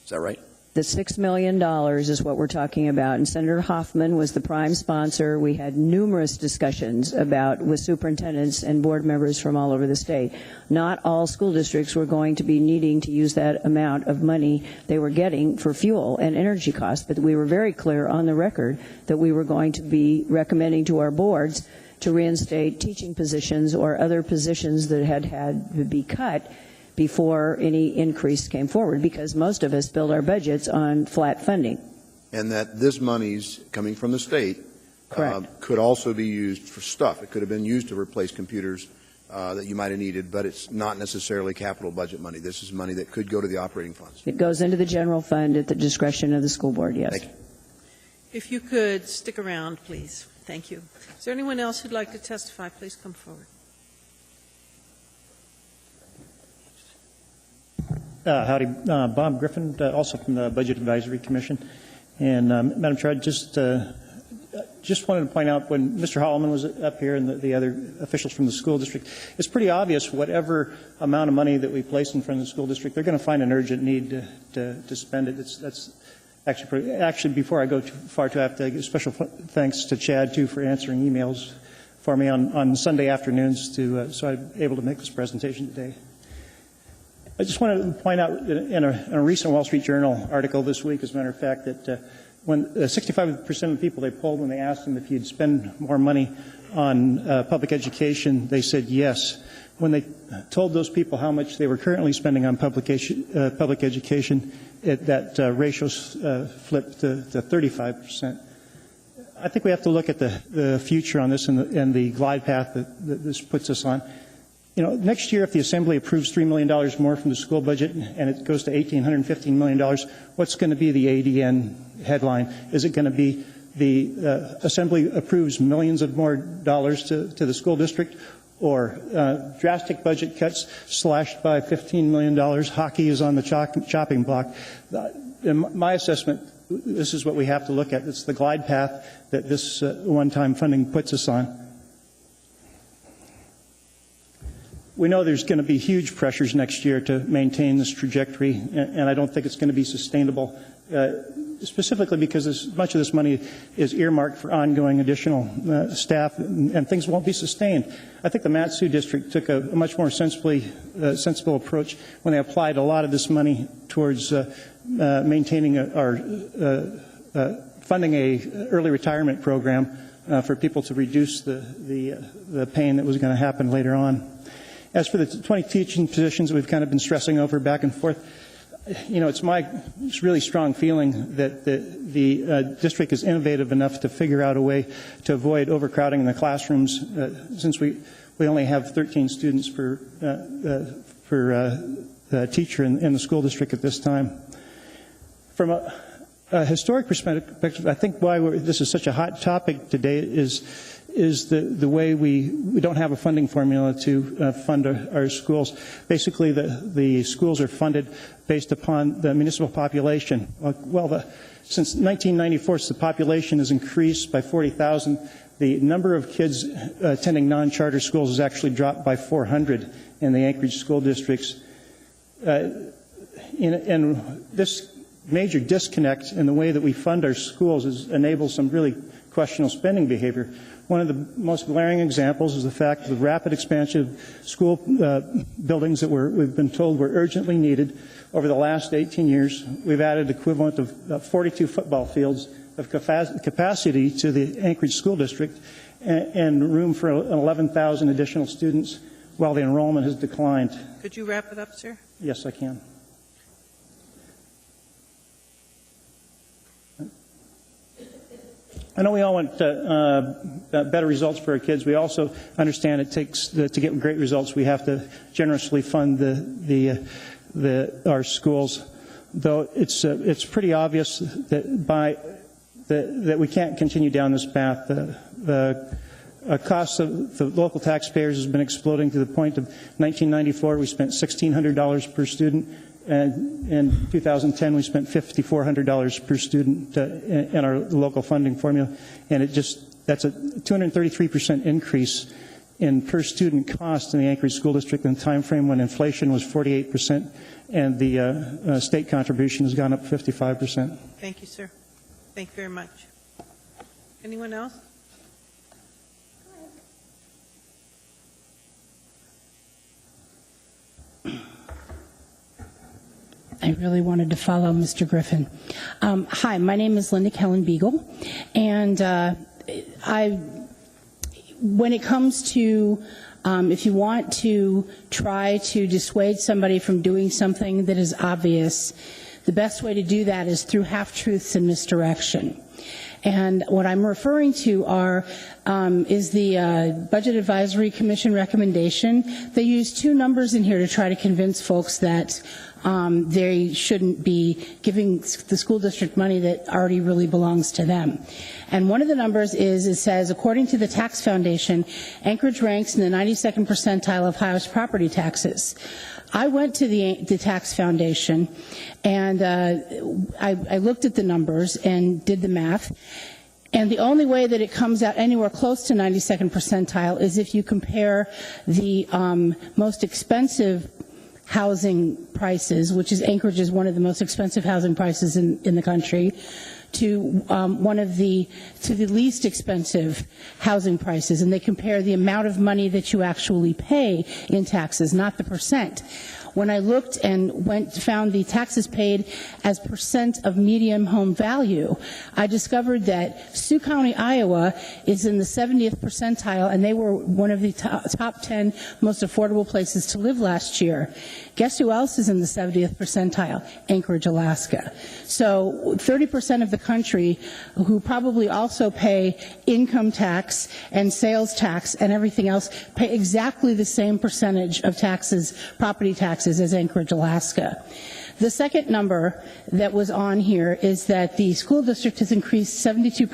Speaker 9: Is that right?
Speaker 11: The $6 million is what we're talking about, and Senator Hoffman was the prime sponsor. We had numerous discussions with superintendents and board members from all over the state. Not all school districts were going to be needing to use that amount of money they were getting for fuel and energy costs, but we were very clear on the record that we were going to be recommending to our boards to reinstate teaching positions or other positions that had to be cut before any increase came forward, because most of us build our budgets on flat funding.
Speaker 9: And that this money's coming from the state could also be used for stuff. It could have been used to replace computers that you might have needed, but it's not necessarily capital budget money. This is money that could go to the operating funds.
Speaker 11: It goes into the general fund at the discretion of the school board, yes.
Speaker 9: Thank you.
Speaker 1: If you could stick around, please. Thank you. Is there anyone else who'd like to testify? Please come forward.
Speaker 5: Howdy. Bob Griffin, also from the Budget Advisory Commission. And Madam Chair, I just wanted to point out, when Mr. Holloman was up here and the other officials from the school district, it's pretty obvious whatever amount of money that we place in front of the school district, they're going to find an urgent need to spend it. That's actually, before I go too far, I have to give special thanks to Chad, too, for answering emails for me on Sunday afternoons so I'm able to make this presentation today. I just wanted to point out in a recent Wall Street Journal article this week, as a matter of fact, that when 65% of the people they polled, when they asked them if you'd spend more money on public education, they said yes. When they told those people how much they were currently spending on public education, that ratio flipped to 35%. I think we have to look at the future on this and the glide path that this puts us on. You know, next year, if the Assembly approves $3 million more from the school budget and it goes to $1,815 million, what's going to be the ADN headline? Is it going to be the Assembly approves millions of more dollars to the school district, or drastic budget cuts slashed by $15 million? Hockey is on the chopping block. In my assessment, this is what we have to look at. It's the glide path that this one-time funding puts us on. We know there's going to be huge pressures next year to maintain this trajectory, and I don't think it's going to be sustainable, specifically because much of this money is earmarked for ongoing additional staff, and things won't be sustained. I think the Mat-Su district took a much more sensible approach when they applied a lot of this money towards maintaining funding a early retirement program for people to reduce the pain that was going to happen later on. As for the 20 teaching positions we've kind of been stressing over back and forth, you know, it's really strong feeling that the district is innovative enough to figure out a way to avoid overcrowding in the classrooms, since we only have 13 students per teacher in the school district at this time. From a historic perspective, I think why this is such a hot topic today is is the way we don't have a funding formula to fund our schools. Basically, the schools are funded based upon the municipal population. Since 1994, the population has increased by 40,000. The number of kids attending non-charter schools has actually dropped by 400 in the Anchorage school districts. And this major disconnect in the way that we fund our schools enables some really questionable spending behavior. One of the most glaring examples is the fact that the rapid expansion of school buildings that we've been told were urgently needed. Over the last 18 years, we've added equivalent of 42 football fields of capacity to the Anchorage School District and room for 11,000 additional students while the enrollment has declined.
Speaker 1: Could you wrap it up, sir?
Speaker 5: Yes, I can. I know we all want better results for our kids. We also understand it takes to get great results, we have to generously fund our schools. Though it's pretty obvious that we can't continue down this path. The cost of the local taxpayers has been exploding to the point of 1994 we spent $1,600 per student. And in 2010, we spent $5,400 per student in our local funding formula, and that's a 233% increase in per student cost in the Anchorage School District in a time frame when inflation was 48% and the state contribution has gone up 55%.
Speaker 1: Thank you, sir. Thank you very much. Anyone else?
Speaker 17: I really wanted to follow Mr. Griffin. Hi, my name is Linda Kellen Beagle, and when it comes to if you want to try to dissuade somebody from doing something that is obvious, the best way to do that is through half-truths and misdirection. And what I'm referring to is the Budget Advisory Commission recommendation. They use two numbers in here to try to convince folks that they shouldn't be giving the school district money that already really belongs to them. And one of the numbers it says, according to the Tax Foundation, Anchorage ranks in the 92nd percentile of highest property taxes. I went to the Tax Foundation, and I looked at the numbers and did the math. And the only way that it comes out anywhere close to 92nd percentile is if you compare the most expensive housing prices, which is Anchorage is one of the most expensive housing prices in the country, to the least expensive housing prices, and they compare the amount of money that you actually pay in taxes, not the percent. When I looked and found the taxes paid as percent of median home value, I discovered that Sioux County, Iowa is in the 70th percentile, and they were one of the top 10 most affordable places to live last year. Guess who else is in the 70th percentile? Anchorage, Alaska. So 30% of the country who probably also pay income tax and sales tax and everything else pay exactly the same percentage of taxes, property taxes, as Anchorage, Alaska. The second number that was on here is that the school district has increased 72%,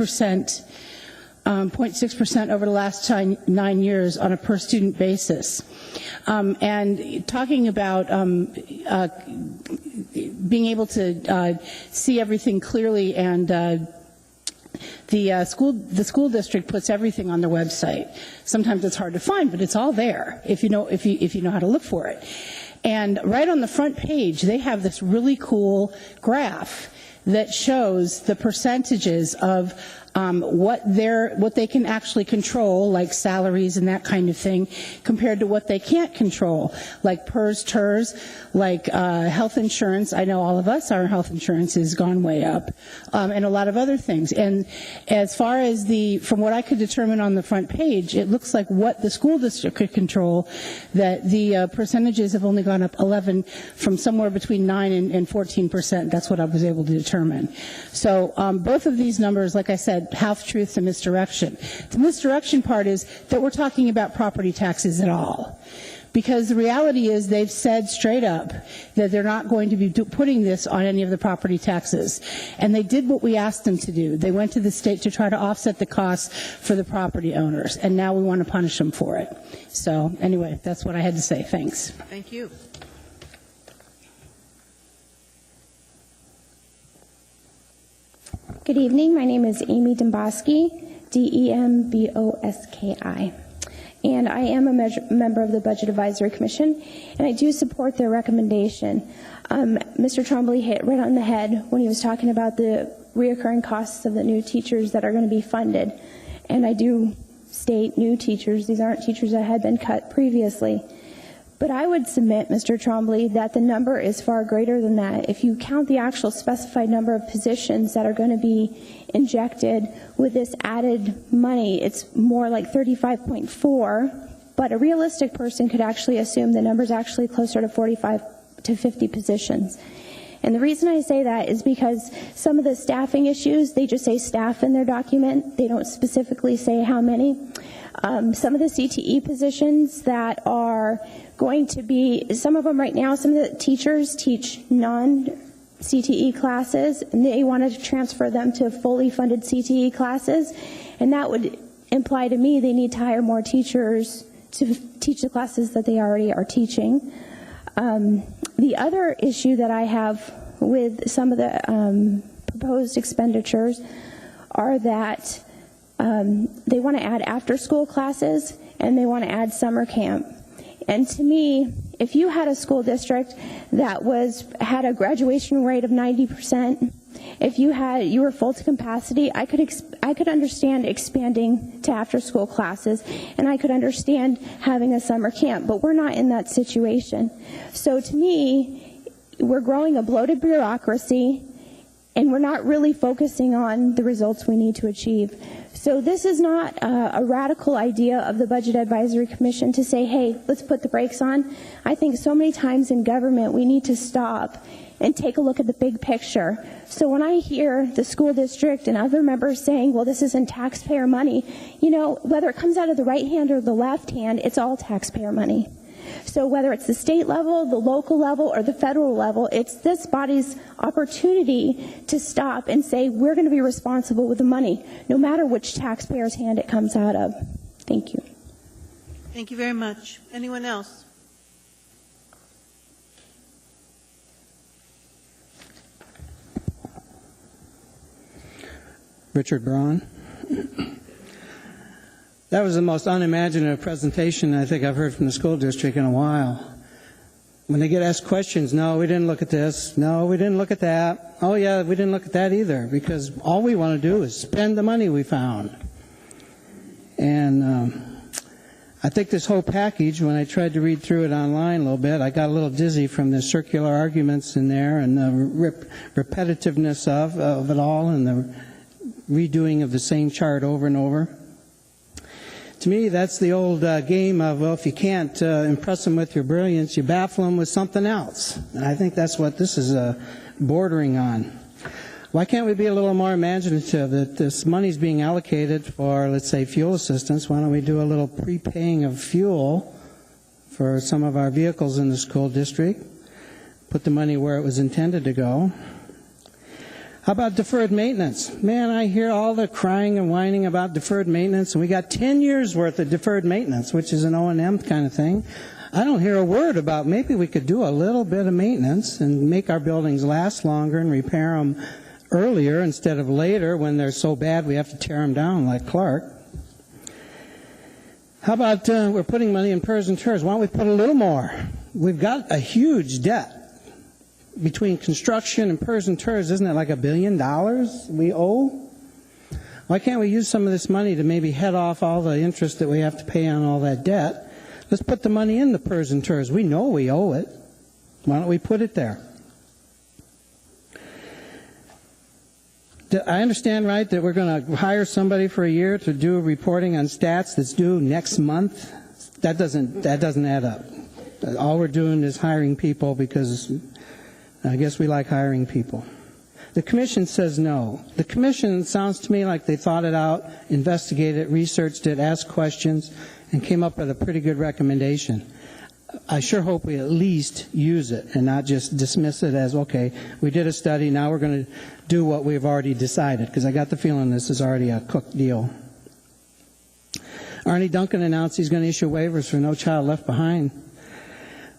Speaker 17: 0.6% over the last 9 years on a per student basis. And talking about being able to see everything clearly, and the school district puts everything on their website. Sometimes it's hard to find, but it's all there if you know how to look for it. And right on the front page, they have this really cool graph that shows the percentages of what they can actually control, like salaries and that kind of thing, compared to what they can't control, like PERS, TERS, like health insurance. I know all of us, our health insurance has gone way up, and a lot of other things. And as far as from what I could determine on the front page, it looks like what the school district could control, that the percentages have only gone up 11 from somewhere between 9 and 14%. That's what I was able to determine. So both of these numbers, like I said, half-truths and misdirection. The misdirection part is that we're talking about property taxes at all. Because the reality is they've said straight up that they're not going to be putting this on any of the property taxes. And they did what we asked them to do. They went to the state to try to offset the costs for the property owners, and now we want to punish them for it. So anyway, that's what I had to say. Thanks.
Speaker 1: Thank you.
Speaker 18: Good evening. My name is Amy Demboski, Demboski. And I am a member of the Budget Advisory Commission, and I do support their recommendation. Mr. Trombley hit right on the head when he was talking about the reoccurring costs of the new teachers that are going to be funded. And I do state new teachers. These aren't teachers that had been cut previously. But I would submit, Mr. Trombley, that the number is far greater than that. If you count the actual specified number of positions that are going to be injected with this added money, it's more like 35.4, but a realistic person could actually assume the number is actually closer to 45 to 50 positions. And the reason I say that is because some of the staffing issues, they just say staff in their document. They don't specifically say how many. Some of the CTE positions that are going to be, some of them right now, some of the teachers teach non-CTE classes, and they wanted to transfer them to fully funded CTE classes, and that would imply to me they need to hire more teachers to teach the classes that they already are teaching. The other issue that I have with some of the proposed expenditures are that they want to add after-school classes and they want to add summer camp. And to me, if you had a school district that had a graduation rate of 90%, if you were full to capacity, I could understand expanding to after-school classes, and I could understand having a summer camp. But we're not in that situation. So to me, we're growing a bloated bureaucracy, and we're not really focusing on the results we need to achieve. So this is not a radical idea of the Budget Advisory Commission to say, hey, let's put the brakes on. I think so many times in government we need to stop and take a look at the big picture. So when I hear the school district and other members saying, well, this isn't taxpayer money, you know, whether it comes out of the right hand or the left hand, it's all taxpayer money. So whether it's the state level, the local level, or the federal level, it's this body's opportunity to stop and say, we're going to be responsible with the money, no matter which taxpayer's hand it comes out of. Thank you.
Speaker 1: Thank you very much. Anyone else?
Speaker 19: Richard Braun. That was the most unimaginative presentation I think I've heard from the school district in a while. When they get asked questions, no, we didn't look at this. No, we didn't look at that. Oh, yeah, we didn't look at that either, because all we want to do is spend the money we found. And I think this whole package, when I tried to read through it online a little bit, I got a little dizzy from the circular arguments in there and the repetitiveness of it all and the redoing of the same chart over and over. To me, that's the old game of, well, if you can't impress them with your brilliance, you baffle them with something else. And I think that's what this is bordering on. Why can't we be a little more imaginative that this money's being allocated for, let's say, fuel assistance? Why don't we do a little prepaying of fuel for some of our vehicles in the school district? Put the money where it was intended to go. How about deferred maintenance? Man, I hear all the crying and whining about deferred maintenance, and we got 10 years worth of deferred maintenance, which is an O&M kind of thing. I don't hear a word about maybe we could do a little bit of maintenance and make our buildings last longer and repair them earlier instead of later when they're so bad we have to tear them down like Clark. How about we're putting money in PERS and TERS? Why don't we put a little more? We've got a huge debt. Between construction and PERS and TERS, isn't it like $1 billion we owe? Why can't we use some of this money to maybe head off all the interest that we have to pay on all that debt? Let's put the money in the PERS and TERS. We know we owe it. Why don't we put it there? I understand, right, that we're going to hire somebody for a year to do reporting on stats that's due next month? That doesn't add up. All we're doing is hiring people because I guess we like hiring people. The commission says no. The commission sounds to me like they thought it out, investigated it, researched it, asked questions, and came up with a pretty good recommendation. I sure hope we at least use it and not just dismiss it as, okay, we did a study, now we're going to do what we've already decided, because I got the feeling this is already a cooked deal. Arnie Duncan announced he's going to issue waivers for No Child Left Behind.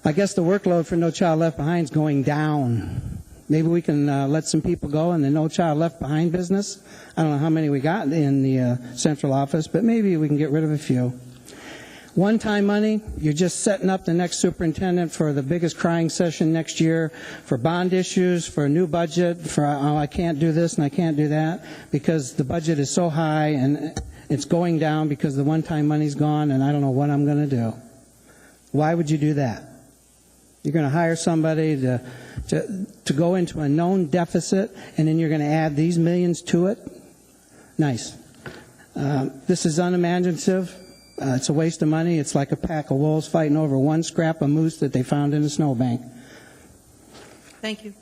Speaker 19: I guess the workload for No Child Left Behind is going down. Maybe we can let some people go in the No Child Left Behind business. I don't know how many we got in the central office, but maybe we can get rid of a few. One-time money, you're just setting up the next superintendent for the biggest crying session next year, for bond issues, for a new budget, for, oh, I can't do this and I can't do that, because the budget is so high and it's going down because the one-time money's gone and I don't know what I'm going to do. Why would you do that? You're going to hire somebody to go into a known deficit, and then you're going to add these millions to it? Nice. This is unimaginative. It's a waste of money. It's like a pack of wolves fighting over one scrap of moose that they found in a snowbank.
Speaker 1: Thank you.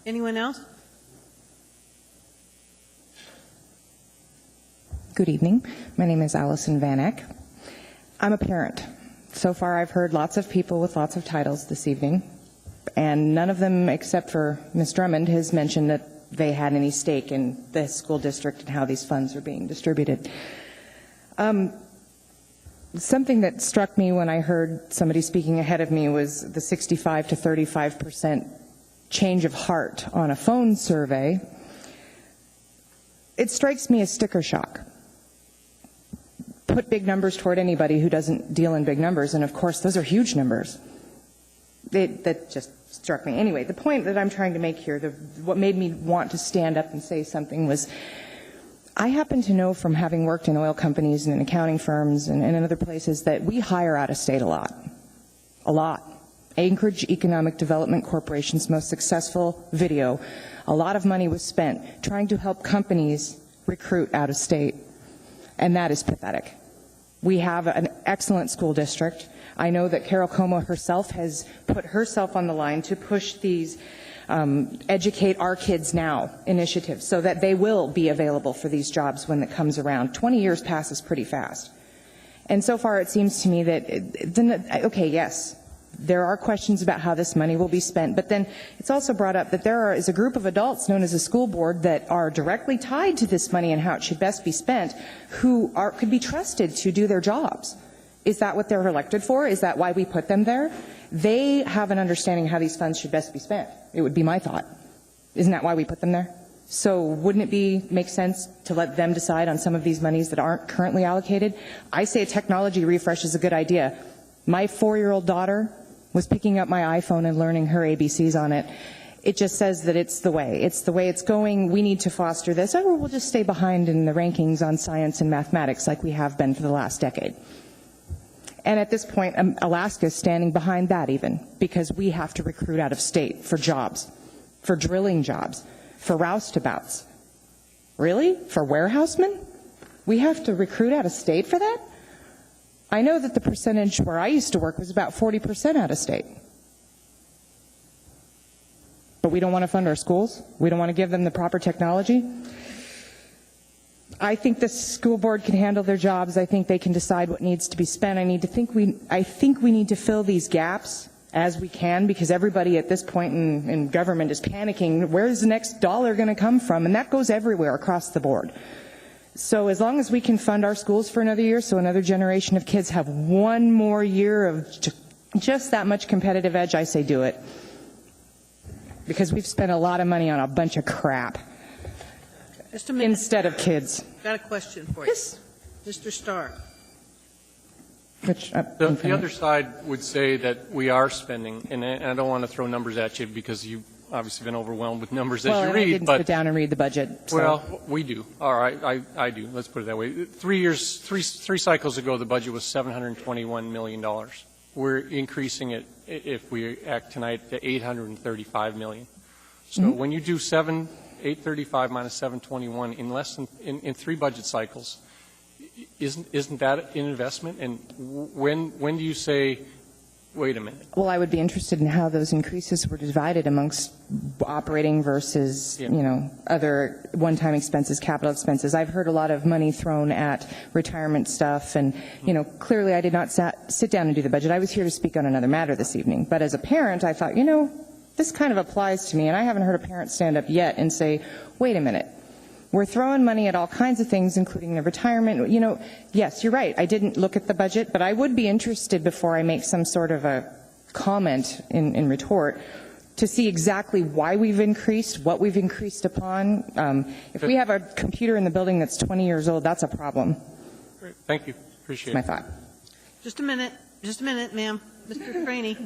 Speaker 1: Anyone else?
Speaker 20: Good evening. My name is Allison Van Eck. I'm a parent. So far, I've heard lots of people with lots of titles this evening, and none of them, except for Ms. Drummond, has mentioned that they had any stake in the school district and how these funds are being distributed. Something that struck me when I heard somebody speaking ahead of me was the 65 to 35% change of heart on a phone survey. It strikes me as sticker shock. Put big numbers toward anybody who doesn't deal in big numbers, and of course those are huge numbers. That just struck me. Anyway, the point that I'm trying to make here, what made me want to stand up and say something was, I happen to know from having worked in oil companies and in accounting firms and in other places that we hire out of state a lot. A lot. Anchorage Economic Development Corporation's most successful video, a lot of money was spent trying to help companies recruit out of state. And that is pathetic. We have an excellent school district. I know that Carol Como herself has put herself on the line to push these Educate Our Kids Now initiatives so that they will be available for these jobs when it comes around. 20 years passes pretty fast. And so far it seems to me that, okay, yes, there are questions about how this money will be spent, but then it's also brought up that there is a group of adults known as a school board that are directly tied to this money and how it should best be spent, who could be trusted to do their jobs. Is that what they're elected for? Is that why we put them there? They have an understanding how these funds should best be spent. It would be my thought. Isn't that why we put them there? So wouldn't it make sense to let them decide on some of these monies that aren't currently allocated? I say a technology refresh is a good idea. My 4-year-old daughter was picking up my iPhone and learning her ABCs on it. It just says that it's the way. It's the way it's going. We need to foster this. Or we'll just stay behind in the rankings on science and mathematics like we have been for the last decade. And at this point, Alaska is standing behind that even, because we have to recruit out of state for jobs, for drilling jobs, for roustabouts. Really? For warehousemen? We have to recruit out of state for that? I know that the percentage where I used to work was about 40% out of state. But we don't want to fund our schools? We don't want to give them the proper technology? I think the school board can handle their jobs. I think they can decide what needs to be spent. I think we need to fill these gaps as we can, because everybody at this point in government is panicking. Where's the next dollar going to come from? And that goes everywhere across the board. So as long as we can fund our schools for another year, so another generation of kids have one more year of just that much competitive edge, I say do it. Because we've spent a lot of money on a bunch of crap.
Speaker 1: Just a minute.
Speaker 20: Instead of kids.
Speaker 1: Got a question for you.
Speaker 20: Yes.
Speaker 1: Mr. Starr.
Speaker 7: The other side would say that we are spending, and I don't want to throw numbers at you because you've obviously been overwhelmed with numbers as you read.
Speaker 20: I didn't sit down and read the budget. So.
Speaker 7: Well, we do. All right, I do. Let's put it that way. 3 cycles ago, the budget was $721 million. We're increasing it, if we act tonight, to $835 million. So when you do 835 minus 721 in less than in 3 budget cycles, isn't that an investment? And when do you say wait a minute.
Speaker 20: Well, I would be interested in how those increases were divided amongst operating versus, other one-time expenses, capital expenses. I've heard a lot of money thrown at retirement stuff, and, clearly I did not sit down and do the budget. I was here to speak on another matter this evening. But as a parent, I thought, this kind of applies to me, and I haven't heard a parent stand up yet and say, wait a minute. We're throwing money at all kinds of things, including the retirement. Yes, you're right. I didn't look at the budget, but I would be interested before I make some sort of a comment in retort to see exactly why we've increased, what we've increased upon. If we have a computer in the building that's 20 years old, that's a problem.
Speaker 7: Great. Thank you. Appreciate it.
Speaker 20: My thought.
Speaker 1: Just a minute, ma'am. Mr. Franey.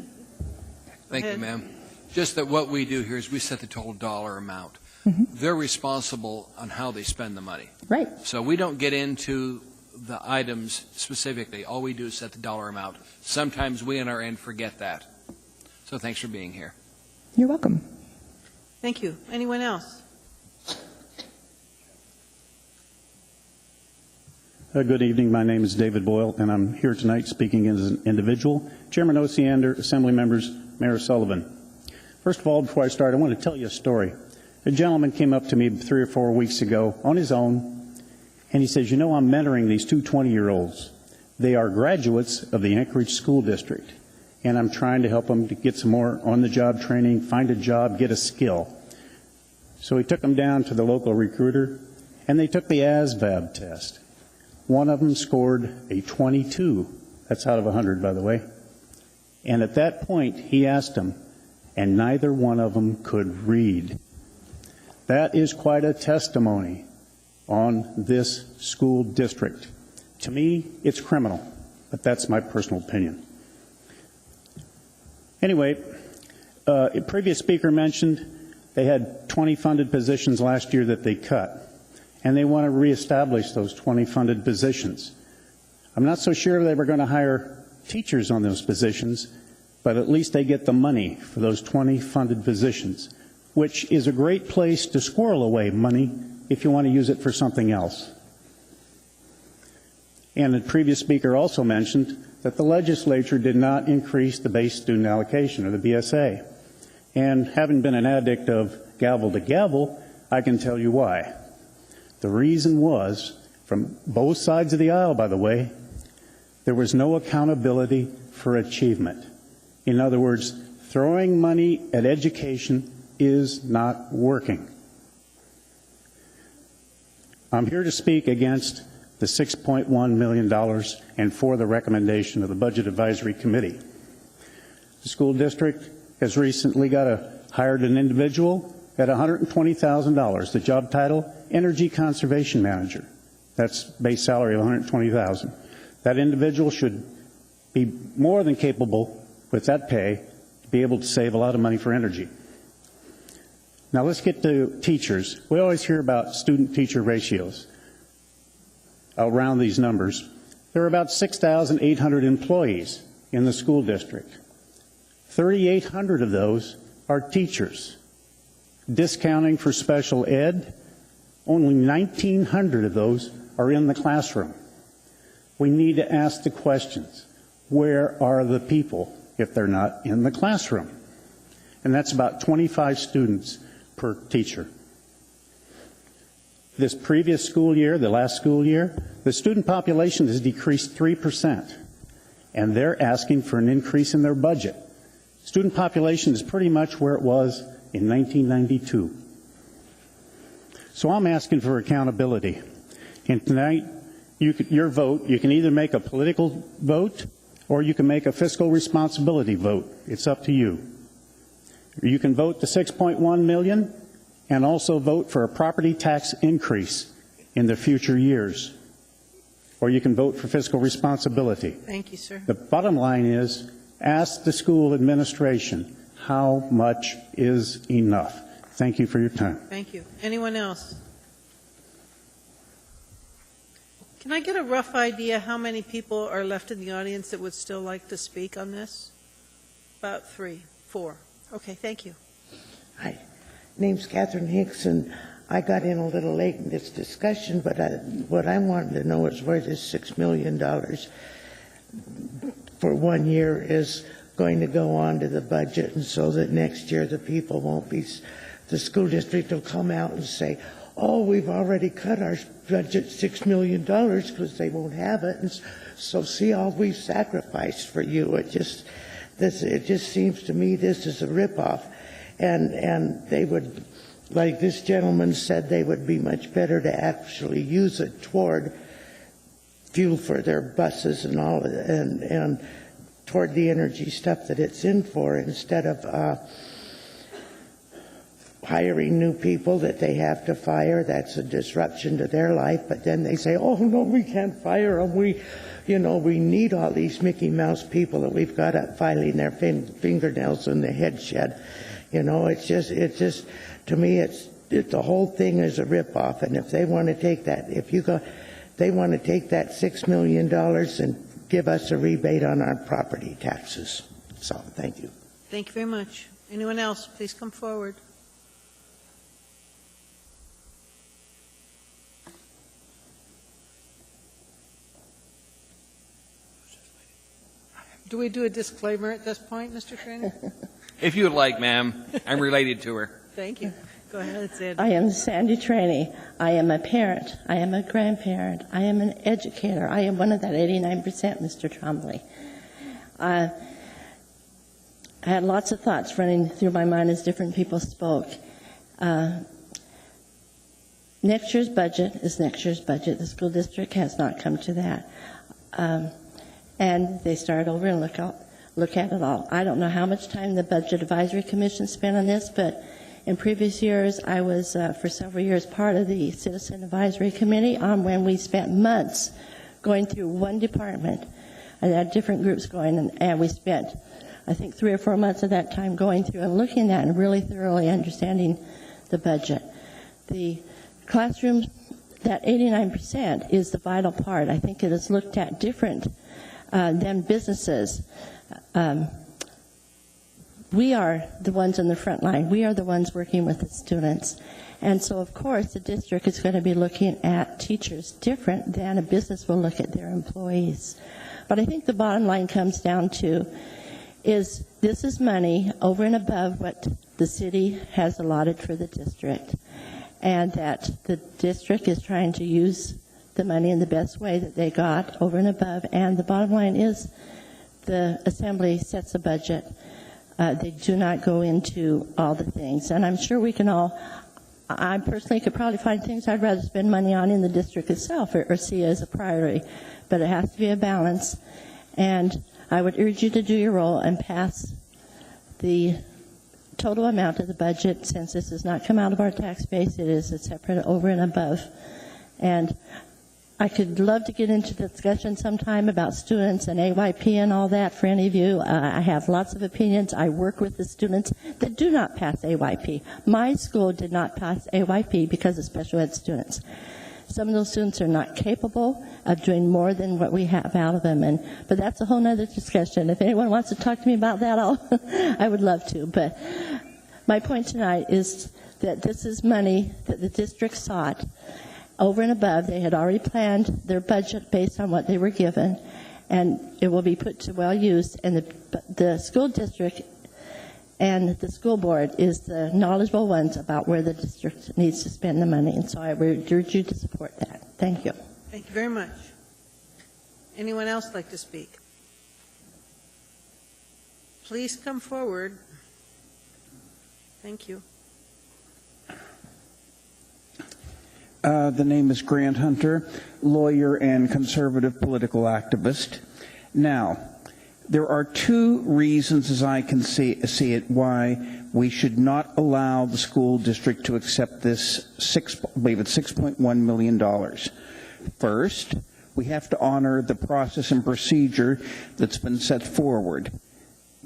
Speaker 3: Thank you, ma'am. Just that what we do here is we set the total dollar amount. They're responsible on how they spend the money.
Speaker 20: Right.
Speaker 3: So we don't get into the items specifically. All we do is set the dollar amount. Sometimes we on our end forget that. So thanks for being here.
Speaker 20: You're welcome.
Speaker 1: Thank you. Anyone else?
Speaker 5: Good evening. My name is David Boyle, and I'm here tonight speaking as an individual. Chairman Osiander, Assembly members, Mayor Sullivan. First of all, before I start, I want to tell you a story. A gentleman came up to me 3 or 4 weeks ago on his own, and he says, I'm mentoring these two 20-year-olds. They are graduates of the Anchorage School District, and I'm trying to help them to get some more on-the-job training, find a job, get a skill. So he took them down to the local recruiter, and they took the ASVAB test. One of them scored a 22. That's out of 100, by the way. And at that point, he asked them, and neither one of them could read. That is quite a testimony on this school district. To me, it's criminal, but that's my personal opinion. Anyway, a previous speaker mentioned they had 20 funded positions last year that they cut, and they want to reestablish those 20 funded positions. I'm not so sure they were going to hire teachers on those positions, but at least they get the money for those 20 funded positions, which is a great place to squirrel away money if you want to use it for something else. And the previous speaker also mentioned that the legislature did not increase the base student allocation, or the BSA. And having been an addict of gavel to gavel, I can tell you why. The reason was, from both sides of the aisle, by the way, there was no accountability for achievement. In other words, throwing money at education is not working. I'm here to speak against the $6.1 million and for the recommendation of the Budget Advisory Committee. The school district has recently hired an individual at $120,000. The job title, Energy Conservation Manager. That's base salary of $120,000. That individual should be more than capable with that pay to be able to save a lot of money for energy. Now let's get to teachers. We always hear about student-teacher ratios. I'll round these numbers. There are about 6,800 employees in the school district. 3,800 of those are teachers. Discounting for special ed, only 1,900 of those are in the classroom. We need to ask the questions. Where are the people if they're not in the classroom? And that's about 25 students per teacher. This previous school year, the last school year, the student population has decreased 3%, and they're asking for an increase in their budget. Student population is pretty much where it was in 1992. So I'm asking for accountability. And tonight, your vote, you can either make a political vote or you can make a fiscal responsibility vote. It's up to you. You can vote the $6.1 million and also vote for a property tax increase in the future years. Or you can vote for fiscal responsibility.
Speaker 1: Thank you, sir.
Speaker 5: The bottom line is, ask the school administration how much is enough. Thank you for your time.
Speaker 1: Thank you. Anyone else? Can I get a rough idea how many people are left in the audience that would still like to speak on this? About 3, 4. Okay, thank you.
Speaker 21: Hi. Name's Catherine Hicks, and I got in a little late in this discussion, but what I wanted to know is where this $6 million for 1 year is going to go on to the budget, and so that next year the people won't be, the school district will come out and say, oh, we've already cut our budget $6 million because they won't have it. And so see all we've sacrificed for you. It just seems to me this is a ripoff. And they would, like this gentleman said, they would be much better to actually use it toward fuel for their buses and all, and toward the energy stuff that it's in for, instead of hiring new people that they have to fire. That's a disruption to their life. But then they say, oh, no, we can't fire them. We need all these Mickey Mouse people that we've got up filing their fingernails in the head shed. It's just, to me, the whole thing is a ripoff. And if they want to take that, they want to take that $6 million and give us a rebate on our property taxes. So, thank you.
Speaker 1: Thank you very much. Anyone else? Please come forward. Do we do a disclaimer at this point, Mr. Trainer?
Speaker 3: If you would like, ma'am. I'm related to her.
Speaker 1: Thank you. Go ahead, Sandy.
Speaker 2: I am Sandy Trainey. I am a parent. I am a grandparent. I am an educator. I am one of that 89%, Mr. Trombley. I had lots of thoughts running through my mind as different people spoke. Next year's budget is next year's budget. The school district has not come to that. And they start over and look at it all. I don't know how much time the Budget Advisory Commission spent on this, but in previous years, I was, for several years, part of the Citizen Advisory Committee on when we spent months going through one department. And had different groups going, and we spent, I think, 3 or 4 months of that time going through and looking at and really thoroughly understanding the budget. The classrooms, that 89% is the vital part. I think it is looked at different than businesses. We are the ones in the front line. We are the ones working with the students. And so, of course, the district is going to be looking at teachers different than a business will look at their employees. But I think the bottom line comes down to is this is money over and above what the city has allotted for the district, and that the district is trying to use the money in the best way that they got over and above. And the bottom line is the assembly sets a budget. They do not go into all the things. And I'm sure we can all, I personally could probably find things I'd rather spend money on in the district itself or see as a priority. But it has to be a balance. And I would urge you to do your role and pass the total amount of the budget, since this does not come out of our tax base. It is a separate over and above. And I could love to get into discussion sometime about students and AYP and all that for any of you. I have lots of opinions. I work with the students that do not pass AYP. My school did not pass AYP because of special ed students. Some of those students are not capable of doing more than what we have out of them. But that's a whole other discussion. If anyone wants to talk to me about that, I would love to. But my point tonight is that this is money that the district sought over and above. They had already planned their budget based on what they were given, and it will be put to well use. And the school district and the school board is the knowledgeable ones about where the district needs to spend the money. And so I would urge you to support that. Thank you.
Speaker 1: Thank you very much. Anyone else like to speak? Please come forward. Thank you.
Speaker 22: The name is Grant Hunter, lawyer and conservative political activist. Now, there are 2 reasons, as I can see it, why we should not allow the school district to accept this I believe it's $6.1 million. First, we have to honor the process and procedure that's been set forward.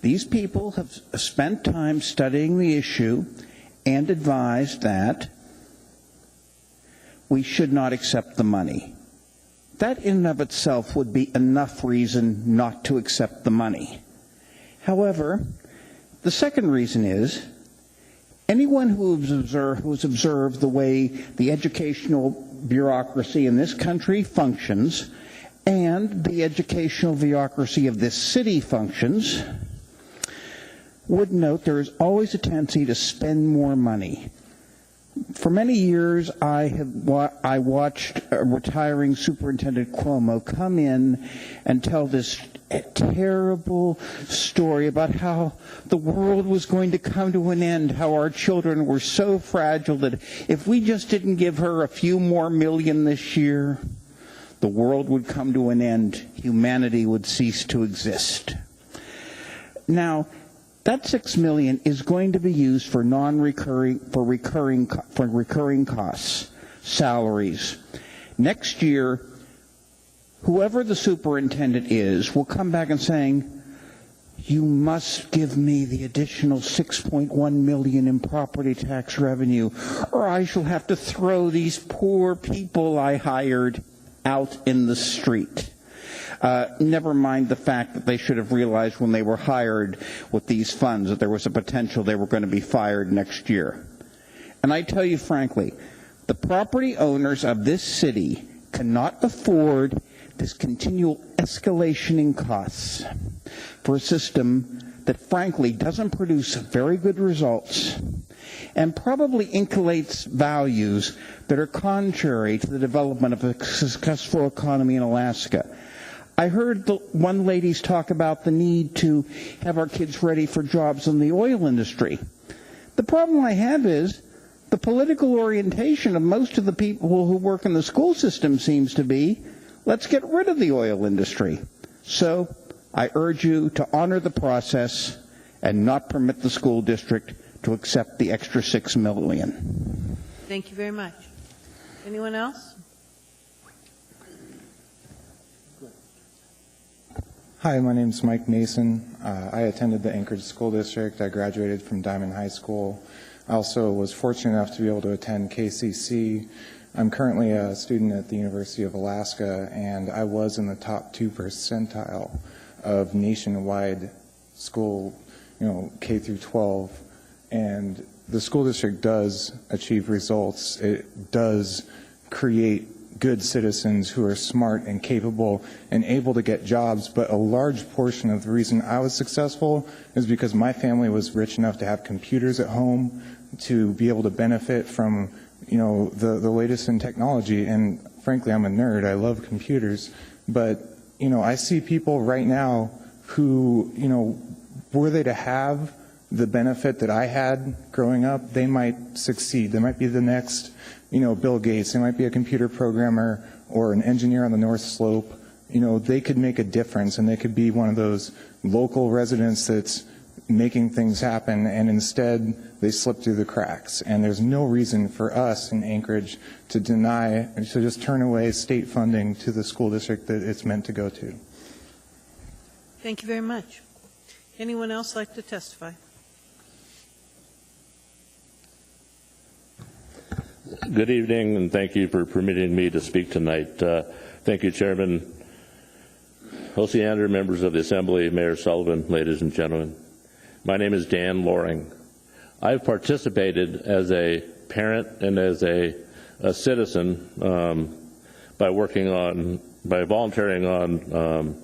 Speaker 22: These people have spent time studying the issue and advised that we should not accept the money. That in and of itself would be enough reason not to accept the money. However, the second reason is anyone who's observed the way the educational bureaucracy in this country functions and the educational bureaucracy of this city functions would note there is always a tendency to spend more money. For many years, I watched retiring Superintendent Cuomo come in and tell this terrible story about how the world was going to come to an end, how our children were so fragile that if we just didn't give her a few more million this year, the world would come to an end. Humanity would cease to exist. Now, that $6 million is going to be used for recurring costs, salaries. Next year, whoever the superintendent is will come back and saying, you must give me the additional $6.1 million in property tax revenue, or I shall have to throw these poor people I hired out in the street. Never mind the fact that they should have realized when they were hired with these funds that there was a potential they were going to be fired next year. And I tell you frankly, the property owners of this city cannot afford this continual escalation in costs for a system that frankly doesn't produce very good results and probably inculcates values that are contrary to the development of a successful economy in Alaska. I heard one lady's talk about the need to have our kids ready for jobs in the oil industry. The problem I have is the political orientation of most of the people who work in the school system seems to be, let's get rid of the oil industry. So I urge you to honor the process and not permit the school district to accept the extra $6 million.
Speaker 1: Thank you very much. Anyone else?
Speaker 12: Hi, my name is Mike Mason. I attended the Anchorage School District. I graduated from Diamond High School. I also was fortunate enough to be able to attend KCC. I'm currently a student at the University of Alaska, and I was in the top 2 percentile of nationwide school, K through 12. And the school district does achieve results. It does create good citizens who are smart and capable and able to get jobs, but a large portion of the reason I was successful is because my family was rich enough to have computers at home to be able to benefit from the latest in technology. And frankly, I'm a nerd. I love computers. But I see people right now who were they to have the benefit that I had growing up, they might succeed. They might be the next Bill Gates. They might be a computer programmer or an engineer on the North Slope. They could make a difference, and they could be one of those local residents that's making things happen, and instead they slip through the cracks. And there's no reason for us in Anchorage to deny, to just turn away state funding to the school district that it's meant to go to.
Speaker 1: Thank you very much. Anyone else like to testify?
Speaker 14: Good evening, and thank you for permitting me to speak tonight. Thank you, Chairman Osiander, members of the Assembly, Mayor Sullivan, ladies and gentlemen. My name is Dan Loring. I've participated as a parent and as a citizen by volunteering on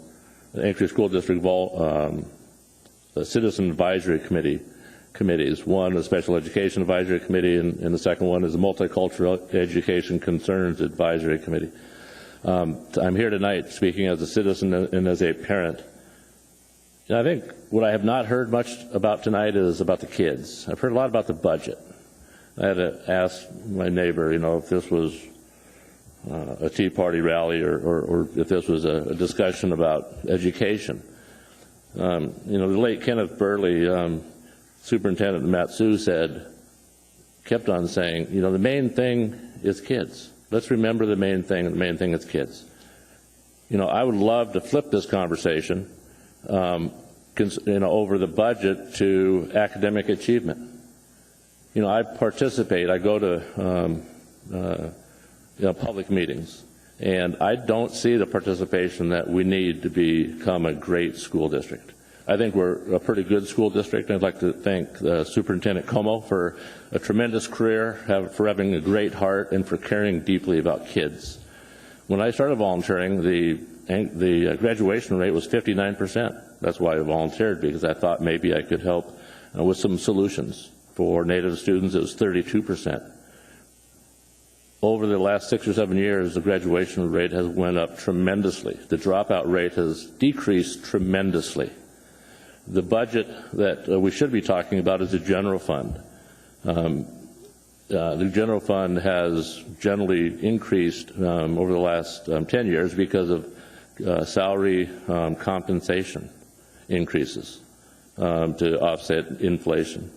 Speaker 14: the Anchorage School District the Citizen Advisory Committees. One, a Special Education Advisory Committee, and the second one is the Multicultural Education Concerns Advisory Committee. I'm here tonight speaking as a citizen and as a parent. And I think what I have not heard much about tonight is about the kids. I've heard a lot about the budget. I had to ask my neighbor, if this was a Tea Party rally or if this was a discussion about education. The late Kenneth Burley, Superintendent Matsu kept on saying, the main thing is kids. Let's remember the main thing, and the main thing is kids. I would love to flip this conversation, over the budget to academic achievement. I participate, I go to public meetings, and I don't see the participation that we need to become a great school district. I think we're a pretty good school district. I'd like to thank Superintendent Como for a tremendous career, for having a great heart, and for caring deeply about kids. When I started volunteering, the graduation rate was 59%. That's why I volunteered, because I thought maybe I could help with some solutions. For Native students, it was 32%. Over the last 6 or 7 years, the graduation rate has went up tremendously. The dropout rate has decreased tremendously. The budget that we should be talking about is the general fund. The general fund has generally increased over the last 10 years because of salary compensation increases to offset inflation.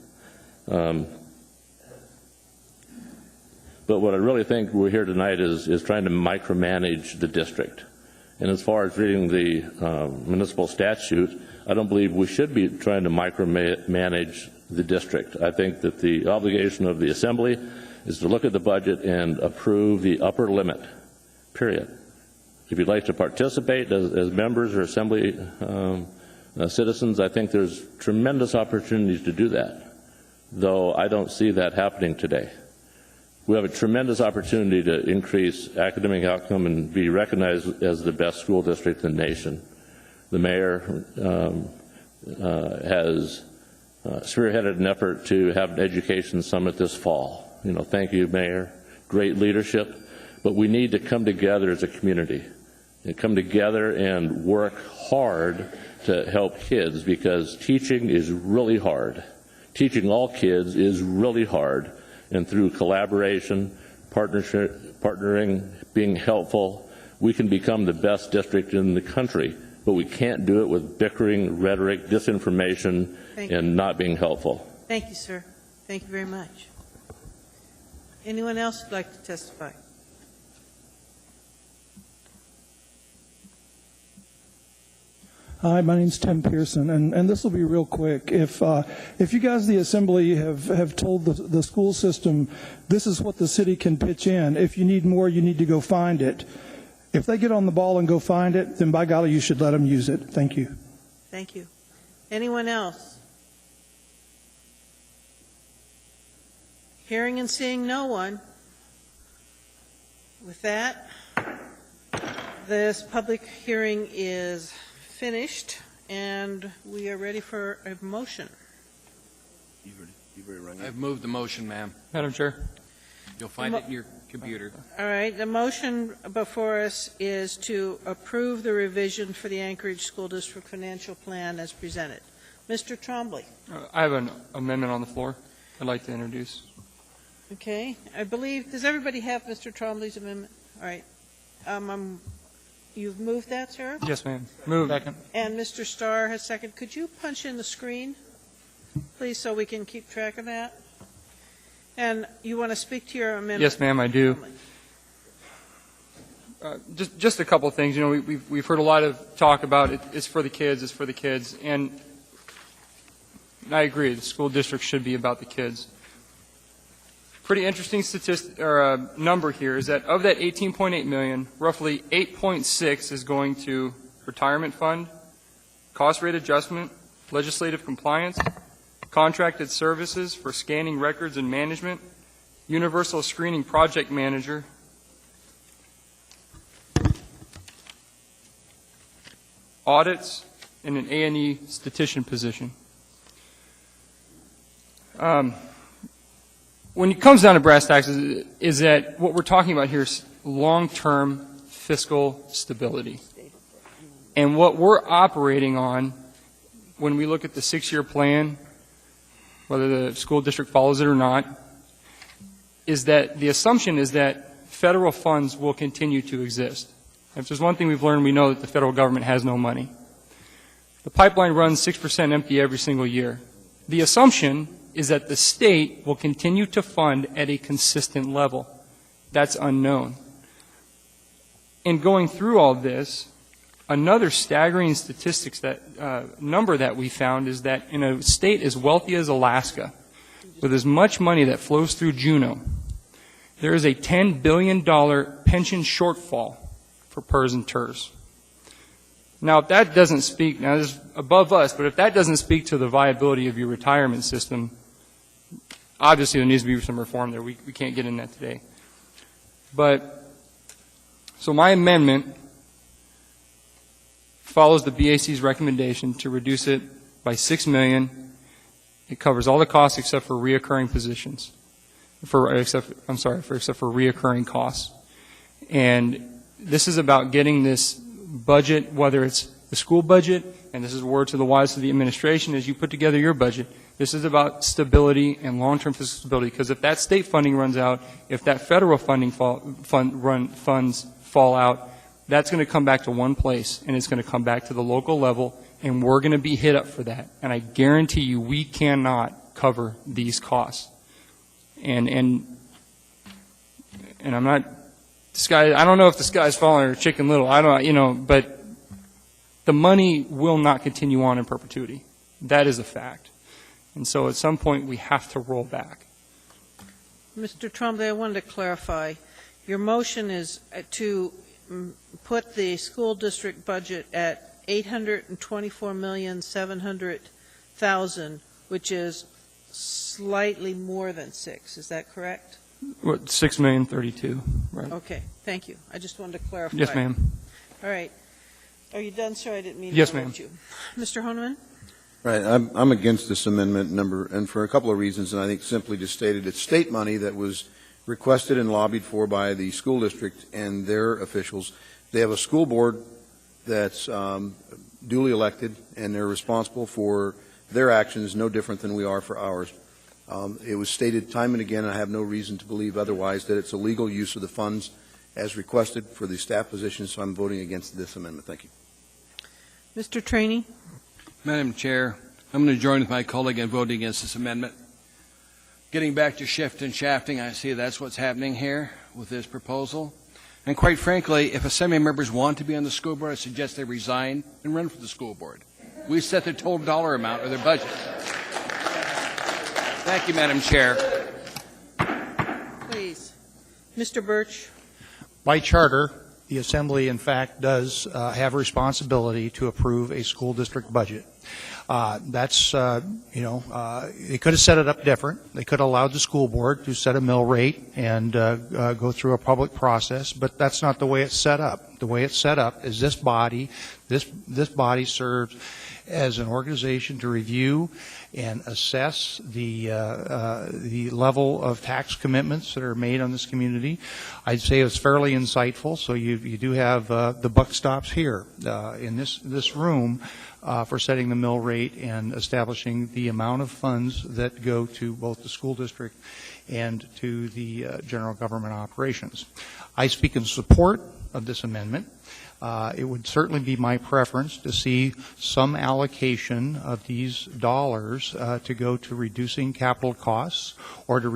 Speaker 14: But what I really think we're here tonight is trying to micromanage the district. And as far as reading the municipal statute, I don't believe we should be trying to micromanage the district. I think that the obligation of the Assembly is to look at the budget and approve the upper limit, period. If you'd like to participate as members or Assembly citizens, I think there's tremendous opportunities to do that, though I don't see that happening today. We have a tremendous opportunity to increase academic outcome and be recognized as the best school district in the nation. The mayor has spearheaded an effort to have an education summit this fall. Thank you, Mayor. Great leadership. But we need to come together as a community and come together and work hard to help kids, because teaching is really hard. Teaching all kids is really hard. And through collaboration, partnering, being helpful, we can become the best district in the country. But we can't do it with bickering, rhetoric, disinformation, and not being helpful.
Speaker 1: Thank you, sir. Thank you very much. Anyone else would like to testify?
Speaker 10: Hi, my name's Tim Pearson, and this will be real quick. If you guys, the Assembly, have told the school system this is what the city can pitch in, if you need more, you need to go find it. If they get on the ball and go find it, then by golly, you should let them use it. Thank you.
Speaker 1: Thank you. Anyone else? Hearing and seeing no one. With that, this public hearing is finished, and we are ready for a motion.
Speaker 3: I've moved the motion, ma'am.
Speaker 8: Madam Chair.
Speaker 3: You'll find it in your computer.
Speaker 1: All right. The motion before us is to approve the revision for the Anchorage School District financial plan as presented. Mr. Trombley.
Speaker 8: I have an amendment on the floor I'd like to introduce.
Speaker 1: Okay. I believe, does everybody have Mr. Trombley's amendment? All right. You've moved that, sir?
Speaker 8: Yes, ma'am. Move. Second.
Speaker 1: And Mr. Starr has second. Could you punch in the screen, please, so we can keep track of that? And you want to speak to your amendment?
Speaker 8: Yes, ma'am, I do. Just a couple of things. We've heard a lot of talk about it's for the kids, it's for the kids, and I agree. The school district should be about the kids. Pretty interesting number here is that of that $18.8 million, roughly $8.6 is going to retirement fund, cost rate adjustment, legislative compliance, contracted services for scanning records and management, universal screening project manager, audits, and an A&E statistician position. When it comes down to brass tacks, is that what we're talking about here is long-term fiscal stability. And what we're operating on when we look at the 6-year plan, whether the school district follows it or not, is that the assumption is that federal funds will continue to exist. If there's one thing we've learned, we know that the federal government has no money. The pipeline runs 6% empty every single year. The assumption is that the state will continue to fund at a consistent level. That's unknown. In going through all this, another staggering statistics number that we found is that in a state as wealthy as Alaska, with as much money that flows through Juneau, there is a $10 billion pension shortfall for PERS and TERS. Now, if that doesn't speak, now this is above us, but if that doesn't speak to the viability of your retirement system, obviously there needs to be some reform there. We can't get in that today. But, so my amendment follows the BAC's recommendation to reduce it by $6 million. It covers all the costs except for reoccurring positions, except for reoccurring costs. And this is about getting this budget, whether it's the school budget, and this is a word to the wise of the administration as you put together your budget. This is about stability and long-term fiscal stability, because if that state funding runs out, if that federal funding funds fall out, that's going to come back to one place, and it's going to come back to the local level, and we're going to be hit up for that. And I guarantee you we cannot cover these costs. And I'm not, I don't know if the sky's falling or Chicken Little. I don't, but the money will not continue on in perpetuity. That is a fact. And so at some point we have to roll back.
Speaker 1: Mr. Trombley, I wanted to clarify. Your motion is to put the school district budget at $824,700,000, which is slightly more than 6. Is that correct?
Speaker 8: What, $6,032,000, right?
Speaker 1: Okay, thank you. I just wanted to clarify.
Speaker 8: Yes, ma'am.
Speaker 1: All right. Are you done, sir? I didn't mean to
Speaker 8: Yes,
Speaker 1: interrupt
Speaker 8: ma'am.
Speaker 1: you. Mr. Honeman?
Speaker 9: Right. I'm against this amendment and for a couple of reasons, and I think simply just stated it's state money that was requested and lobbied for by the school district and their officials. They have a school board that's duly elected, and they're responsible for their actions no different than we are for ours. It was stated time and again, and I have no reason to believe otherwise, that it's a legal use of the funds as requested for the staff positions, so I'm voting against this amendment. Thank you.
Speaker 1: Mr. Trainee?
Speaker 3: Madam Chair, I'm going to join with my colleague in voting against this amendment. Getting back to shift and shafting, I see that's what's happening here with this proposal. And quite frankly, if assembly members want to be on the school board, I suggest they resign and run for the school board. We set the total dollar amount of their budget. Thank you, Madam Chair.
Speaker 1: Please. Mr. Birch?
Speaker 4: By charter, the Assembly, in fact, does have a responsibility to approve a school district budget. They could have set it up different. They could have allowed the school board to set a mill rate and go through a public process, but that's not the way it's set up. The way it's set up is this body serves as an organization to review and assess the level of tax commitments that are made on this community. I'd say it's fairly insightful. So you do have the buck stops here in this room for setting the mill rate and establishing the amount of funds that go to both the school district and to the general government operations. I speak in support of this amendment. It would certainly be my preference to see some allocation of these dollars to go to reducing capital costs or to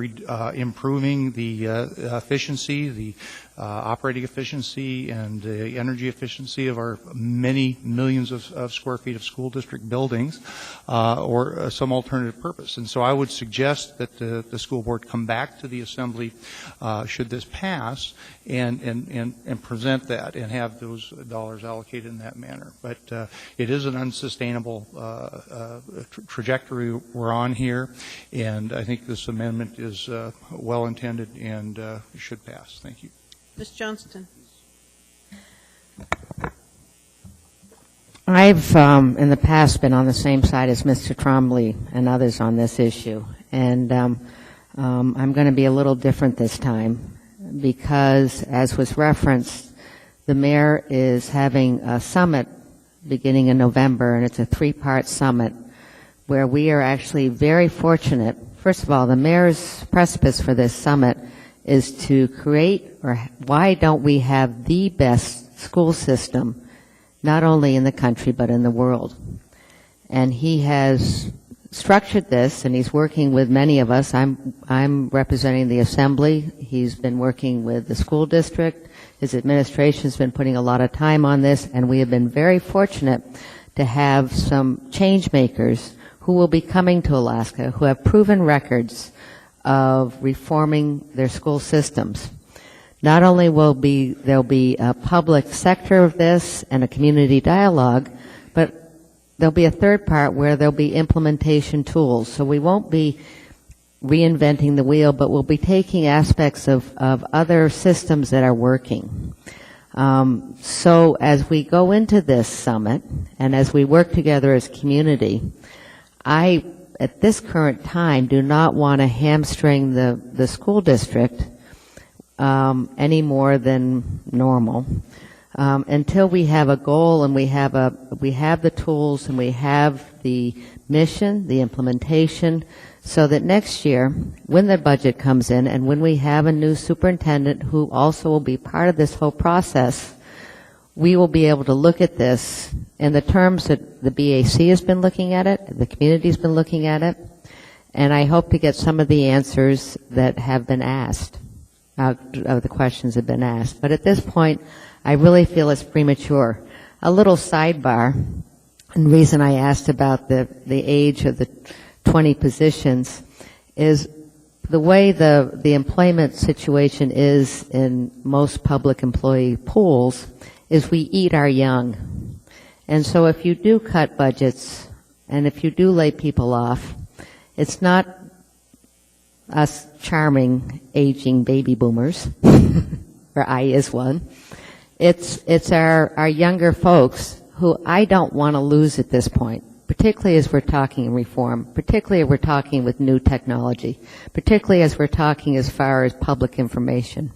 Speaker 4: improving the efficiency, the operating efficiency and the energy efficiency of our many millions of square feet of school district buildings or some alternative purpose. And so I would suggest that the school board come back to the Assembly should this pass and present that and have those dollars allocated in that manner. But it is an unsustainable trajectory we're on here, and I think this amendment is well intended and should pass. Thank you.
Speaker 1: Ms. Johnston?
Speaker 6: I've, in the past, been on the same side as Mr. Trombley and others on this issue, and I'm going to be a little different this time because, as was referenced, the mayor is having a summit beginning in November, and it's a 3-part summit where we are actually very fortunate. First of all, the mayor's precipice for this summit is to create, or why don't we have the best school system, not only in the country but in the world. And he has structured this, and he's working with many of us. I'm representing the Assembly. He's been working with the school district. His administration's been putting a lot of time on this, and we have been very fortunate to have some change makers who will be coming to Alaska who have proven records of reforming their school systems. Not only will there'll be a public sector of this and a community dialogue, but there'll be a third part where there'll be implementation tools. So we won't be reinventing the wheel, but we'll be taking aspects of other systems that are working. So as we go into this summit and as we work together as a community, I, at this current time, do not want to hamstring the school district any more than normal until we have a goal and we have the tools and we have the mission, the implementation, so that next year, when the budget comes in and when we have a new superintendent who also will be part of this whole process, we will be able to look at this in the terms that the BAC has been looking at it, the community has been looking at it, and I hope to get some of the answers that have been asked, of the questions that have been asked. But at this point, I really feel it's premature. A little sidebar, and the reason I asked about the age of the 20 positions is the way the employment situation is in most public employee pools is we eat our young. And so if you do cut budgets and if you do lay people off, it's not us charming aging baby boomers, or I is one. It's our younger folks who I don't want to lose at this point, particularly as we're talking reform, particularly as we're talking with new technology, particularly as we're talking as far as public information.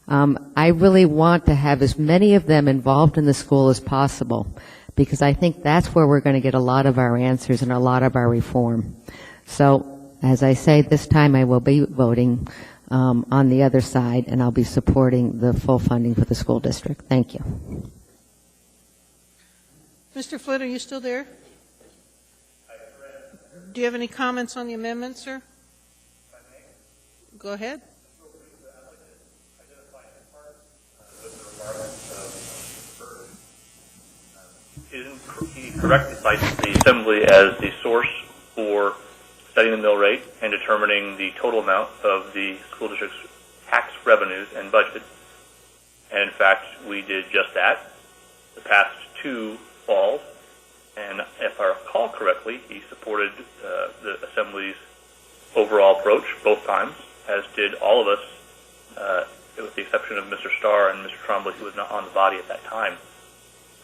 Speaker 6: I really want to have as many of them involved in the school as possible because I think that's where we're going to get a lot of our answers and a lot of our reform. So, as I say, this time I will be voting on the other side, and I'll be supporting the full funding for the school district. Thank you.
Speaker 1: Mr. Flynn, are you still there? Do you have any comments on the amendment, sir? Go ahead.
Speaker 13: Isn't he correct to cite the Assembly as the source for setting the mill rate and determining the total amount of the school district's tax revenues and budget? And in fact, we did just that the past 2 falls. And if I recall correctly, he supported the Assembly's overall approach both times, as did all of us, with the exception of Mr. Starr and Mr. Trombley, who was not on the body at that time.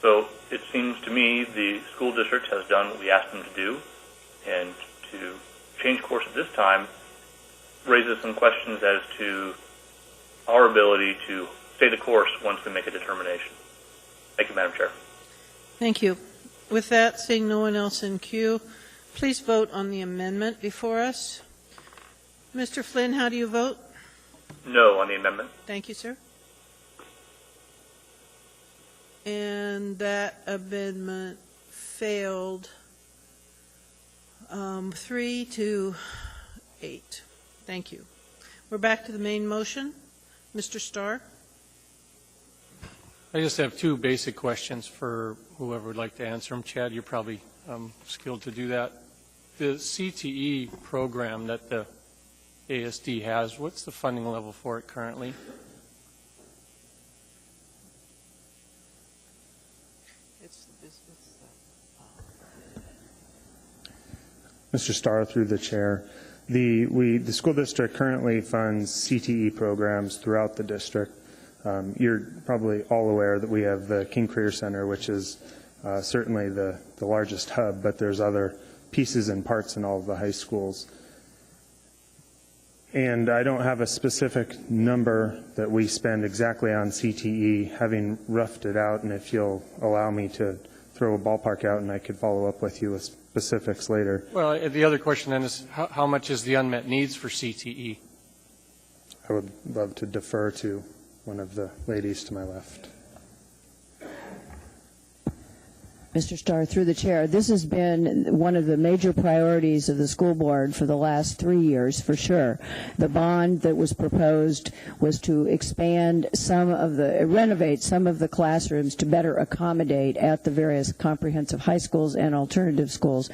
Speaker 13: So it seems to me the school district has done what we asked them to do, and to change course at this time raises some questions as to our ability to stay the course once we make a determination. Thank you, Madam Chair.
Speaker 1: Thank you. With that, seeing no one else in queue, please vote on the amendment before us. Mr. Flynn, how do you vote?
Speaker 13: No on the amendment.
Speaker 1: Thank you, sir. And that amendment failed 3 to 8. Thank you. We're back to the main motion. Mr. Starr?
Speaker 7: I just have 2 basic questions for whoever would like to answer them. Chad, you're probably skilled to do that. The CTE program that the ASD has, what's the funding level for it currently?
Speaker 15: Mr. Starr, through the chair, the school district currently funds CTE programs throughout the district. You're probably all aware that we have the King Career Center, which is certainly the largest hub, but there's other pieces and parts in all of the high schools. And I don't have a specific number that we spend exactly on CTE, having roughed it out, and if you'll allow me to throw a ballpark out and I could follow up with you with specifics later.
Speaker 7: Well, the other question then is how much is the unmet needs for CTE?
Speaker 15: I would love to defer to one of the ladies to my left.
Speaker 11: Mr. Starr, through the chair, this has been one of the major priorities of the school board for the last 3 years, for sure. The bond that was proposed was to renovate some of the classrooms to better accommodate at the various comprehensive high schools and alternative schools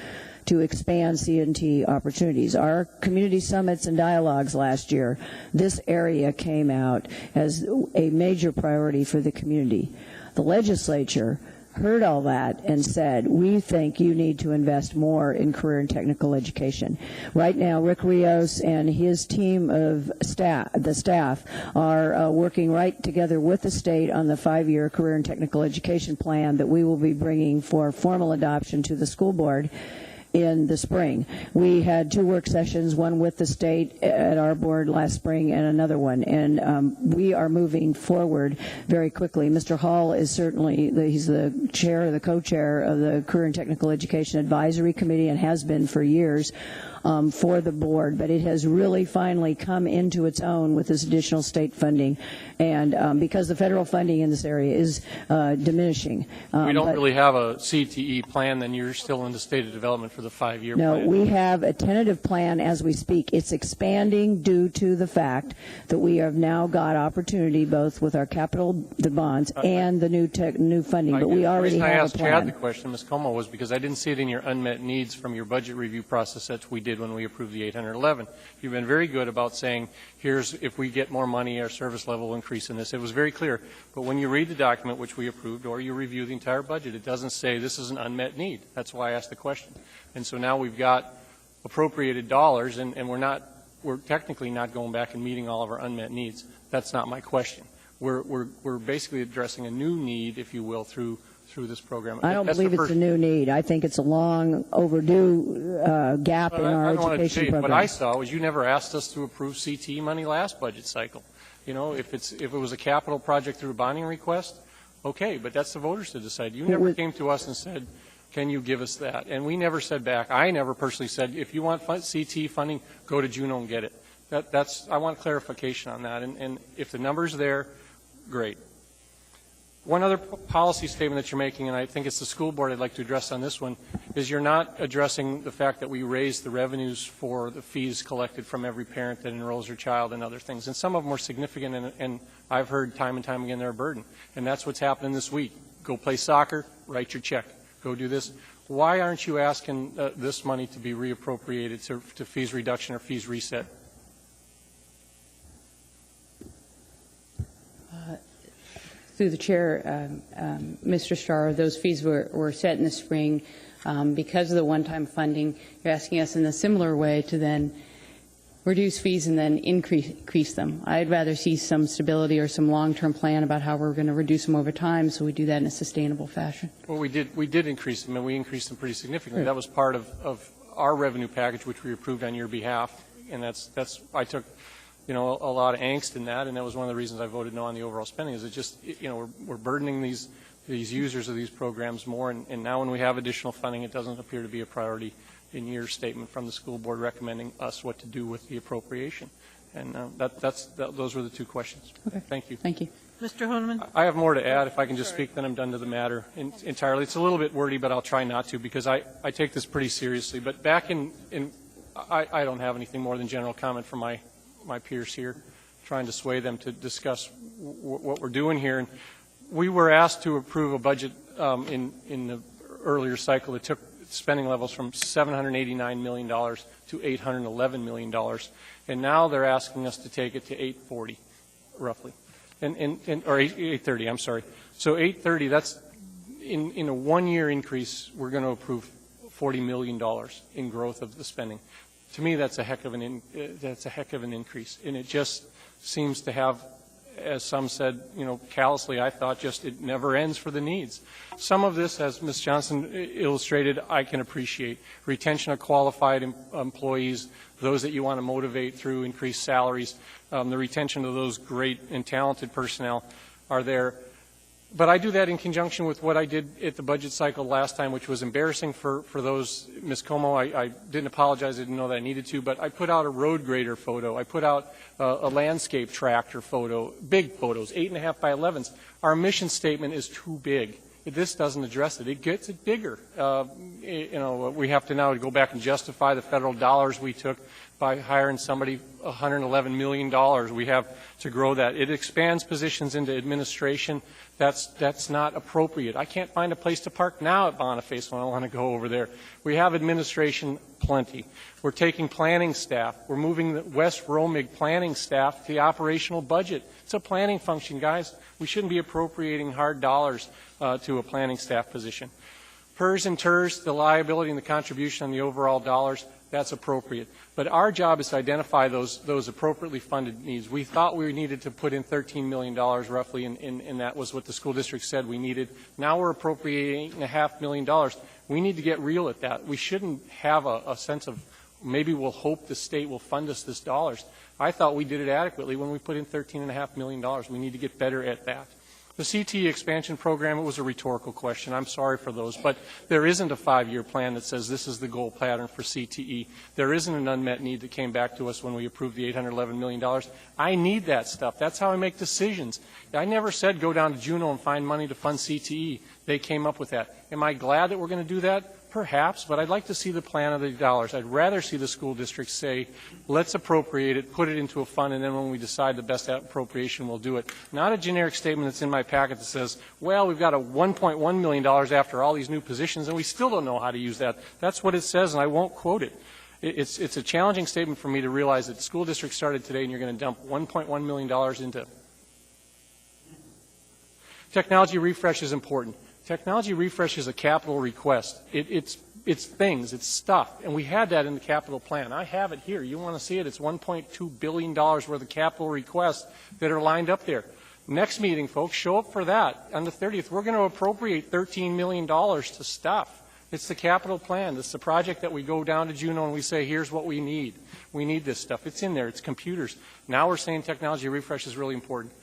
Speaker 11: to expand C&T opportunities. Our community summits and dialogues last year, this area came out as a major priority for the community. The legislature heard all that and said, we think you need to invest more in career and technical education. Right now, Rick Rios and his team of staff, are working right together with the state on the 5-year career and technical education plan that we will be bringing for formal adoption to the school board in the spring. We had 2 work sessions, one with the state at our board last spring and another one, and we are moving forward very quickly. Mr. Hall is certainly, he's the chair, the co-chair of the Career and Technical Education Advisory Committee and has been for years. For the board, but it has really finally come into its own with this additional state funding, and because the federal funding in this area is diminishing.
Speaker 7: We don't really have a CTE plan, then you're still in the state of development for the 5-year
Speaker 11: No,
Speaker 7: plan.
Speaker 11: we have a tentative plan as we speak. It's expanding due to the fact that we have now got opportunity both with our capital, the bonds, and the new funding, but we already have a
Speaker 7: The reason I asked Chad
Speaker 11: plan.
Speaker 7: the question, Ms. Como, was because I didn't see it in your unmet needs from your budget review process that we did when we approved the 811. You've been very good about saying, here's, if we get more money, our service level will increase in this. It was very clear. But when you read the document which we approved, or you review the entire budget, it doesn't say this is an unmet need. That's why I asked the question. And so now we've got appropriated dollars, and we're technically not going back and meeting all of our unmet needs. That's not my question. We're basically addressing a new need, if you will, through this program.
Speaker 11: I don't believe it's a new need. I think it's a long overdue gap in our education program.
Speaker 7: What I saw was you never asked us to approve CTE money last budget cycle. You know, if it was a capital project through a bonding request, okay, but that's the voters to decide. You never came to us and said, can you give us that? And we never said back. I never personally said, if you want CTE funding, go to Juneau and get it. I want clarification on that. And if the number's there, great. One other policy statement that you're making, and I think it's the school board I'd like to address on this one, is you're not addressing the fact that we raised the revenues for the fees collected from every parent that enrolls their child and other things. And some of them are significant, and I've heard time and time again they're a burden. And that's what's happening this week. Go play soccer, write your check. Go do this. Why aren't you asking this money to be reappropriated to fees reduction or fees reset?
Speaker 16: Through the chair, Mr. Starr, those fees were set in the spring because of the one-time funding. You're asking us in a similar way to then reduce fees and then increase them. I'd rather see some stability or some long-term plan about how we're going to reduce them over time, so we do that in a sustainable fashion.
Speaker 7: Well, we did increase them, and we increased them pretty significantly. Right. That was part of our revenue package, which we approved on your behalf, and I took a lot of angst in that, and that was one of the reasons I voted no on the overall spending. Is it just, we're burdening these users of these programs more, and now when we have additional funding, it doesn't appear to be a priority in your statement from the school board recommending us what to do with the appropriation. And those were the 2 questions.
Speaker 16: Okay.
Speaker 7: Thank you.
Speaker 16: Thank you.
Speaker 1: Mr. Honeman?
Speaker 7: I have more to add. If I can just speak, then I'm done to the matter entirely. It's a little bit wordy, but I'll try not to, because I take this pretty seriously. But back I don't have anything more than general comment from my peers here, trying to sway them to discuss what we're doing here. And we were asked to approve a budget in the earlier cycle that took spending levels from $789 million to $811 million, and now they're asking us to take it to $840, roughly, or $830. I'm sorry. So $830. That's in a 1-year increase. We're going to approve $40 million in growth of the spending. To me, that's a heck of an increase, and it just seems to have, as some said, callously, I thought, just it never ends for the needs. Some of this, as Ms. Johnson illustrated, I can appreciate. Retention of qualified employees, those that you want to motivate through increased salaries, the retention of those great and talented personnel are there. But I do that in conjunction with what I did at the budget cycle last time, which was embarrassing for those. Ms. Como, I didn't apologize. I didn't know that I needed to. But I put out a road grader photo. I put out a landscape tractor photo, big photos, 8.5 by 11s. Our mission statement is too big. This doesn't address it. It gets it bigger. We have to now go back and justify the federal dollars we took. by hiring somebody $111 million. We have to grow that. It expands positions into administration. That's not appropriate. I can't find a place to park now at Boniface when I want to go over there. We have administration plenty. We're taking planning staff. We're moving the West Romig planning staff to the operational budget. It's a planning function, guys. We shouldn't be appropriating hard dollars to a planning staff position. PERS and TERS, the liability and the contribution on the overall dollars, that's appropriate. But our job is to identify those appropriately funded needs. We thought we needed to put in $13 million roughly, and that was what the school district said we needed. Now we're appropriating $8.5 million. We need to get real at that. We shouldn't have a sense of maybe we'll hope the state will fund us this dollars. I thought we did it adequately when we put in $13.5 million. We need to get better at that. The CTE expansion program, it was a rhetorical question. I'm sorry for those. But there isn't a 5-year plan that says this is the goal pattern for CTE. There isn't an unmet need that came back to us when we approved the $811 million. I need that stuff. That's how I make decisions. I never said go down to Juneau and find money to fund CTE. They came up with that. Am I glad that we're going to do that? Perhaps, but I'd like to see the plan of the dollars. I'd rather see the school district say, let's appropriate it, put it into a fund, and then when we decide the best appropriation, we'll do it. Not a generic statement that's in my packet that says, well, we've got a $1.1 million after all these new positions, and we still don't know how to use that. That's what it says, and I won't quote it. It's a challenging statement for me to realize that the school district started today, and you're going to dump $1.1 million into. Technology refresh is important. Technology refresh is a capital request. It's things, it's stuff, and we had that in the capital plan. I have it here. You want to see it? It's $1.2 billion worth of capital requests that are lined up there. Next meeting, folks, show up for that. On the 30th, we're going to appropriate $13 million to stuff. It's the capital plan. It's the project that we go down to Juneau and we say, here's what we need. We need this stuff. It's in there. It's computers. Now we're saying technology refresh is really important.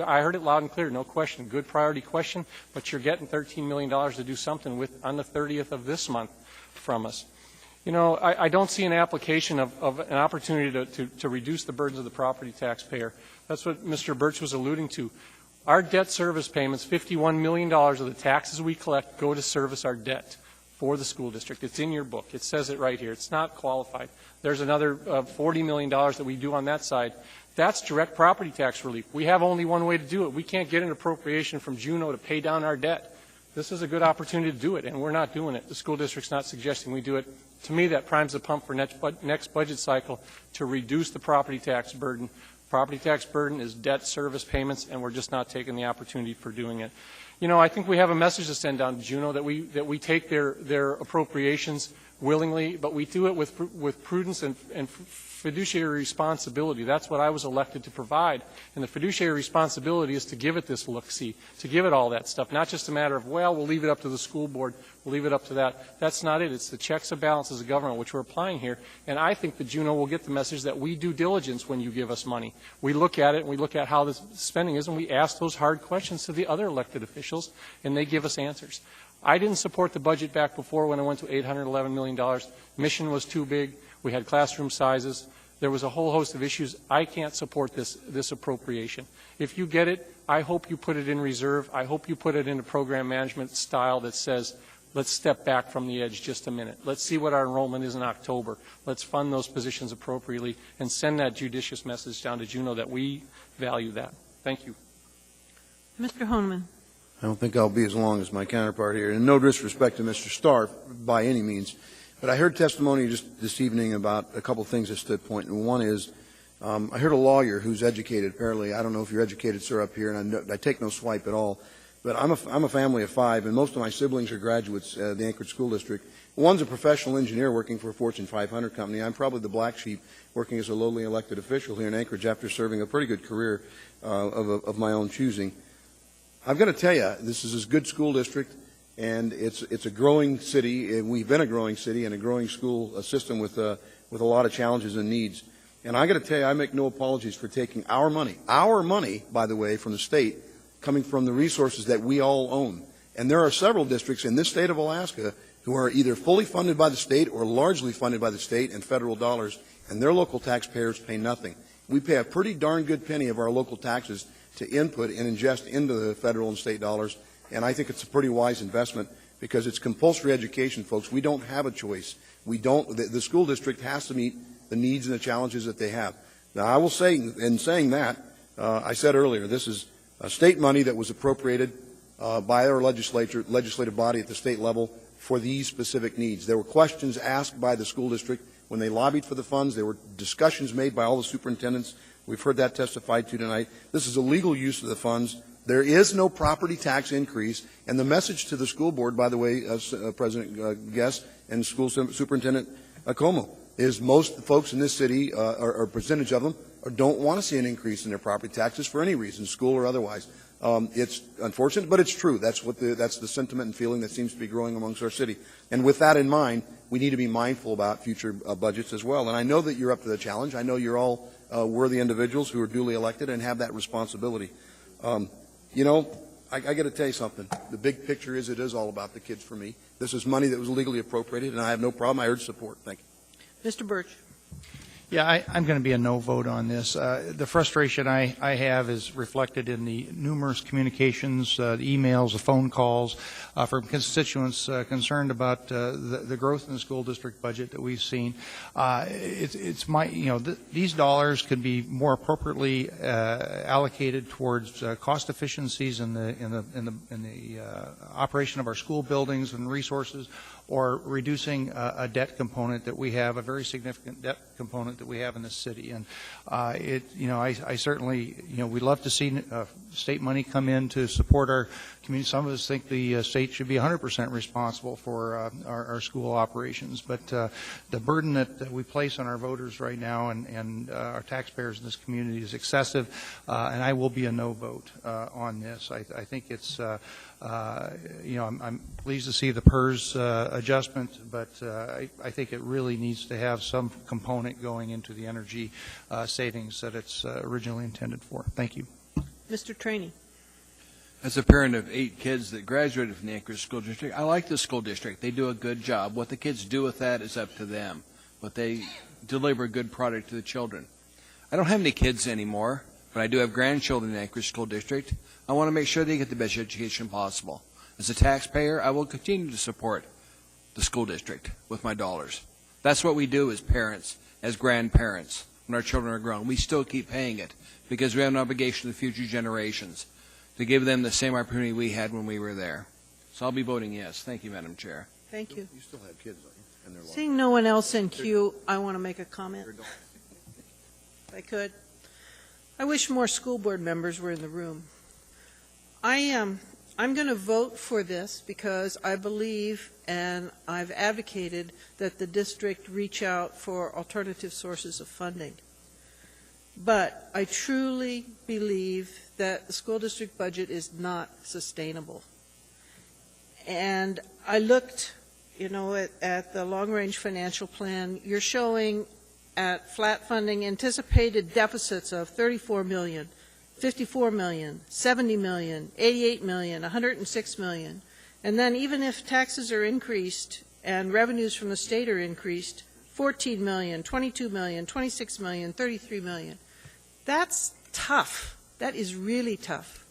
Speaker 7: I heard it loud and clear, no question. Good priority question, but you're getting $13 million to do something with on the 30th of this month from us. You know, I don't see an application of an opportunity to reduce the burdens of the property taxpayer. That's what Mr. Birch was alluding to. Our debt service payments, $51 million of the taxes we collect go to service our debt for the school district. It's in your book. It says it right here. It's not qualified. There's another $40 million that we do on that side. That's direct property tax relief. We have only one way to do it. We can't get an appropriation from Juneau to pay down our debt. This is a good opportunity to do it, and we're not doing it. The school district's not suggesting we do it. To me, that primes the pump for next budget cycle to reduce the property tax burden. Property tax burden is debt service payments, and we're just not taking the opportunity for doing it. You know, I think we have a message to send down to Juneau that we take their appropriations willingly, but we do it with prudence and fiduciary responsibility. That's what I was elected to provide. And the fiduciary responsibility is to give it this look-see, to give it all that stuff, not just a matter of, well, we'll leave it up to the school board, we'll leave it up to that. That's not it. It's the checks and balances of government which we're applying here. And I think that Juneau will get the message that we do diligence when you give us money. We look at it and we look at how the spending is and we ask those hard questions to the other elected officials and they give us answers. I didn't support the budget back before when I went to $811 million. Mission was too big. We had classroom sizes. There was a whole host of issues. I can't support this appropriation. If you get it, I hope you put it in reserve. I hope you put it in a program management style that says, let's step back from the edge just a minute. Let's see what our enrollment is in October. Let's fund those positions appropriately and send that judicious message down to Juneau that we value that. Thank you.
Speaker 1: Mr. Honeman.
Speaker 9: I don't think I'll be as long as my counterpart here. And no disrespect to Mr. Starr by any means. But I heard testimony just this evening about a couple of things that stood point. And one is, I heard a lawyer who's educated, apparently. I don't know if you're educated, sir, up here, and I take no swipe at all. But I'm a family of 5, and most of my siblings are graduates of the Anchorage School District. One's a professional engineer working for a Fortune 500 company. I'm probably the black sheep working as a lowly elected official here in Anchorage after serving a pretty good career of my own choosing. I've got to tell you, this is a good school district, and it's a growing city, and we've been a growing city and a growing school system with a lot of challenges and needs. And I got to tell you, I make no apologies for taking our money, by the way, from the state, coming from the resources that we all own. And there are several districts in this state of Alaska who are either fully funded by the state or largely funded by the state and federal dollars, and their local taxpayers pay nothing. We pay a pretty darn good penny of our local taxes to input and ingest into the federal and state dollars, and I think it's a pretty wise investment because it's compulsory education, folks. We don't have a choice. The school district has to meet the needs and the challenges that they have. Now, I will say, in saying that, I said earlier, this is state money that was appropriated by our legislative body at the state level for these specific needs. There were questions asked by the school district when they lobbied for the funds. There were discussions made by all the superintendents. We've heard that testified to tonight. This is a legal use of the funds. There is no property tax increase, and the message to the school board, by the way, President Guest and School Superintendent Como, is most folks in this city, or a percentage of them, don't want to see an increase in their property taxes for any reason, school or otherwise. It's unfortunate, but it's true. That's the sentiment and feeling that seems to be growing amongst our city. And with that in mind, we need to be mindful about future budgets as well. And I know that you're up to the challenge. I know you're all worthy individuals who are duly elected and have that responsibility. You know, I got to tell you something. The big picture is it is all about the kids for me. This is money that was legally appropriated, and I have no problem. I urge support. Thank you.
Speaker 1: Mr. Birch.
Speaker 4: Yeah, I'm going to be a no vote on this. The frustration I have is reflected in the numerous communications, the emails, the phone calls from constituents concerned about the growth in the school district budget that we've seen. It's my, these dollars could be more appropriately allocated towards cost efficiencies in the operation of our school buildings and resources, or reducing a debt component that we have, a very significant debt component that we have in this city. And I certainly, we'd love to see state money come in to support our community. Some of us think the state should be 100% responsible for our school operations. But the burden that we place on our voters right now and our taxpayers in this community is excessive, and I will be a no vote on this. I think it's, I'm pleased to see the PERS adjustment, but I think it really needs to have some component going into the energy savings that it's originally intended for. Thank you.
Speaker 1: Mr. Trainey.
Speaker 3: As a parent of 8 kids that graduated from the Anchorage School District, I like the school district. They do a good job. What the kids do with that is up to them, but they deliver a good product to the children. I don't have any kids anymore, but I do have grandchildren in the Anchorage School District. I want to make sure they get the best education possible. As a taxpayer, I will continue to support the school district with my dollars. That's what we do as parents, as grandparents. When our children are grown, we still keep paying it because we have an obligation to the future generations to give them the same opportunity we had when we were there. So I'll be voting yes. Thank you, Madam Chair.
Speaker 1: Thank you.
Speaker 9: You still have kids, don't you? And they're
Speaker 1: Seeing no one else in queue, I want to make a comment. If I could. I wish more school board members were in the room. I'm going to vote for this because I believe and I've advocated that the district reach out for alternative sources of funding. But I truly believe that the school district budget is not sustainable. And I looked, at the long-range financial plan. You're showing at flat funding anticipated deficits of $34 million, $54 million, $70 million, $88 million, $106 million. And then even if taxes are increased and revenues from the state are increased, $14 million, $22 million, $26 million, $33 million. That's tough. That is really tough.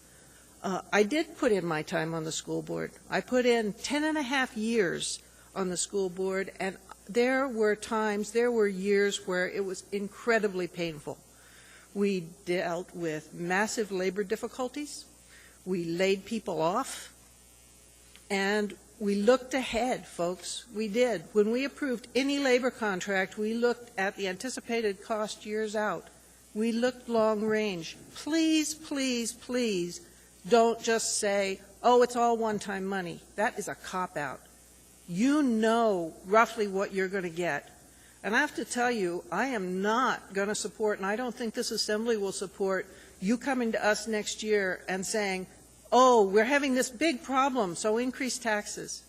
Speaker 1: I did put in my time on the school board. I put in 10 and a half years on the school board, and there were years where it was incredibly painful. We dealt with massive labor difficulties. We laid people off. And we looked ahead, folks. We did. When we approved any labor contract, we looked at the anticipated cost years out. We looked long range. Please, please, please don't just say, oh, it's all one-time money. That is a cop-out. You know roughly what you're going to get. And I have to tell you, I am not going to support, and I don't think this assembly will support, you coming to us next year and saying, oh, we're having this big problem, so increase taxes.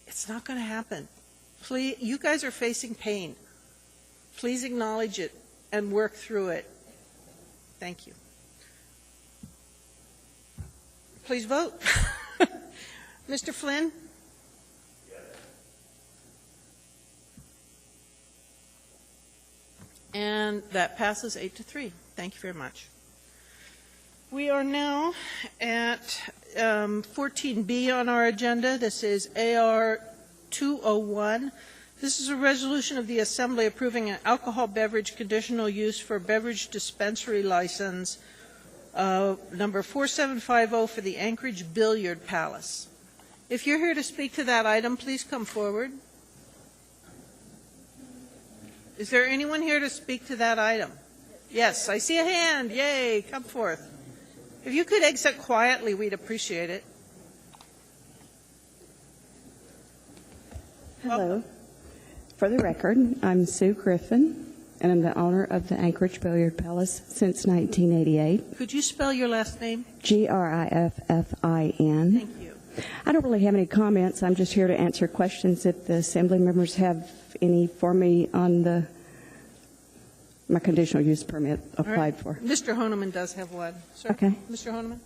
Speaker 1: It's not going to happen. Please, you guys are facing pain. Please acknowledge it and work through it. Thank you. Please vote. Mr. Flynn? Yes. And that passes 8-3. Thank you very much. We are now at 14B on our agenda. This is AR 201. This is a resolution of the Assembly approving an alcohol beverage conditional use for beverage dispensary license number 4750 for the Anchorage Billiard Palace. If you're here to speak to that item, please come forward. Is there anyone here to speak to that item? Yes, I see a hand. Yay, come forth. If you could exit quietly, we'd appreciate it.
Speaker 17: Hello. For the record, I'm Sue Griffin, and I'm the owner of the Anchorage Billiard Palace since 1988.
Speaker 1: Could you spell your last name?
Speaker 17: Griffin.
Speaker 1: Thank you.
Speaker 17: I don't really have any comments. I'm just here to answer questions if the assembly members have any for me on my conditional use permit applied for.
Speaker 1: Mr. Honeman does have one. Sir?
Speaker 17: Okay.
Speaker 1: Mr. Honeman?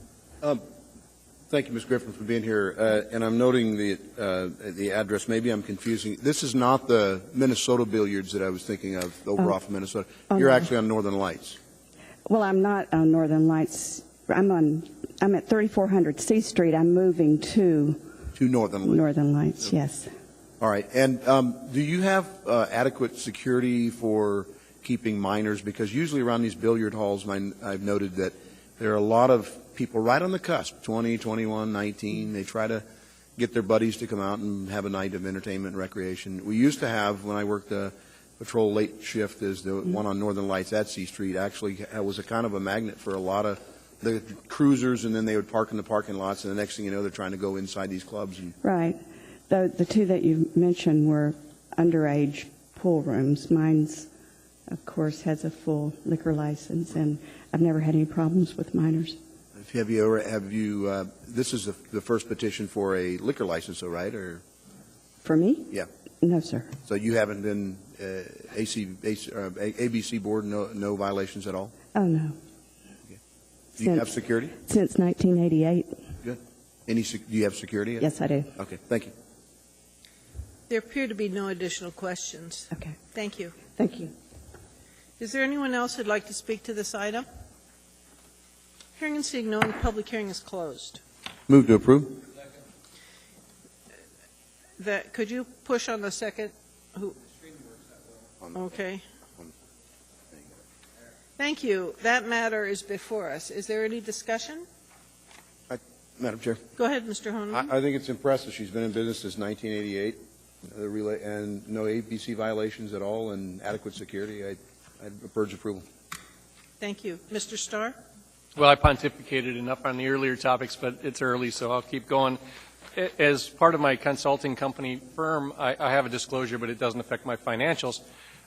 Speaker 9: Thank you, Ms. Griffin, for being here. And I'm noting the address. Maybe I'm confusing. This is not the Minnesota Billiards that I was thinking of, over off of Minnesota. You're actually on Northern Lights.
Speaker 17: Well, I'm not on Northern Lights. I'm at 3400 C Street. I'm moving to
Speaker 9: Northern Lights.
Speaker 17: Northern Lights, yes.
Speaker 9: All right. And do you have adequate security for keeping minors? Because usually around these billiard halls, I've noted that there are a lot of people right on the cusp, 20, 21, 19. They try to get their buddies to come out and have a night of entertainment and recreation. We used to have, when I worked the patrol late shift, is the one on Northern Lights at C Street actually was a kind of a magnet for a lot of the cruisers, and then they would park in the parking lots, and the next thing you know, they're trying to go inside these clubs.
Speaker 17: Right. The two that you mentioned were underage pool rooms. Mine's, of course, has a full liquor license, and I've never had any problems with minors.
Speaker 9: This is the first petition for a liquor license, though, right? Or
Speaker 17: for me?
Speaker 9: Yeah.
Speaker 17: No, sir.
Speaker 9: So you haven't been ABC board, no violations at all?
Speaker 17: Oh, no.
Speaker 9: Okay. Do you have security?
Speaker 17: Since 1988.
Speaker 9: Good. Do you have security?
Speaker 17: Yes, I do.
Speaker 9: Okay, thank you.
Speaker 1: There appear to be no additional questions.
Speaker 17: Okay.
Speaker 1: Thank you.
Speaker 17: Thank you.
Speaker 1: Is there anyone else who'd like to speak to this item? Hearing and seeing no one, the public hearing is closed.
Speaker 9: Move to approve.
Speaker 1: Could you push on the second? Okay. Thank you. That matter is before us. Is there any discussion?
Speaker 9: Madam Chair.
Speaker 1: Go ahead, Mr. Honeman.
Speaker 9: I think it's impressive. She's been in business since 1988, and no ABC violations at all, and adequate security. I urge approval.
Speaker 1: Thank you. Mr. Starr?
Speaker 7: Well, I pontificated enough on the earlier topics, but it's early, so I'll keep going. As part of my consulting company firm, I have a disclosure, but it doesn't affect my financials.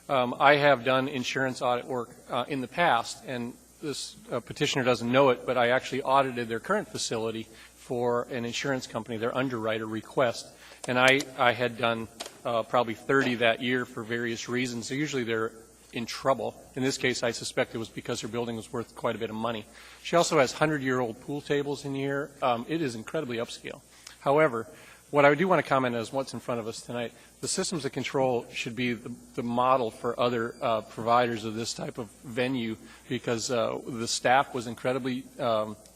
Speaker 7: I have done insurance audit work in the past, and this petitioner doesn't know it, but I actually audited their current facility for an insurance company, their underwriter request. And I had done probably 30 that year for various reasons. So usually they're in trouble. In this case, I suspect it was because her building was worth quite a bit of money. She also has 100-year-old pool tables in here. It is incredibly upscale. However, what I do want to comment is what's in front of us tonight. The systems of control should be the model for other providers of this type of venue, because the staff was incredibly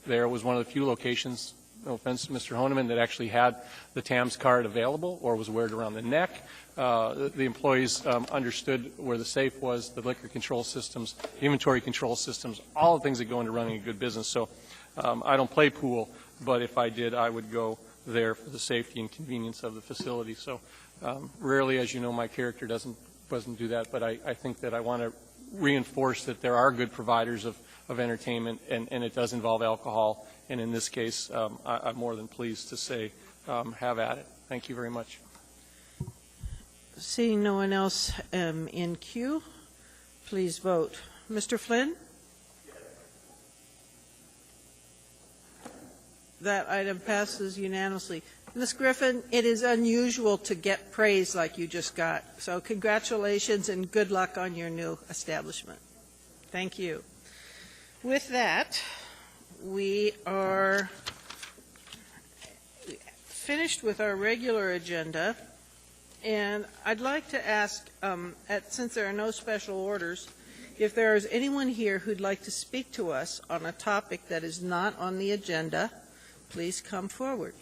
Speaker 7: there. It was one of the few locations, no offense to Mr. Honeman, that actually had the TAMS card available or was weared around the neck. The employees understood where the safe was, the liquor control systems, the inventory control systems, all the things that go into running a good business. So I don't play pool, but if I did, I would go there for the safety and convenience of the facility. So rarely, as you know, my character doesn't do that, but I think that I want to reinforce that there are good providers of entertainment, and it does involve alcohol. And in this case, I'm more than pleased to say have at it. Thank you very much.
Speaker 1: Seeing no one else in queue, please vote. Mr. Flynn? That item passes unanimously. Ms. Griffin, it is unusual to get praise like you just got. So congratulations and good luck on your new establishment. Thank you. With that, we are finished with our regular agenda. And I'd like to ask, since there are no special orders, if there is anyone here who'd like to speak to us on a topic that is not on the agenda, please come forward.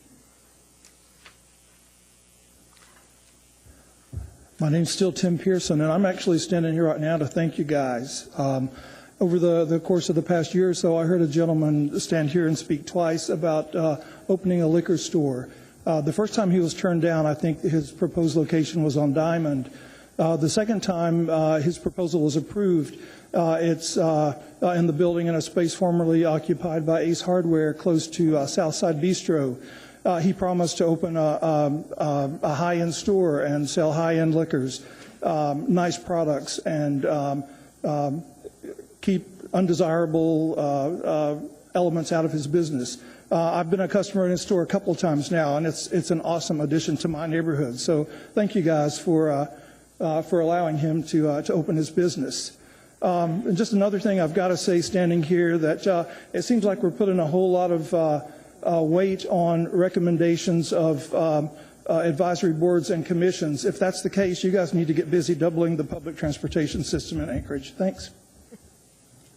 Speaker 10: My name's still Tim Pearson, and I'm actually standing here right now to thank you guys. Over the course of the past year or so, I heard a gentleman stand here and speak twice about opening a liquor store. The first time he was turned down, I think his proposed location was on Diamond. The second time his proposal was approved, it's in the building in a space formerly occupied by Ace Hardware close to Southside Bistro. He promised to open a high-end store and sell high-end liquors, nice products, and keep undesirable elements out of his business. I've been a customer in his store a couple of times now, and it's an awesome addition to my neighborhood. So thank you guys for allowing him to open his business. And just another thing I've got to say standing here, that it seems like we're putting a whole lot of weight on recommendations of advisory boards and commissions. If that's the case, you guys need to get busy doubling the public transportation system in Anchorage. Thanks.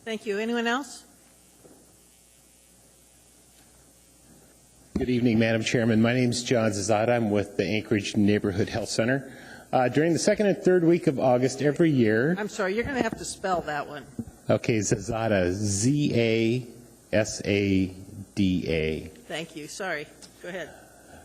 Speaker 1: Thank you. Anyone else?
Speaker 18: Good evening, Madam Chairman. My name is John Zazada. I'm with the Anchorage Neighborhood Health Center. During the second and third week of August every year...
Speaker 1: I'm sorry, you're going to have to spell that one.
Speaker 18: Okay, Zazada, Z-A-S-A-D-A.
Speaker 1: Thank you. Sorry. Go ahead.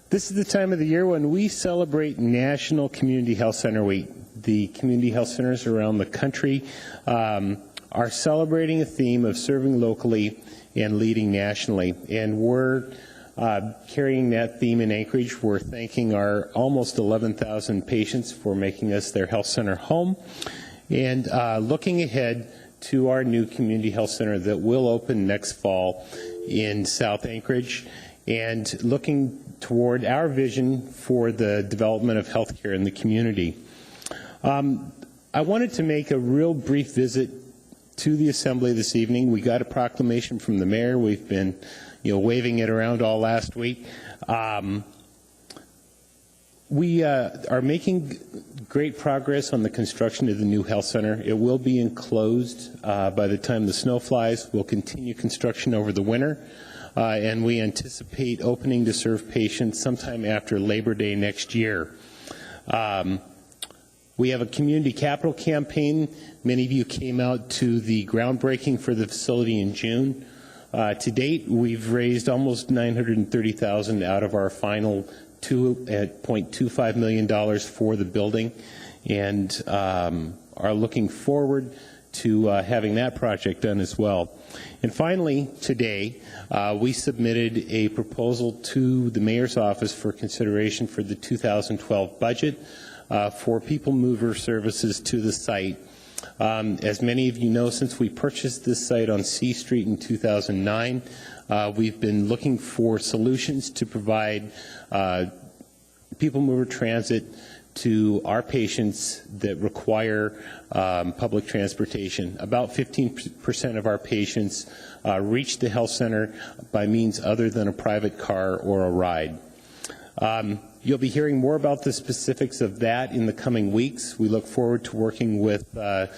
Speaker 18: This is the time of the year when we celebrate National Community Health Center Week. The community health centers around the country are celebrating a theme of serving locally and leading nationally. And we're carrying that theme in Anchorage. We're thanking our almost 11,000 patients for making us their health center home, and looking ahead to our new community health center that will open next fall in South Anchorage, and looking toward our vision for the development of healthcare in the community. I wanted to make a real brief visit to the Assembly this evening. We got a proclamation from the mayor. We've been waving it around all last week. We are making great progress on the construction of the new health center. It will be enclosed by the time the snow flies. We'll continue construction over the winter, and we anticipate opening to serve patients sometime after Labor Day next year. We have a community capital campaign. Many of you came out to the groundbreaking for the facility in June. To date, we've raised almost $930,000 out of our final $2.25 million for the building, and are looking forward to having that project done as well. And finally, today, we submitted a proposal to the mayor's office for consideration for the 2012 budget for people mover services to the site. As many of you know, since we purchased this site on C Street in 2009, we've been looking for solutions to provide people mover transit to our patients that require public transportation. About 15% of our patients reach the health center by means other than a private car or a ride. You'll be hearing more about the specifics of that in the coming weeks. We look forward to working with the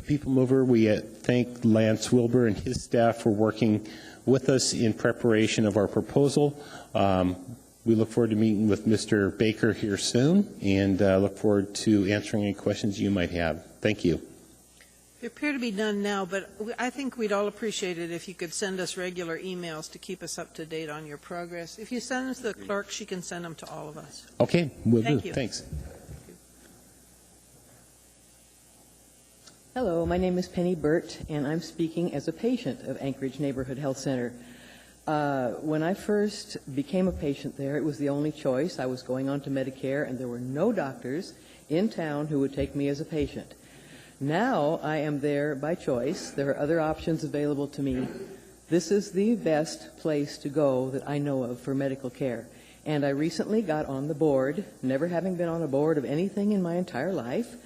Speaker 18: People Mover. We thank Lance Wilbur and his staff for working with us in preparation of our proposal. We look forward to meeting with Mr. Baker here soon, and look forward to answering any questions you might have. Thank you.
Speaker 1: They appear to be done now, but I think we'd all appreciate it if you could send us regular emails to keep us up to date on your progress. If you send them to the clerk, she can send them to all of us.
Speaker 18: Okay, will do.
Speaker 1: Thank you.
Speaker 18: Thanks.
Speaker 19: Hello, my name is Penny Burt, and I'm speaking as a patient of Anchorage Neighborhood Health Center. When I first became a patient there, it was the only choice. I was going on to Medicare, and there were no doctors in town who would take me as a patient. Now I am there by choice. There are other options available to me. This is the best place to go that I know of for medical care. And I recently got on the board, never having been on a board of anything in my entire life.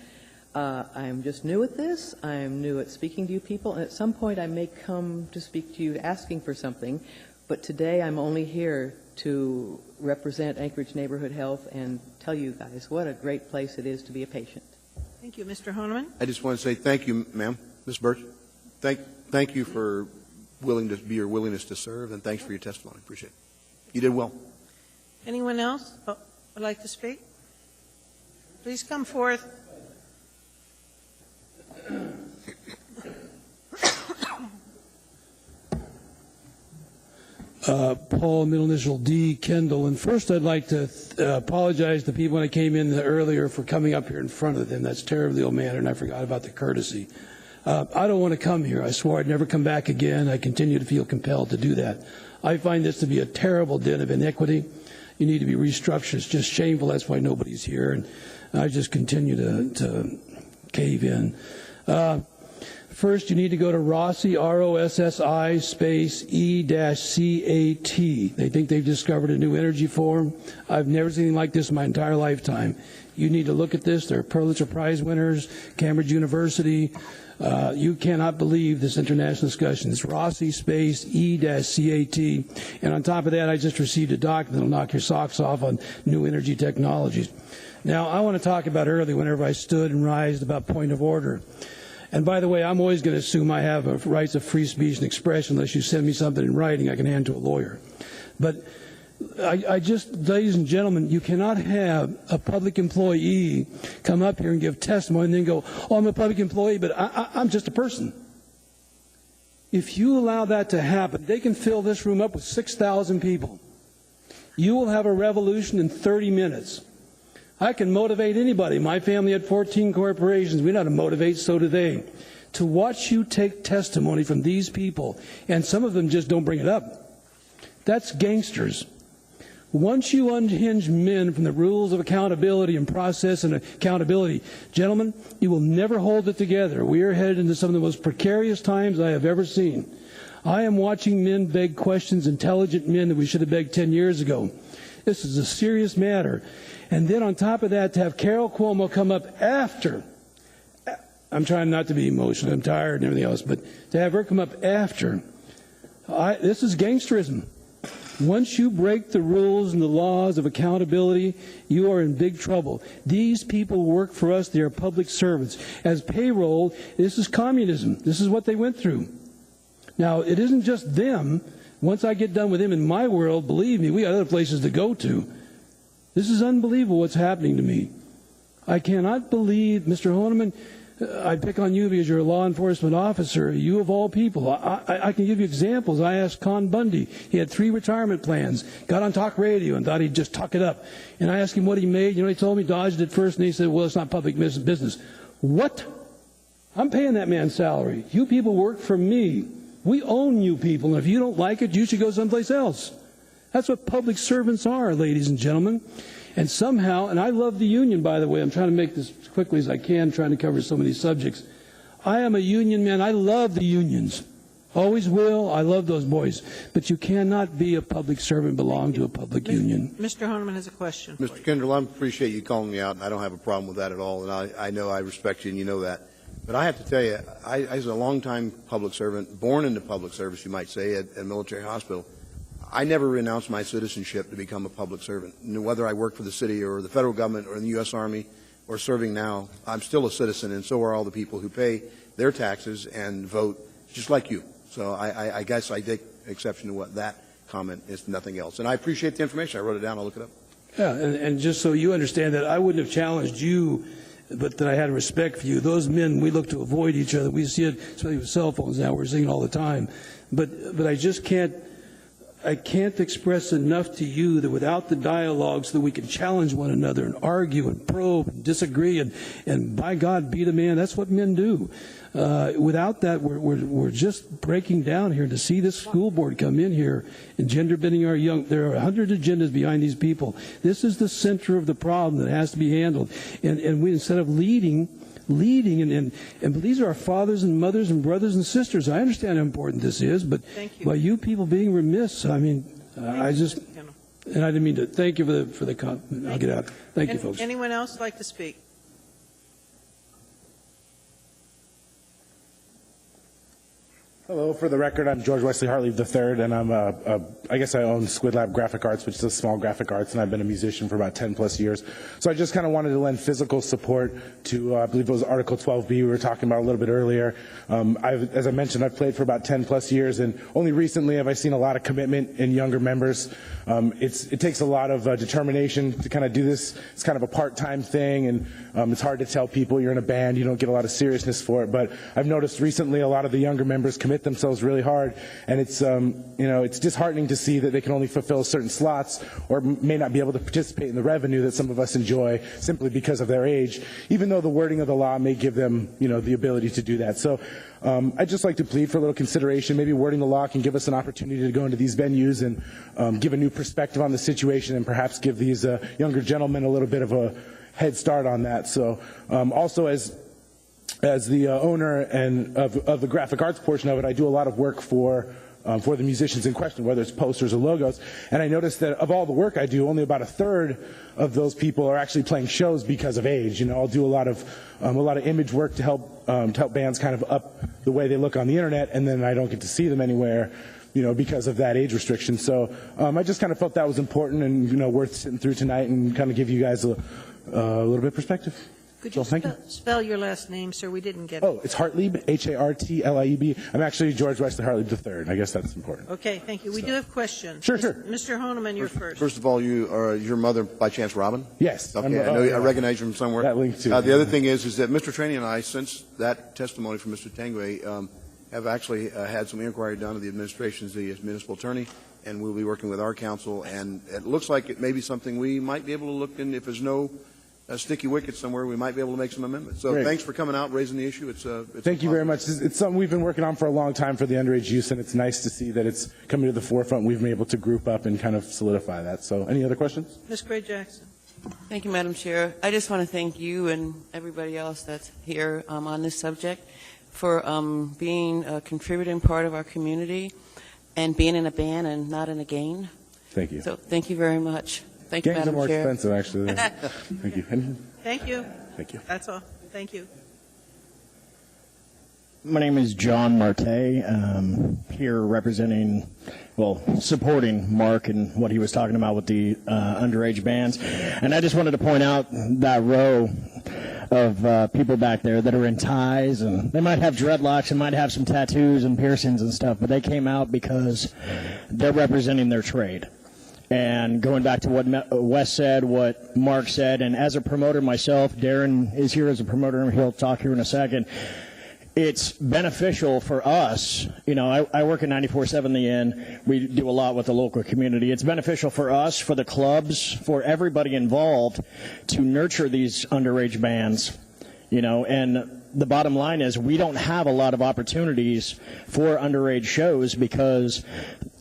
Speaker 19: I'm just new at this. I'm new at speaking to you people, and at some point I may come to speak to you asking for something, but today I'm only here to represent Anchorage Neighborhood Health and tell you guys what a great place it is to be a patient.
Speaker 1: Thank you. Mr. Honeman?
Speaker 9: I just want to say thank you, ma'am, Ms. Birch. Thank you for your willingness to serve, and thanks for your testimony. Appreciate it. You did well.
Speaker 1: Anyone else would like to speak? Please come forth.
Speaker 5: Paul, middle initial D, Kendall. And first I'd like to apologize to people when I came in earlier for coming up here in front of them. That's terribly ill-mannered, and I forgot about the courtesy. I don't want to come here. I swore I'd never come back again. I continue to feel compelled to do that. I find this to be a terrible den of iniquity. You need to be restructured. It's just shameful. That's why nobody's here. And I just continue to cave in. First, you need to go to Rossi, R-O-S-S-I, space E-C-A-T. They think they've discovered a new energy form. I've never seen anything like this in my entire lifetime. You need to look at this. There are Pulitzer Prize winners, Cambridge University. You cannot believe this international discussion. It's Rossi, space E-C-A-T. And on top of that, I just received a document that will knock your socks off on new energy technologies. Now, I want to talk about earlier whenever I stood and rised about point of order. And by the way, I'm always going to assume I have rights of free speech and expression unless you send me something in writing I can hand to a lawyer. But I just, ladies and gentlemen, you cannot have a public employee come up here and give testimony and then go, oh, I'm a public employee, but I'm just a person. If you allow that to happen, they can fill this room up with 6,000 people. You will have a revolution in 30 minutes. I can motivate anybody. My family had 14 corporations. We know how to motivate, so do they. To watch you take testimony from these people, and some of them just don't bring it up, that's gangsters. Once you unhinge men from the rules of accountability and process and accountability, gentlemen, you will never hold it together. We are headed into some of the most precarious times I have ever seen. I am watching men beg questions, intelligent men that we should have begged 10 years ago. This is a serious matter. And then on top of that, to have Carol Cuomo come up after, I'm trying not to be emotional, I'm tired and everything else, but to have her come up after, this is gangsterism. Once you break the rules and the laws of accountability, you are in big trouble. These people work for us. They are public servants. As payroll, this is communism. This is what they went through. Now, it isn't just them. Once I get done with them in my world, believe me, we got other places to go to. This is unbelievable what's happening to me. I cannot believe, Mr. Honeman, I pick on you because you're a law enforcement officer, you of all people. I can give you examples. I asked Con Bundy. He had 3 retirement plans, got on talk radio and thought he'd just talk it up. And I asked him what he made. You know, he told me dodged it first, and he said, well, it's not public business. What? I'm paying that man's salary. You people work for me. We own you people, and if you don't like it, you should go someplace else. That's what public servants are, ladies and gentlemen. And somehow, and I love the union, by the way. I'm trying to make this as quickly as I can, trying to cover so many subjects. I am a union man. I love the unions. Always will. I love those boys. But you cannot be a public servant and belong to a public union.
Speaker 1: Mr. Honeman has a question.
Speaker 9: Mr. Kendall, I appreciate you calling me out, and I don't have a problem with that at all. And I know I respect you, and you know that. But I have to tell you, I was a long-time public servant, born into public service, you might say, at military hospital. I never renounced my citizenship to become a public servant. Whether I work for the city or the federal government or in the U.S. Army or serving now, I'm still a citizen, and so are all the people who pay their taxes and vote just like you. So I guess I take exception to what that comment is, nothing else. And I appreciate the information. I wrote it down. I'll look it up.
Speaker 5: Yeah, and just so you understand that I wouldn't have challenged you, but that I had respect for you. Those men, we look to avoid each other. We see it, especially with cell phones now. We're seeing it all the time. But I just can't express enough to you that without the dialogue so that we can challenge one another and argue and probe and disagree and by God, beat a man, that's what men do. Without that, we're just breaking down here. To see this school board come in here and gender bending our young, there are 100 agendas behind these people. This is the center of the problem that has to be handled. And we, instead of leading, and these are our fathers and mothers and brothers and sisters. I understand how important this is, but by you people being remiss, I mean, and I didn't mean to. Thank you for the comment. I'll get out. Thank you, folks.
Speaker 1: Anyone else like to speak?
Speaker 20: Hello, for the record, I'm George Wesley Hartlieb III, and I guess I own Squid Lab Graphic Arts, which does small graphic arts, and I've been a musician for about 10 plus years. So I just kind of wanted to lend physical support to, I believe it was Article 12B we were talking about a little bit earlier. As I mentioned, I've played for about 10 plus years, and only recently have I seen a lot of commitment in younger members. It takes a lot of determination to kind of do this. It's kind of a part-time thing, and it's hard to tell people you're in a band, you don't get a lot of seriousness for it, but I've noticed recently a lot of the younger members commit themselves really hard, and it's it's disheartening to see that they can only fulfill certain slots or may not be able to participate in the revenue that some of us enjoy simply because of their age, even though the wording of the law may give them the ability to do that. So I'd just like to plead for a little consideration. Maybe wording the law can give us an opportunity to go into these venues and give a new perspective on the situation, and perhaps give these younger gentlemen a little bit of a head start on that. So also as the owner and of the graphic arts portion of it, I do a lot of work for the musicians in question, whether it's posters or logos. And I noticed that of all the work I do, only about a third of those people are actually playing shows because of age. I'll do a lot of image work to help bands kind of up the way they look on the internet, and then I don't get to see them anywhere, because of that age restriction. So I just kind of felt that was important and worth sitting through tonight and kind of give you guys a little bit of perspective.
Speaker 1: Could you spell your last name, sir? We didn't get it.
Speaker 20: Oh, it's Hartlieb, H-A-R-T-L-I-E-B. I'm actually George Wesley Hartlieb III. I guess that's important.
Speaker 1: Okay, thank you. We do have questions.
Speaker 20: Sure.
Speaker 1: Mr. Honeman, you're first.
Speaker 9: First of all, your mother, by chance, Robin?
Speaker 20: Yes.
Speaker 9: Okay, I recognize you from somewhere.
Speaker 20: That link too.
Speaker 9: The other thing is that Mr. Trainey and I, since that testimony from Mr. Tanguay, have actually had some inquiry done of the administration as the municipal attorney, and we'll be working with our council, and it looks like it may be something we might be able to look in. If there's no sticky wicket somewhere, we might be able to make some amendments. So Thanks for coming out, raising the issue.
Speaker 20: Thank you very much. It's something we've been working on for a long time for the underage youth, and it's nice to see that it's coming to the forefront. We've been able to group up and kind of solidify that. So any other questions?
Speaker 1: Ms. Gray-Jackson.
Speaker 21: Thank you, Madam Chair. I just want to thank you and everybody else that's here on this subject for being a contributing part of our community and being in a band and not in a gang.
Speaker 20: Thank you.
Speaker 21: So thank you very much. Thank you,
Speaker 20: Gangs
Speaker 21: Madam
Speaker 20: are more
Speaker 21: Chair.
Speaker 20: expensive, actually. Thank you.
Speaker 1: Thank you.
Speaker 20: Thank you.
Speaker 1: That's all. Thank you.
Speaker 23: My name is John Marte, here representing, supporting Mark and what he was talking about with the underage bands. And I just wanted to point out that row of people back there that are in ties, and they might have dreadlocks and might have some tattoos and piercings and stuff, but they came out because they're representing their trade. And going back to what Wes said, what Mark said, and as a promoter myself, Darren is here as a promoter, and he'll talk here in a second. It's beneficial for us. I work at 94.7 The Inn. We do a lot with the local community. It's beneficial for us, for the clubs, for everybody involved to nurture these underage bands, and the bottom line is we don't have a lot of opportunities for underage shows because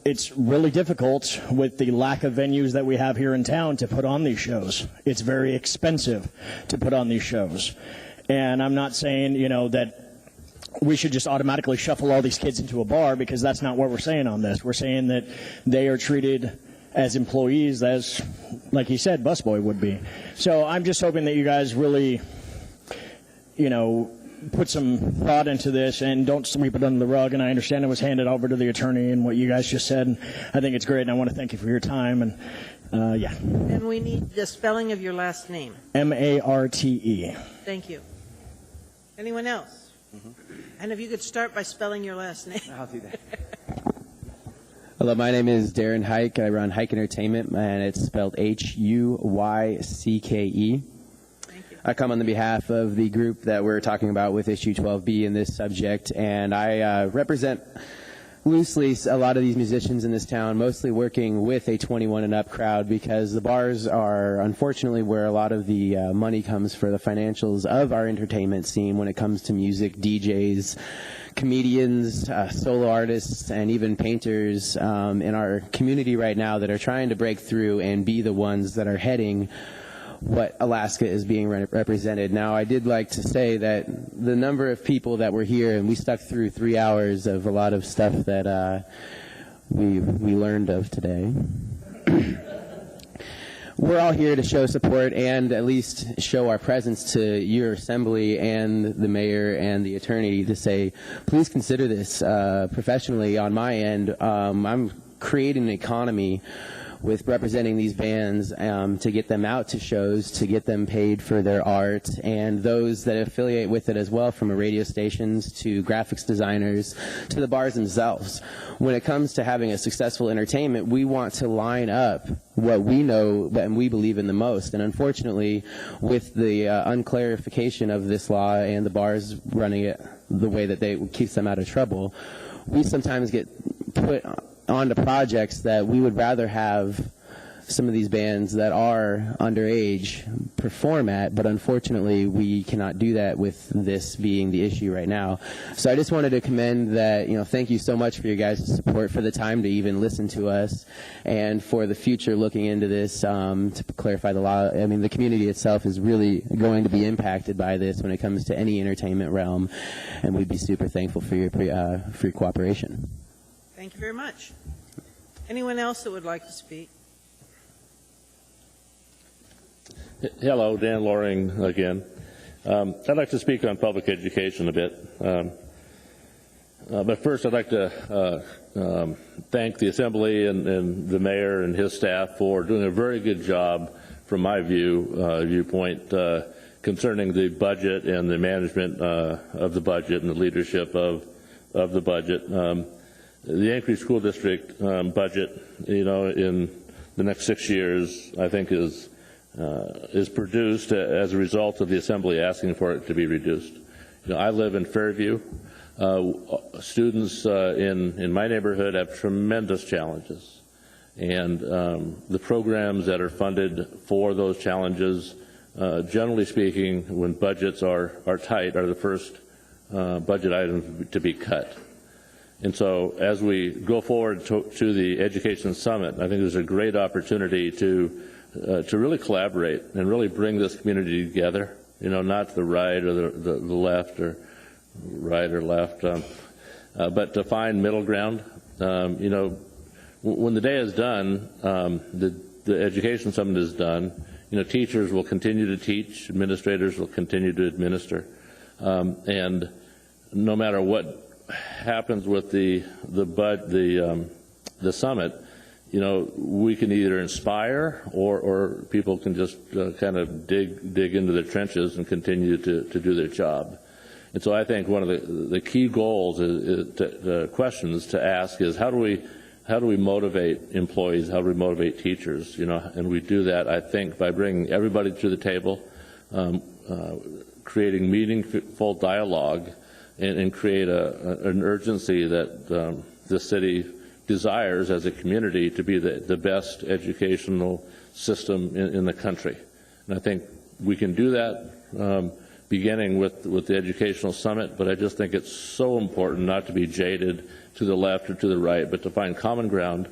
Speaker 23: it's really difficult with the lack of venues that we have here in town to put on these shows. It's very expensive to put on these shows. And I'm not saying, that we should just automatically shuffle all these kids into a bar, because that's not what we're saying on this. We're saying that they are treated as employees, as, like he said, busboy would be. So I'm just hoping that you guys really, put some thought into this and don't sweep it under the rug. And I understand it was handed over to the attorney and what you guys just said. And I think it's great, and I want to thank you for your time. And
Speaker 1: And we need the spelling of your last name.
Speaker 23: Marte.
Speaker 1: Thank you. Anyone else? And if you could start by spelling your last name.
Speaker 24: I'll do that. Hello, my name is Darren Hike. I run Hike Entertainment, and it's spelled Huycke. I come on the behalf of the group that we're talking about with issue 12B in this subject, and I represent loosely a lot of these musicians in this town, mostly working with a 21 and up crowd, because the bars are unfortunately where a lot of the money comes for the financials of our entertainment scene when it comes to music, DJs, comedians, solo artists, and even painters in our community right now that are trying to break through and be the ones that are heading what Alaska is being represented. Now, I did like to say that the number of people that were here, and we stuck through 3 hours of a lot of stuff that we learned of today. we're all here to show support and at least show our presence to your assembly and the mayor and the attorney to say, please consider this. Professionally, on my end, I'm creating an economy with representing these bands to get them out to shows, to get them paid for their art, and those that affiliate with it as well, from radio stations to graphics designers to the bars themselves. When it comes to having a successful entertainment, we want to line up what we know and we believe in the most. And unfortunately, with the unclarification of this law and the bars running it the way that they keeps them out of trouble, we sometimes get put onto projects that we would rather have some of these bands that are underage perform at, but unfortunately we cannot do that with this being the issue right now. So I just wanted to commend that, thank you so much for your guys' support, for the time to even listen to us, and for the future looking into this to clarify the law. I mean, the community itself is really going to be impacted by this when it comes to any entertainment realm, and we'd be super thankful for your cooperation.
Speaker 1: Thank you very much. Anyone else that would like to speak?
Speaker 2: Hello, Dan Loring again. I'd like to speak on public education a bit. But first, I'd like to thank the Assembly and the Mayor and his staff for doing a very good job, from my viewpoint, concerning the budget and the management of the budget and the leadership of the budget. The Anchorage School District budget, in the next 6 years, I think is produced as a result of the Assembly asking for it to be reduced. I live in Fairview. Students in my neighborhood have tremendous challenges, and the programs that are funded for those challenges, generally speaking, when budgets are tight, are the first budget items to be cut. And so as we go forward to the Education Summit, I think there's a great opportunity to really collaborate and really bring this community together, not the right or the left or right or left, but to find middle ground. When the day is done, the Education Summit is done, teachers will continue to teach, administrators will continue to administer, and no matter what happens with the summit, we can either inspire or people can just kind of dig into their trenches and continue to do their job. And so I think one of the key goals the questions to ask is how do we motivate employees, how do we motivate teachers, and we do that, I think, by bringing everybody to the table, creating meaningful dialogue, and create an urgency that the city desires as a community to be the best educational system in the country. And I think we can do that beginning with the Educational Summit, but I just think it's so important not to be jaded to the left or to the right, but to find common ground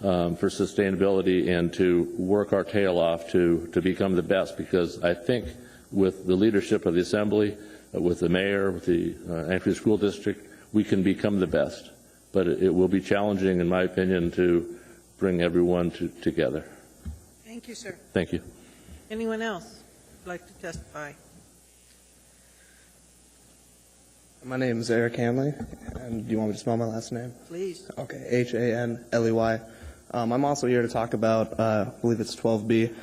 Speaker 2: for sustainability and to work our tail off to become the best, because I think with the leadership of the Assembly, with the mayor, with the Anchorage School District, we can become the best. But it will be challenging, in my opinion, to bring everyone together.
Speaker 1: Thank you, sir.
Speaker 2: Thank you.
Speaker 1: Anyone else would like to testify?
Speaker 12: My name is Eric Hanley, and do you want me to spell my last name?
Speaker 1: Please.
Speaker 12: Okay, Hanley. I'm also here to talk about, I believe it's 12B.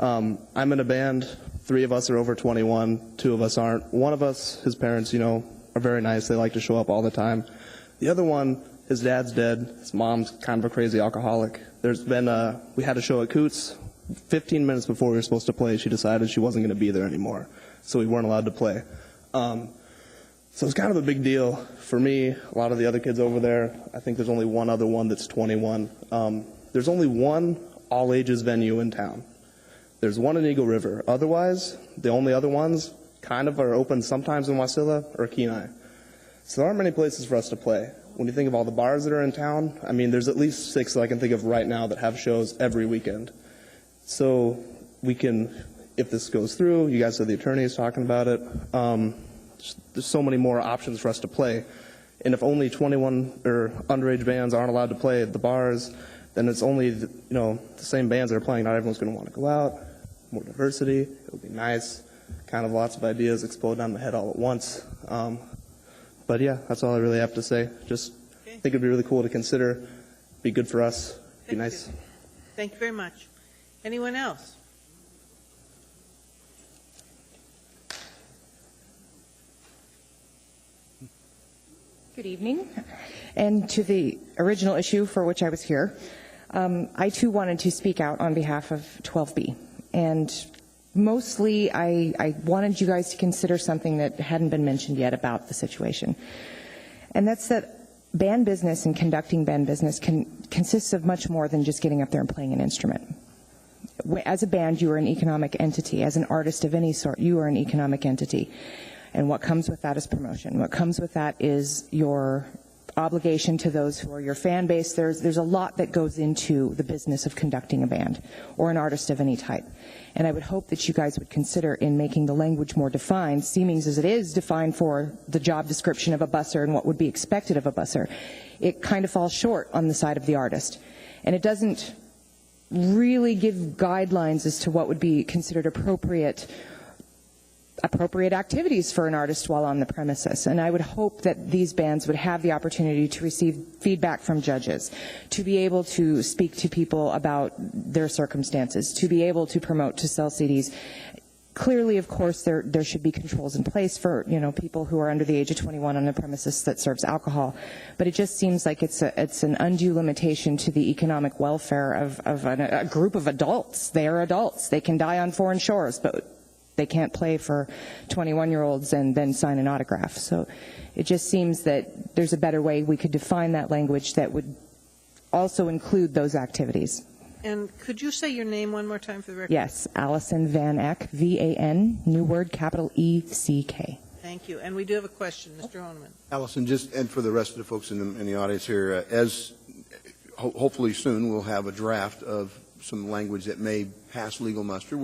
Speaker 12: I'm in a band. 3 of us are over 21, 2 of us aren't. One of us, his parents, are very nice. They like to show up all the time. The other one, his dad's dead. His mom's kind of a crazy alcoholic. We had a show at Coots. 15 minutes before we were supposed to play, she decided she wasn't going to be there anymore, so we weren't allowed to play. So it's kind of a big deal for me. A lot of the other kids over there, I think there's only one other one that's 21. There's only one all-ages venue in town. There's one in Eagle River. Otherwise, the only other ones kind of are open sometimes in Wasilla or Kenai. So there aren't many places for us to play. When you think of all the bars that are in town, I mean, there's at least 6 that I can think of right now that have shows every weekend. So we can, if this goes through, you guys said the attorney is talking about it, there's so many more options for us to play. And if only 21 or underage bands aren't allowed to play at the bars, then it's only the same bands that are playing. Not everyone's going to want to go out. More diversity. It would be nice. Kind of lots of ideas exploding on my head all at once. But yeah, that's all I really have to say. Just think it'd be really cool to consider. Be good for us. Be nice.
Speaker 1: Thank you very much. Anyone else?
Speaker 6: Good evening. And to the original issue for which I was here, I too wanted to speak out on behalf of 12B. And mostly I wanted you guys to consider something that hadn't been mentioned yet about the situation. And that's that band business and conducting band business consists of much more than just getting up there and playing an instrument. As a band, you are an economic entity. As an artist of any sort, you are an economic entity. And what comes with that is promotion. What comes with that is your obligation to those who are your fan base. There's a lot that goes into the business of conducting a band or an artist of any type. And I would hope that you guys would consider in making the language more defined, seeming as it is defined for the job description of a busser and what would be expected of a busser. It kind of falls short on the side of the artist. And it doesn't really give guidelines as to what would be considered appropriate activities for an artist while on the premises. And I would hope that these bands would have the opportunity to receive feedback from judges, to be able to speak to people about their circumstances, to be able to promote, to sell CDs. Clearly, of course, there should be controls in place for people who are under the age of 21 on the premises that serves alcohol. But it just seems like it's an undue limitation to the economic welfare of a group of adults. They are adults. They can die on foreign shores, but they can't play for 21-year-olds and then sign an autograph. So it just seems that there's a better way we could define that language that would also include those activities.
Speaker 1: And could you say your name one more time for the record?
Speaker 6: Yes, Allison Van Eck, V-A-N, new word, capital E-C-K.
Speaker 1: Thank you. And we do have a question, Mr. Honeman.
Speaker 9: Allison, and for the rest of the folks in the audience here, hopefully soon we'll have a draft of some language that may pass legal muster.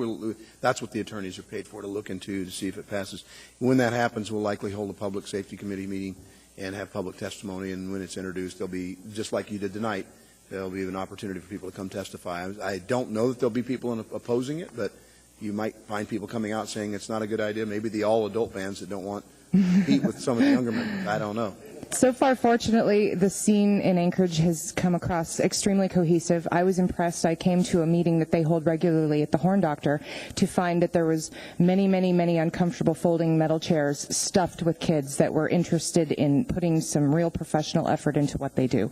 Speaker 9: That's what the attorneys are paid for, to look into to see if it passes. When that happens, we'll likely hold a public safety committee meeting and have public testimony, and when it's introduced, there'll be, just like you did tonight, there'll be an opportunity for people to come testify. I don't know that there'll be people opposing it, but you might find people coming out saying it's not a good idea. Maybe the all-adult bands that don't want to compete with some of the younger members. I don't know.
Speaker 6: So far, fortunately, the scene in Anchorage has come across extremely cohesive. I was impressed. I came to a meeting that they hold regularly at the Horn Doctor to find that there was many, many, many uncomfortable folding metal chairs stuffed with kids that were interested in putting some real professional effort into what they do.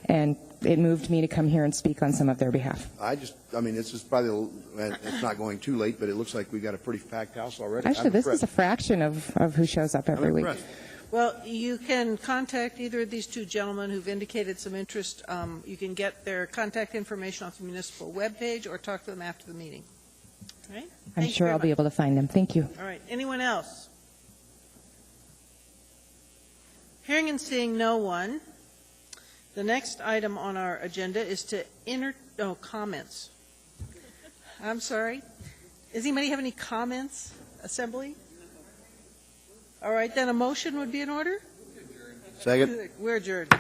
Speaker 6: And it moved me to come here and speak on some of their behalf.
Speaker 9: It's just probably, it's not going too late, but it looks like we got a pretty packed house already.
Speaker 6: Actually, this is a fraction of who shows up every week.
Speaker 1: Well, you can contact either of these two gentlemen who've indicated some interest. You can get their contact information off the municipal webpage or talk to them after the meeting. All right?
Speaker 6: I'm sure I'll be able to find them. Thank you.
Speaker 1: All right. Anyone else? Hearing and seeing no one, the next item on our agenda is to comments. I'm sorry. Does anybody have any comments, Assembly? All right, then a motion would be in order?
Speaker 9: Second.
Speaker 1: We're adjourned.